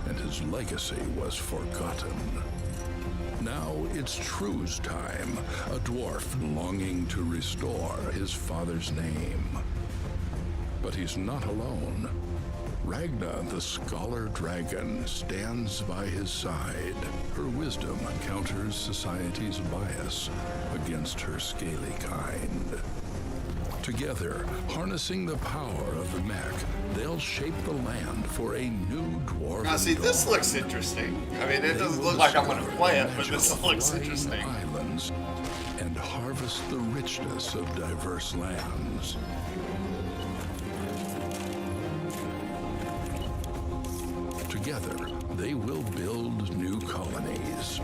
and his legacy was forgotten. Now it's True's time, a dwarf longing to restore his father's name. But he's not alone. Ragna, the scholar dragon, stands by his side. Her wisdom counters society's bias against her scaly kind. Together, harnessing the power of the mech, they'll shape the land for a new dwarven Now, see, this dawn. looks interesting. I mean, it doesn't look like I'm going to play it, but this looks interesting. Islands and harvest the richness of diverse lands. Together, they will build new colonies.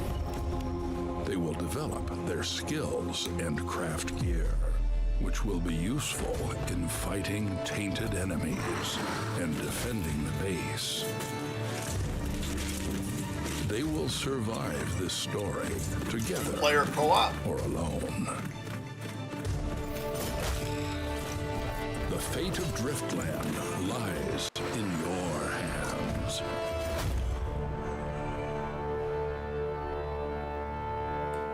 They will develop their skills and craft gear, which will be useful in fighting tainted enemies and defending the base. They will survive this story together, Player co-op, or alone. The fate of Driftland lies in your hands.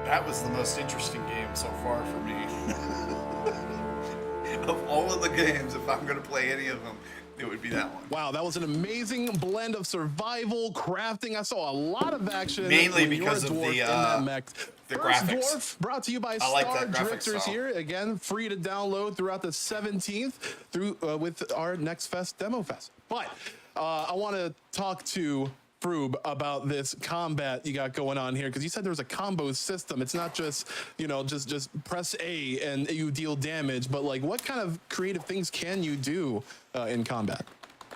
That was the most interesting game so far for me. Of all of the games, if I'm going to play any of them, it would be that one. Wow, that was an amazing blend of survival, crafting. I saw a lot of action. Mainly when you're because a of dwarf the, in that mech. the First graphics. Dwarf, brought to you by I like Star that graphic Drifters style. here. Again, free to download throughout the 17th through with our Next Fest Demo Fest. But I want to talk to Froob, about this combat you got going on here, because you said there was a combo system. It's not just, you know, just press A and you deal damage, but like what kind of creative things can you do in combat?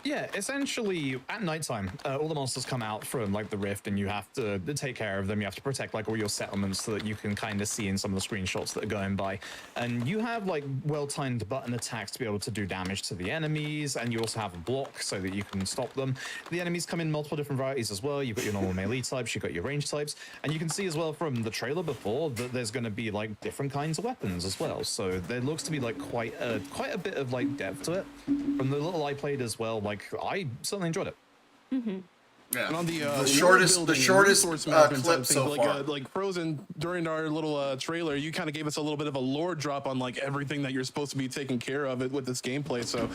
Yeah, essentially at nighttime, all the monsters come out from like the rift, and you have to take care of them. You have to protect like all your settlements so that you can kind of see in some of the screenshots that are going by. And you have like well-timed button attacks to be able to do damage to the enemies, and you also have a block so that you can stop them. The enemies come in multiple different varieties as well. You've got your normal melee types, you've got your range types, and you can see as well from the trailer before that there's going to be like different kinds of weapons as well. So there looks to be like quite a bit of like depth to it. From the little I played as well, like I certainly enjoyed it. Yeah. And on the shortest resource management clip side so of things, far. like Frozen, during our little trailer, you kind of gave us a little bit of a lore drop on like everything that you're supposed to be taking care of with this gameplay. So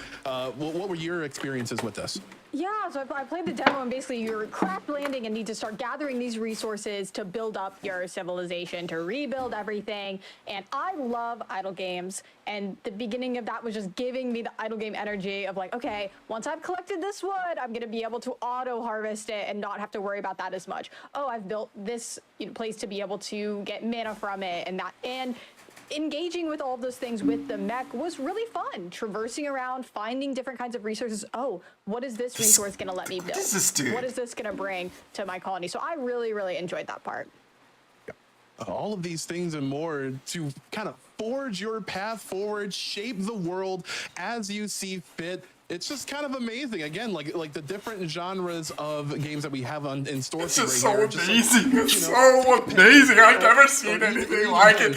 what were your experiences with this? Yeah, so I played the demo, and basically you're craft landing and need to start gathering these resources to build up your civilization, to rebuild everything. And I love idle games, and the beginning of that was just giving me the idle game energy of like, okay, once I've collected this wood, I'm gonna be able to auto harvest it and not have to worry about that as much. Oh, I've built this place to be able to get mana from it, and engaging with all of those things with the mech was really fun. Traversing around, finding different kinds of resources. Oh, what is this resource going to let me build? What does this do? What is this going to bring to my colony? So I really, really enjoyed that part. All of these things and more to kind of forge your path forward, shape the world as you see fit. It's just kind of amazing. Again, like the different genres of games that we have in store. It's for just right so here. amazing. Like, It's so amazing. I've never seen anything like it.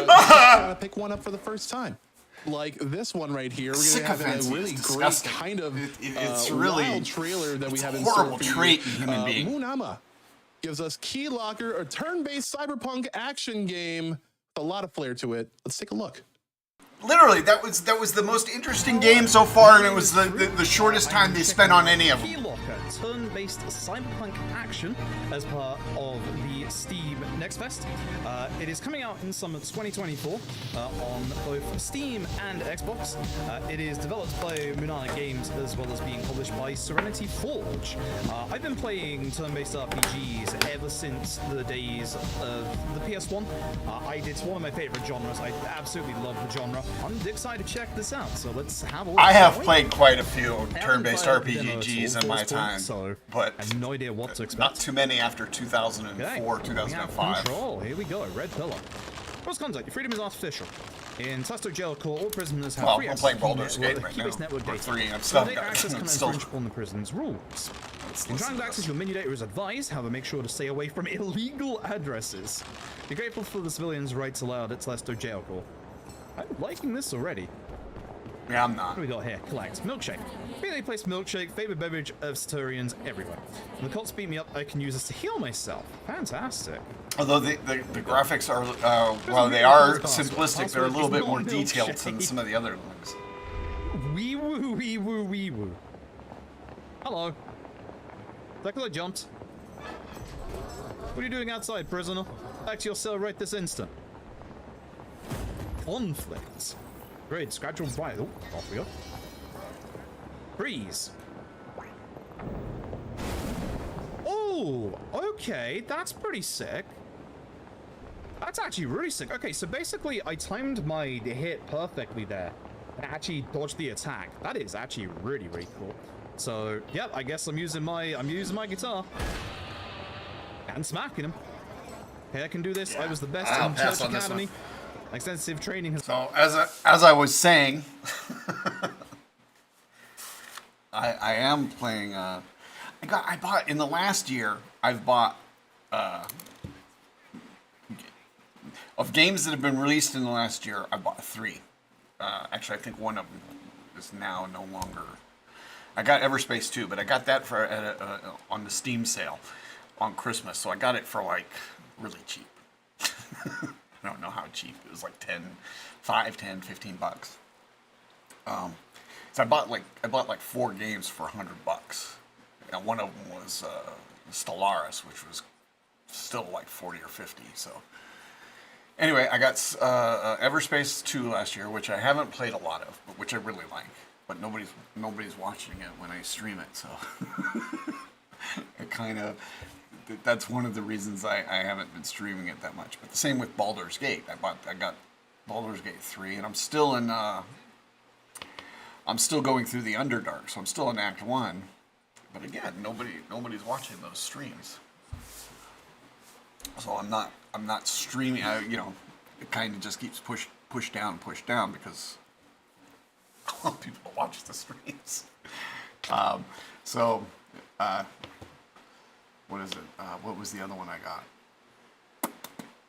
Gotta pick one up for the first time. Like this one right here, we're gonna have a really great kind of it's really wild trailer that we have in horrible store for trait you. in human being. Moonama gives us Key Locker, a turn-based cyberpunk action game with a lot of flair to it. Let's take a look. Literally, that was the most interesting game so far, and it was the shortest time they spent on any of them. Keylocker, turn-based cyberpunk action as part of the Steam Next Fest. It is coming out in summer 2024 on both Steam and Xbox. It is developed by Munana Games as well as being published by Serenity Forge. I've been playing turn-based RPGs ever since the days of the PS1. It's one of my favorite genres. I absolutely love the genre. I'm excited to check this out, so let's have a look. I have played quite a few turn-based RPGs in my time, but I have no idea what to expect. Not too many after 2004, 2005. Control. Here we go. Red pillar. First contact. Your freedom is artificial. In Testo Jail Core, all prisoners have free I'm access playing to Baldur's Gate right key-based now. network Or data. 3, and I'm So still data access can still. infringe upon the prison's rules. Trying to access your menu data is advised, however, make sure to stay away from illegal addresses. Be grateful for the civilians' rights allowed at Testo Jail Core. I'm liking this already. Yeah, I'm not. What do we got here? Collect. Milkshake. Freely placed milkshake, favorite beverage of Saturians everywhere. When the cults beat me up, I can use this to heal myself. Fantastic. Although the graphics are, while they are simplistic, they're a little bit more detailed than some of the other ones. Wee woo, wee woo, wee woo. Hello. Because I jumped. What are you doing outside, prisoner? Back to your cell right this instant. Conflict. Great, scratch your bite. Oh, off we go. Freeze. Oh, okay, that's pretty sick. That's actually really sick. Okay, so basically I timed my hit perfectly there and actually dodged the attack. That is actually really, really cool. So, yep, I guess I'm using my guitar and smacking him. Okay, I can do this. I was the best in Church Academy. Extensive training has. So as I was saying, I am playing. I bought in the last year. I've bought of games that have been released in the last year. I bought 3. Actually, I think one of them is now no longer. I got Everspace 2, but I got that for on the Steam sale on Christmas. So I got it for like really cheap. I don't know how cheap. It was like 10, 15 bucks. So I bought like 4 games for $100. And one of them was Stellaris, which was still like 40 or 50. So anyway, I got Everspace 2 last year, which I haven't played a lot of, but which I really like. But nobody's watching it when I stream it, so it kind of, that's one of the reasons I haven't been streaming it that much. But the same with Baldur's Gate. I got Baldur's Gate 3, and I'm still in. I'm still going through the Underdark, so I'm still in Act 1. But again, nobody's watching those streams, so I'm not streaming. It kind of just keeps push down because I want people to watch the streams. What is it? What was the other one I got?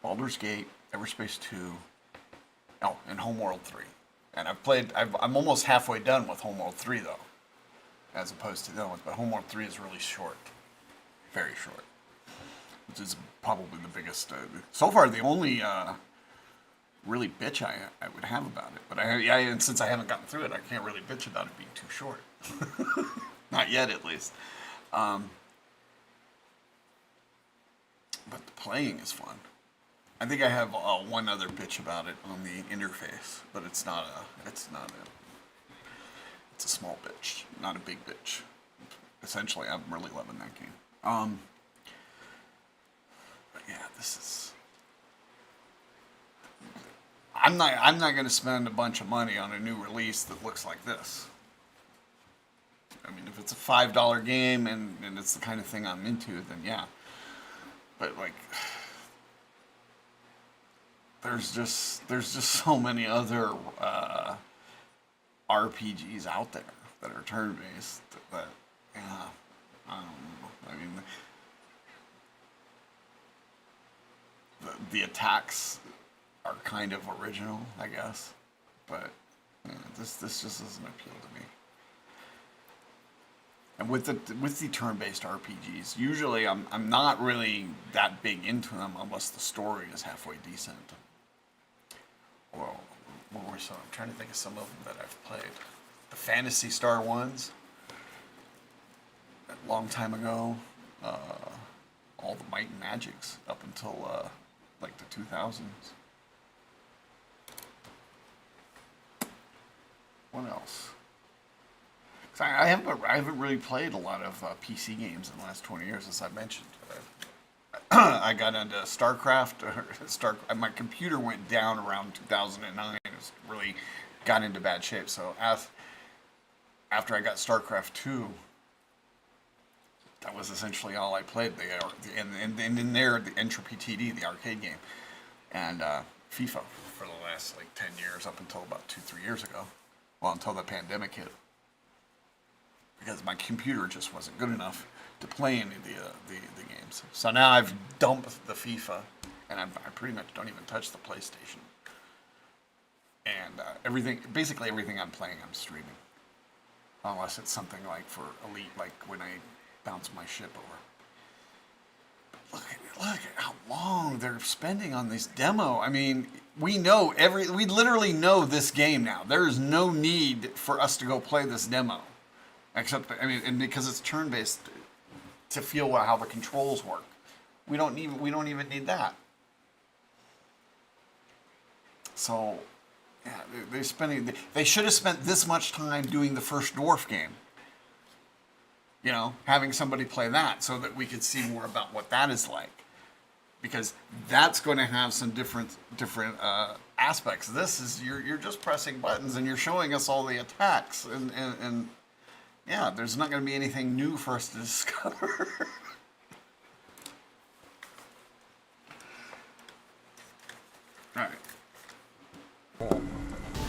Baldur's Gate, Everspace 2, and Homeworld 3. And I'm almost halfway done with Homeworld 3 though, as opposed to the other ones. But Homeworld 3 is really short, very short, which is probably the biggest. So far, the only really bitch I would have about it. But and since I haven't gotten through it, I can't really bitch about it being too short. Not yet, at least. But the playing is fun. I think I have one other bitch about it on the interface, but it's a small bitch, not a big bitch. Essentially, I'm really loving that game. But yeah, this is. I'm not going to spend a bunch of money on a new release that looks like this. I mean, if it's a $5 game and it's the kind of thing I'm into, then yeah. But like, there's just so many other RPGs out there that are turn-based that yeah, I don't know. I mean, the attacks are kind of original, I guess, but yeah, this just doesn't appeal to me. And with the turn-based RPGs, usually I'm not really that big into them unless the story is halfway decent. Well, what were some? I'm trying to think of some of them that I've played. The Phantasy Star ones, a long time ago. All the Might and Magics up until like the 2000s. What else? I haven't really played a lot of PC games in the last 20 years, as I mentioned. I got into StarCraft. My computer went down around 2009. It really got into bad shape. So after I got StarCraft 2, that was essentially all I played. And in there, the Entropy TD, the arcade game, and FIFA for the last like 10 years up until about 2-3 years ago. Well, until the pandemic hit. Because my computer just wasn't good enough to play any of the games. So now I've dumped the FIFA, and I pretty much don't even touch the PlayStation. And basically everything I'm playing, I'm streaming. Unless it's something like for Elite, like when I bounce my ship over. Look at how long they're spending on this demo. I mean, we literally know this game now. There is no need for us to go play this demo. Except, I mean, and because it's turn-based, to feel how the controls work, we don't even need that. So, yeah, they should have spent this much time doing the first Dwarf game. You know, having somebody play that so that we could see more about what that is like, because that's going to have some different aspects. This is you're just pressing buttons and you're showing us all the attacks and yeah, there's not going to be anything new for us to discover. All right.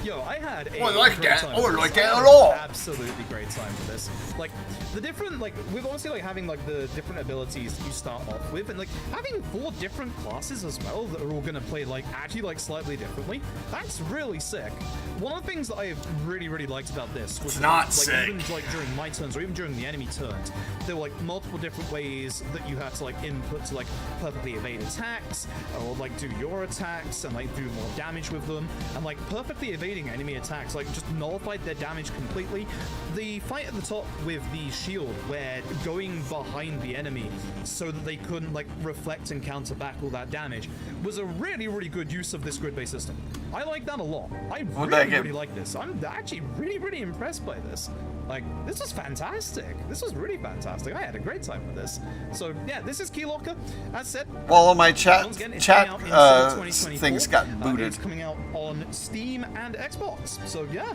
Yo, I had a like great that. time Oh, with like this. that I at had all. an absolutely great time with this. Like the different, like we've obviously like having like the different abilities you start off with, and like having 4 different classes as well that are all gonna play like actually like slightly differently. That's really sick. One of the things that I really liked about this was even like during my turns or even during the enemy turns, there were like multiple different ways that you had to like input to like perfectly evade attacks or like do your attacks and like do more damage with them, and like perfectly evading enemy attacks like just nullified their damage completely. The fight at the top with the shield, where going behind the enemy so that they couldn't like reflect and counter back all that damage, was a really good use of this grid-based system. I like that a lot. I What'd that really get? like this. I'm actually really impressed by this. Like, this was fantastic. This was really fantastic. I had a great time with this. So yeah, this is Keylogger. As said, Well, my chat once again, it's coming out in summer 2024. things got booted. It's coming out on Steam and Xbox. So yeah.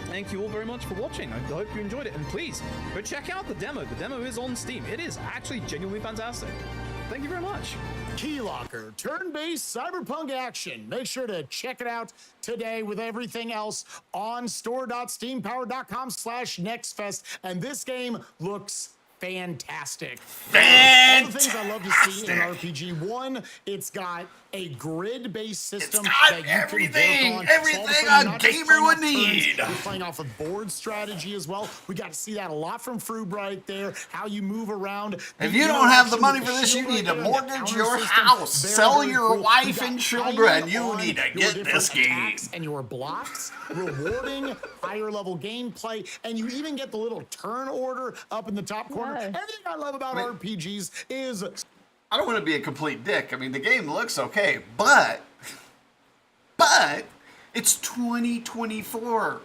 Thank you all very much for watching. I hope you enjoyed it. And please, go check out the demo. The demo is on Steam. It is actually genuinely fantastic. Thank you very much. Keylocker, turn-based cyberpunk action. Make sure to check it out today with everything else on store.steampower.com/nextfest. And this game looks fantastic. All the things I love to see in an RPG. One, it's got a grid-based system that you everything, can work on. everything So all of a sudden, not just gamer playing would off turns, need. You're playing off of board strategy as well. We got to see that a lot from Froob right there, how you move around. If you don't have the money for this, you need to mortgage your house, sell your wife and children. You need to get this game. And your blocks, rewarding, higher level gameplay, and you even get the little turn order up in the top corner. Everything I love about RPGs is... I don't want to be a complete dick. I mean, the game looks okay, but it's 2024.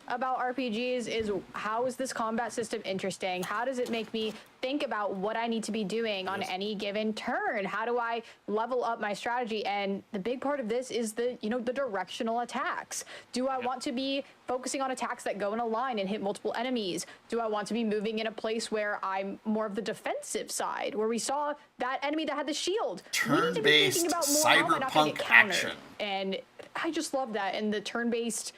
About RPGs is how is this combat system interesting? How does it make me think about what I need to be doing on any given turn? How do I level up my strategy? And the big part of this is the directional attacks. Do I want to be focusing on attacks that go in a line and hit multiple enemies? Do I want to be moving in a place where I'm more of the defensive side, where we saw that enemy that had the shield? Turn-based cyberpunk action. And I just love that. And the turn-based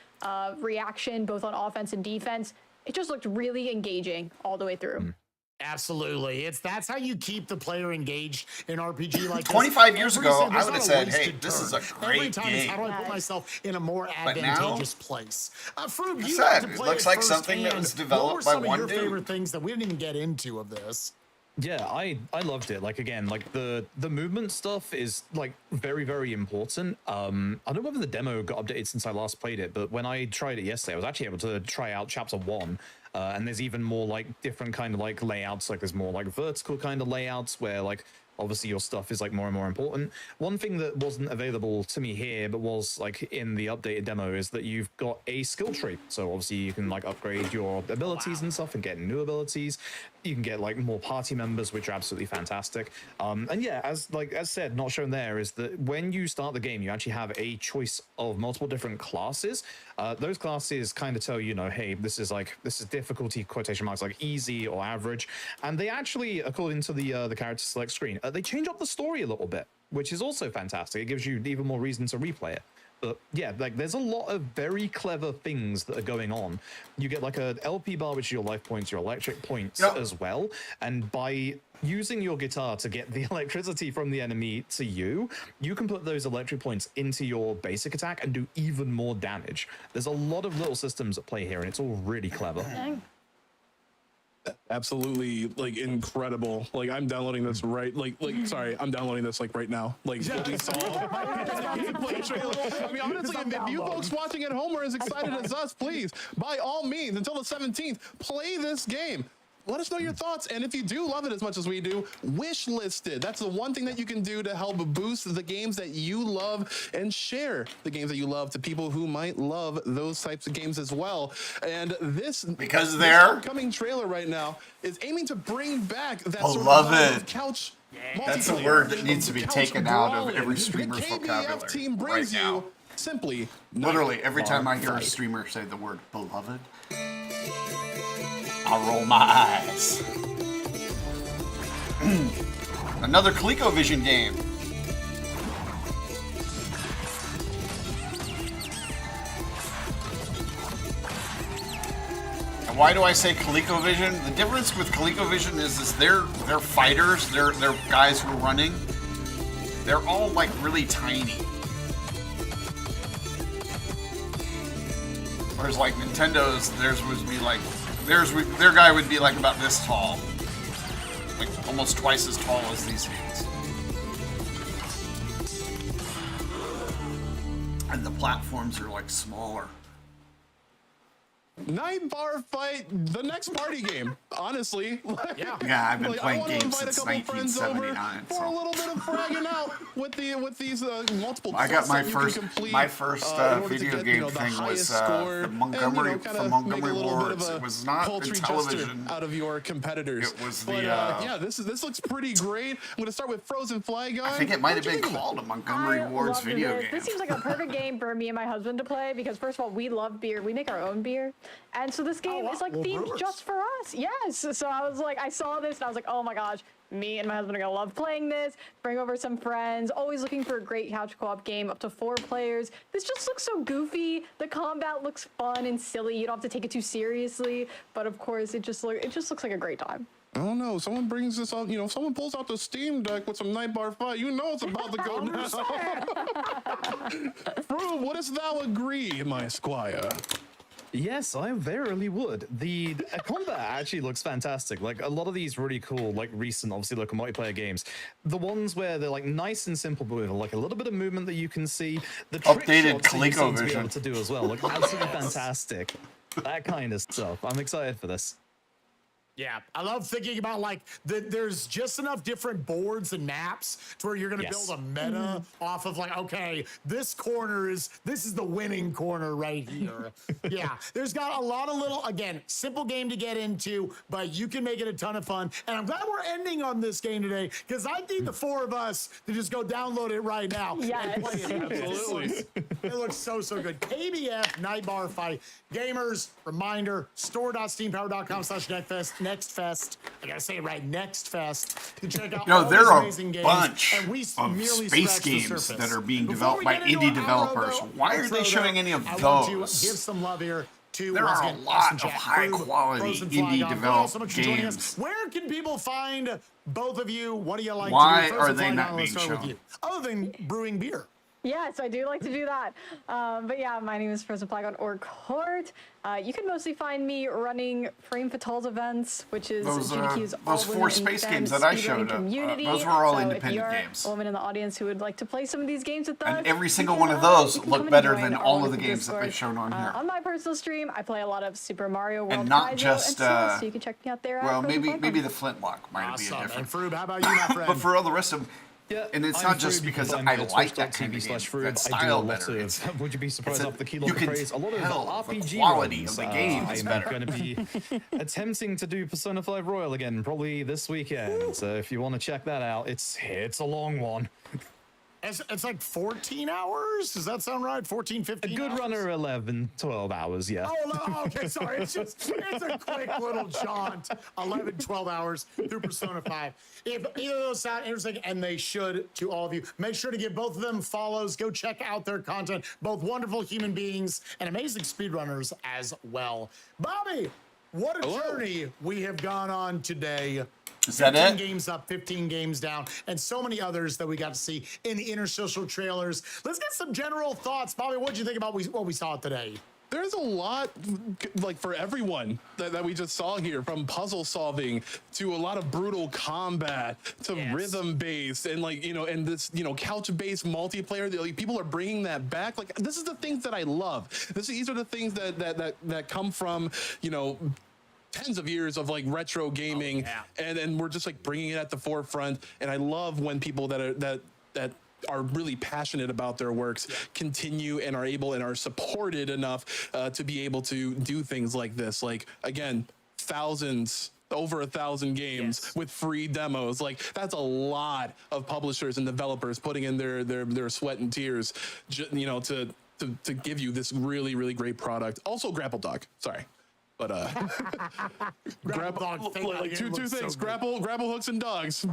reaction, both on offense and defense, it just looked really engaging all the way through. Absolutely. That's how you keep the player engaged in RPG like 25 years Every ago, single- I there's would have not a said, wasted hey, this is a turn. great Every time it's game. how do I put myself in a more But now- advantageous place? Froob, you said, got to it play looks like firsthand. something that was What developed were by some one of your dude? favorite things that we didn't even get into of this? Yeah, I loved it. Like, again, like the movement stuff is like very important. I don't know whether the demo got updated since I last played it, but when I tried it yesterday, I was actually able to try out chapter 1. And there's even more like different kind of like layouts. Like there's more like vertical kind of layouts where like obviously your stuff is like more and more important. One thing that wasn't available to me here, but was like in the updated demo, is that you've got a skill tree. So obviously you can like upgrade your abilities and stuff and get new abilities. You can get like more party members, which are absolutely fantastic. And yeah, as said, not shown there, is that when you start the game, you actually have a choice of multiple different classes. Those classes kind of tell you, hey, this is difficulty quotation marks like easy or average, and they actually, according to the character select screen, they change up the story a little bit, which is also fantastic. It gives you even more reason to replay it. But yeah, like there's a lot of very clever things that are going on. You get like an LP bar, which is your life points, your electric points as well. And by using your guitar to get the electricity from the enemy to you, you can put those electric points into your basic attack and do even more damage. There's a lot of little systems at play here, and it's all really clever. Absolutely, like incredible. Like I'm downloading this right. Sorry, I'm downloading this like right now. Like what we saw. Gameplay trailer. I mean, honestly, if you folks watching at home are as excited as us, please, by all means, until the 17th, play this game. Let us know your thoughts, and if you do love it as much as we do, wish list it. That's the one thing that you can do to help boost the games that you love and share the games that you love to people who might love those types of games as well. And this upcoming trailer right now is aiming to bring back that sort of couch. That's a word that needs to be taken out of every streamer's vocabulary team brings right now. you simply Literally, every time I hear a streamer say the word beloved, I'll roll my eyes. Another ColecoVision game. And why do I say ColecoVision? The difference with ColecoVision is they're fighters, they're guys who are running. They're all like really tiny. Whereas like Nintendo's, theirs would be like their guy would be like about this tall, like almost twice as tall as these things. And the platforms are like smaller. Night Bar Fight, the next party game, honestly. Yeah, I've been playing games since 1979. For a little bit of fragging out with these multiple. I got my quests first that you can complete, video to get, game the thing was highest score, the Montgomery and, from Montgomery make a little bit Wards. of a It was not in poultry television. gesture out of your competitors. It was but, the yeah, this looks pretty great. I'm gonna start with Frozen Fly Guy. I think it might have been called a Montgomery Wards video game. This seems like a perfect game for me and my husband to play because first of all, we love beer. We make our own beer, and so this game is like themed just for us. Yes. So I was like, I saw this and I was like, oh my gosh, me and my husband are gonna love playing this. Bring over some friends. Always looking for a great couch co-op game up to 4 players. This just looks so goofy. The combat looks fun and silly. You don't have to take it too seriously, but of course, it just looks like a great time. I don't know. Someone brings this out. If someone pulls out the Steam Deck with some Night Bar Fight, it's about to go down. Prove, wouldst thou agree, my squire? Yes, I verily would. The combat actually looks fantastic. Like a lot of these really cool, like recent, obviously local multiplayer games. The ones where they're like nice and simple, but with like a little bit of movement that you can see. The trick Updated shots that you seem to be ColecoVision. able to do as well. Look absolutely fantastic. That kind of stuff. I'm excited for this. Yeah, I love thinking about like there's just enough different boards and maps to where you're going to build a meta off of like, okay, this is the winning corner right here. Yeah, there's got a lot of little, again, simple game to get into, but you can make it a ton of fun. And I'm glad we're ending on this game today because I need the 4 of us to just go download it right now. Yes. And play it. Absolutely. It looks so good. KBF Night Bar Fight. Gamers, reminder, store.steampower.com/nextfest. Nextfest. I gotta say it right, Nextfest. To check out all there these are amazing a games. bunch And we of merely space scratched the games surface. that are being Before developed we by get into indie our developers. outro, Why are they outro, showing though, any of I want to those? give some love here to There once are a again, lot Austin of Jack, high-quality Frozen Fly indie God. Thank you all so developed much for joining us. games. Where can people find both of you? What do you like Why to do? are Frozen they Fly not God, let's being start with shown? you. Other than brewing beer. Yes, I do like to do that. But yeah, my name is Frozen Fly God or Court. You can mostly find me running Frame Fatals events, which is GDQ's those 4 space games that I showed, those were all independent if you're games. a woman in the audience who would like to play some of these games with us, And every single you one can, of those you can look come and better join than our all of the wonderful games that they've Discord. shown on here. On my personal stream, I play a lot of Super Mario World And not Kaizo just, and stuff, so you can check me out there. Well, at Frozen maybe Fly God. the Flintlock might be a different. And Froob, how about you, my friend? But for all the rest of them, Yeah, and it's I'm not just Froob. You can because find me I at like that kind of game, twitch.tv/Froob. that I do a style lot better. of, would you be surprised off the kilo you of can praise? A lot of tell the RPG quality runs. of the game is I'm better. going to be attempting to do Persona 5 Royal again, probably this weekend. So if you want to check that out, it's a long one. It's like 14 hours? Does that sound right? 14, 15 A good hours? runner, 11, 12 hours, yeah. Oh, okay, sorry. It's a quick little jaunt. 11, 12 hours through Persona 5. If either of those sound interesting, and they should to all of you, make sure to give both of them follows. Go check out their content. Both wonderful human beings and amazing speedrunners as well. Bobby, what a journey we have gone on today. Is that 15 it? games up, 15 games down, and so many others that we got to see in the interstitial trailers. Let's get some general thoughts. Bobby, what did you think about what we saw today? There's a lot, like, for everyone that we just saw here, from puzzle solving to a lot of brutal combat to rhythm-based and, like, and this, couch-based multiplayer. Like, people are bringing that back. Like, this is the things that I love. These are the things that come from, tens of years of like retro gaming, and we're just like bringing it at the forefront. And I love when people that are really passionate about their works continue and are able and are supported enough to be able to do things like this. Like, again, over 1,000 games with free demos. Like, that's a lot of publishers and developers putting in their sweat and tears, to give you this really, really great product. Also, Grapple Dog. Sorry. But Grapple Dog, like two things: grapple hooks and dogs.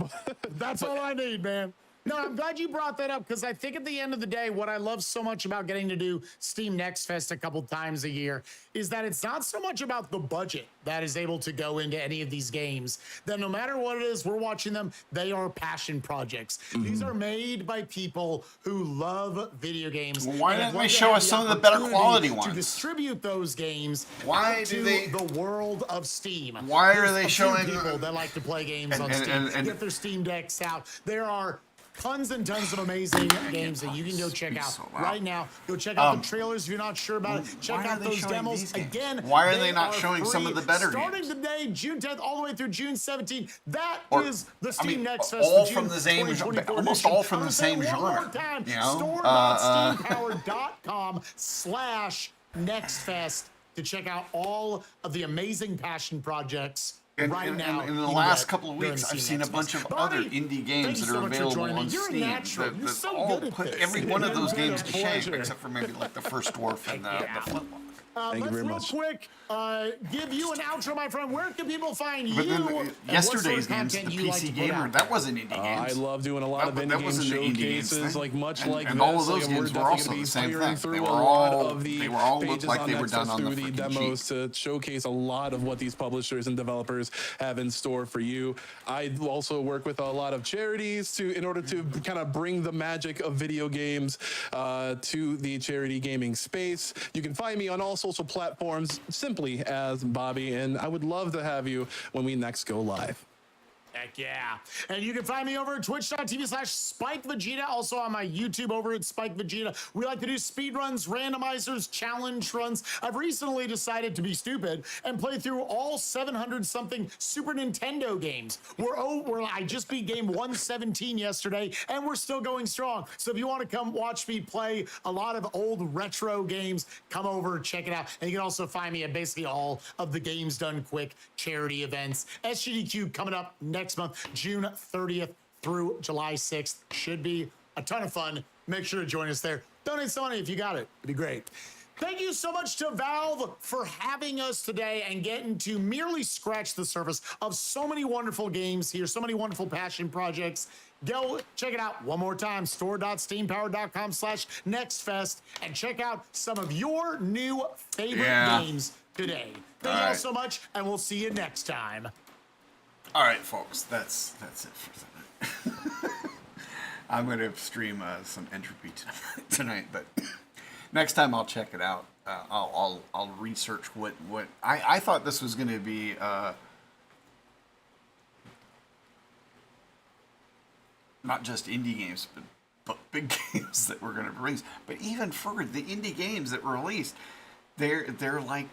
That's all I need, man. No, I'm glad you brought that up because I think at the end of the day, what I love so much about getting to do Steam Next Fest a couple times a year is that it's not so much about the budget that is able to go into any of these games. That no matter what it is, we're watching them, they are passion projects. These are made by people who love video games. Why didn't they show us some of the better quality ones? To distribute those games Why out do to they- the world of Steam. Why are There's they a few showing- people that like to play games on Steam? and Get their Steam Decks out. There are tons and tons of amazing games that you can go check out right now. Go check out the trailers if you're not sure about it. Check out those demos. Again, why are they not showing some of the better starting games? today, June 10th, all the way through June 17th. That is the Steam Next Fest all for from June the same, 2024 almost edition. all from I'm the gonna say same it one genre. more time. You know, Store.steampower.com/NextFest to check out all of the amazing passion projects. And, right now, in the last couple of weeks, I've seen a bunch of other indie games that are available on Steam. You're so all good at put this. every one of those games to shame, Pleasure. except for maybe like the First Dwarf and the Flintlock. Thank you very much. Quick, give you an outro, my friend. Where can people find you? But then and yesterday's what sort of games, the content you like PC to put Gamer, out that there? wasn't indie games. I love doing a lot of indie game showcases, like much like and this. all of those like, games we're were also definitely the same clearing thing. through They a were lot all of the they were all pages looked like on they were done Nextfest on the through the freaking demos to showcase a lot of what these publishers and developers have in store for you. I also work with a lot of charities in order to kind of bring the magic of video games to the charity gaming space. You can find me on all social platforms simply as Bobby, and I would love to have you when we next go live. Heck yeah. And you can find me over at twitch.tv/SpikeVegeta, also on my YouTube over at Spike Vegeta. We like to do speed runs, randomizers, challenge runs. I've recently decided to be stupid and play through all 700-something Super Nintendo games. I just beat game 117 yesterday, and we're still going strong. So if you want to come watch me play a lot of old retro games, come over, check it out. And you can also find me at basically all of the Games Done Quick charity events. SGDQ coming up next month, June 30th through July 6th. Should be a ton of fun. Make sure to join us there. Donate some money if you got it. It'd be great. Thank you so much to Valve for having us today and getting to merely scratch the surface of so many wonderful games here, so many wonderful passion projects. Go check it out one more time, store.steampower.com/nextfest, and check out some of your new favorite games today. Thank you all so much, and we'll see you next time. All right, folks, that's it for tonight. I'm going to stream some Entropy tonight, but next time I'll check it out. I'll research what I thought this was going to be. Not just indie games, but big games that we're going to release. But even further, the indie games that were released, they're like.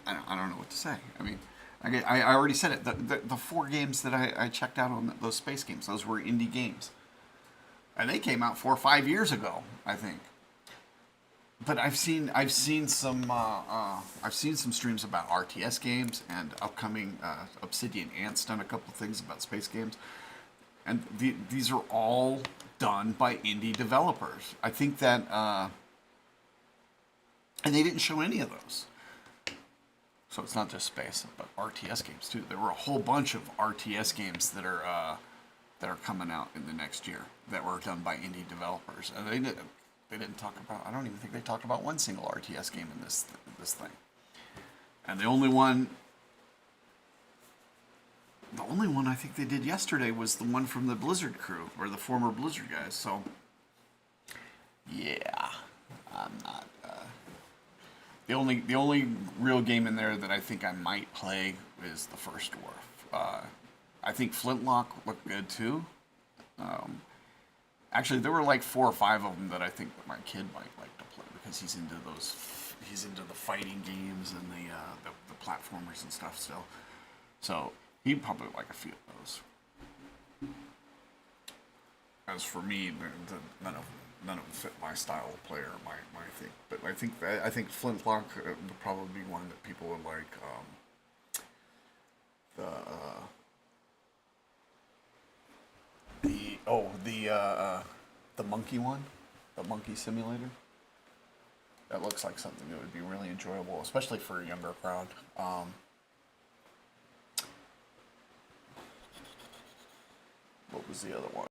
I don't know what to say. I mean, I already said it. The 4 games that I checked out on those space games, those were indie games, and they came out 4 or 5 years ago, I think. But I've seen some streams about RTS games and upcoming Obsidian Ant's done a couple things about space games, and these are all done by indie developers. I think that, and they didn't show any of those. So it's not just space, but RTS games too. There were a whole bunch of RTS games that are coming out in the next year that were done by indie developers, and they didn't talk about. I don't even think they talked about one single RTS game in this thing. And the only one I think they did yesterday was the one from the Blizzard crew, or the former Blizzard guys. So yeah, I'm not. The only real game in there that I think I might play is the First Dwarf. I think Flintlock looked good too. Actually, there were like 4 or 5 of them that I think that my kid might like to play because he's into those. He's into the fighting games and the platformers and stuff still. So he'd probably like a few of those. As for me, none of them fit my style of player, my thing. But I think Flintlock would probably be one that people would like. The monkey one, the monkey simulator. That looks like something that would be really enjoyable, especially for a younger crowd. What was the other one?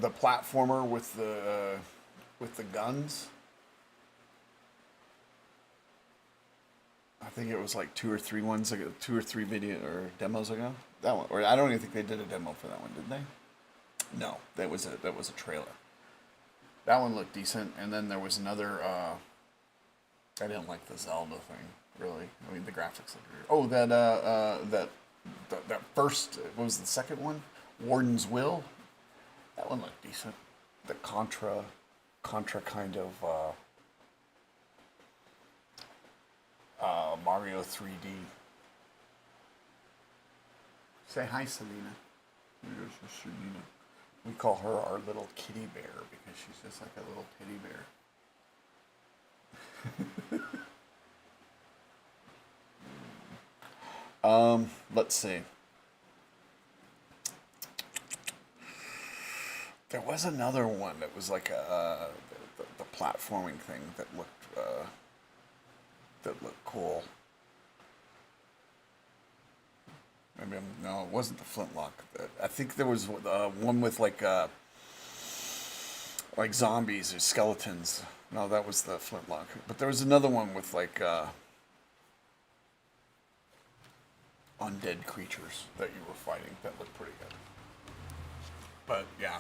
The platformer with the guns. I think it was like 2 or 3 ones ago, 2 or 3 video or demos ago. That one, or I don't even think they did a demo for that one, did they? No, that was a trailer. That one looked decent, and then there was another. I didn't like the Zelda thing, really. I mean, the graphics looked weird. Oh, that first. What was the second one? Warden's Will. That one looked decent. The Contra kind of Mario 3D. Say hi, Selena. Here's Selena. We call her our little kitty bear because she's just like a little teddy bear. Let's see. There was another one that was like the platforming thing that looked cool. Maybe no, it wasn't the Flintlock. I think there was one with like zombies or skeletons. No, that was the Flintlock. But there was another one with like undead creatures that you were fighting that looked pretty good. But yeah,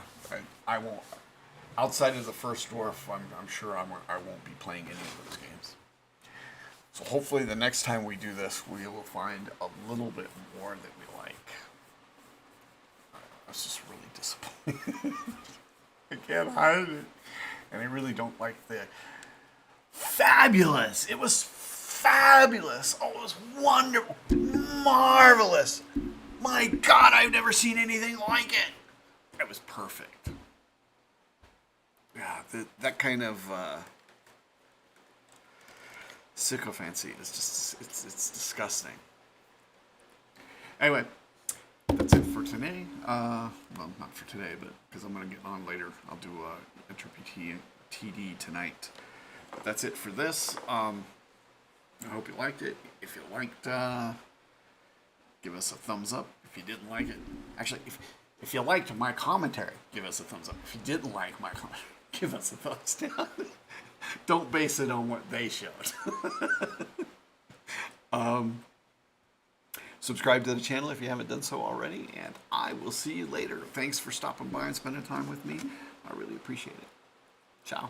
I won't. Outside of the first dwarf, I'm sure I won't be playing any of those games. So hopefully the next time we do this, we will find a little bit more that we like. I was just really disappointed. I can't hide it. And I really don't like the fabulous. It was fabulous. Oh, it was wonderful. Marvelous. My God, I've never seen anything like it. It was perfect. Yeah, that kind of sycophancy is just, it's disgusting. Anyway, that's it for today. Well, not for today, but because I'm going to get on later. I'll do Entropy TD tonight. But that's it for this. I hope you liked it. If you liked, give us a thumbs up. If you didn't like it, actually, if you liked my commentary, give us a thumbs up. If you didn't like my commentary, give us a thumbs down. Don't base it on what they showed. Subscribe to the channel if you haven't done so already, and I will see you later. Thanks for stopping by and spending time with me. I really appreciate it. Ciao.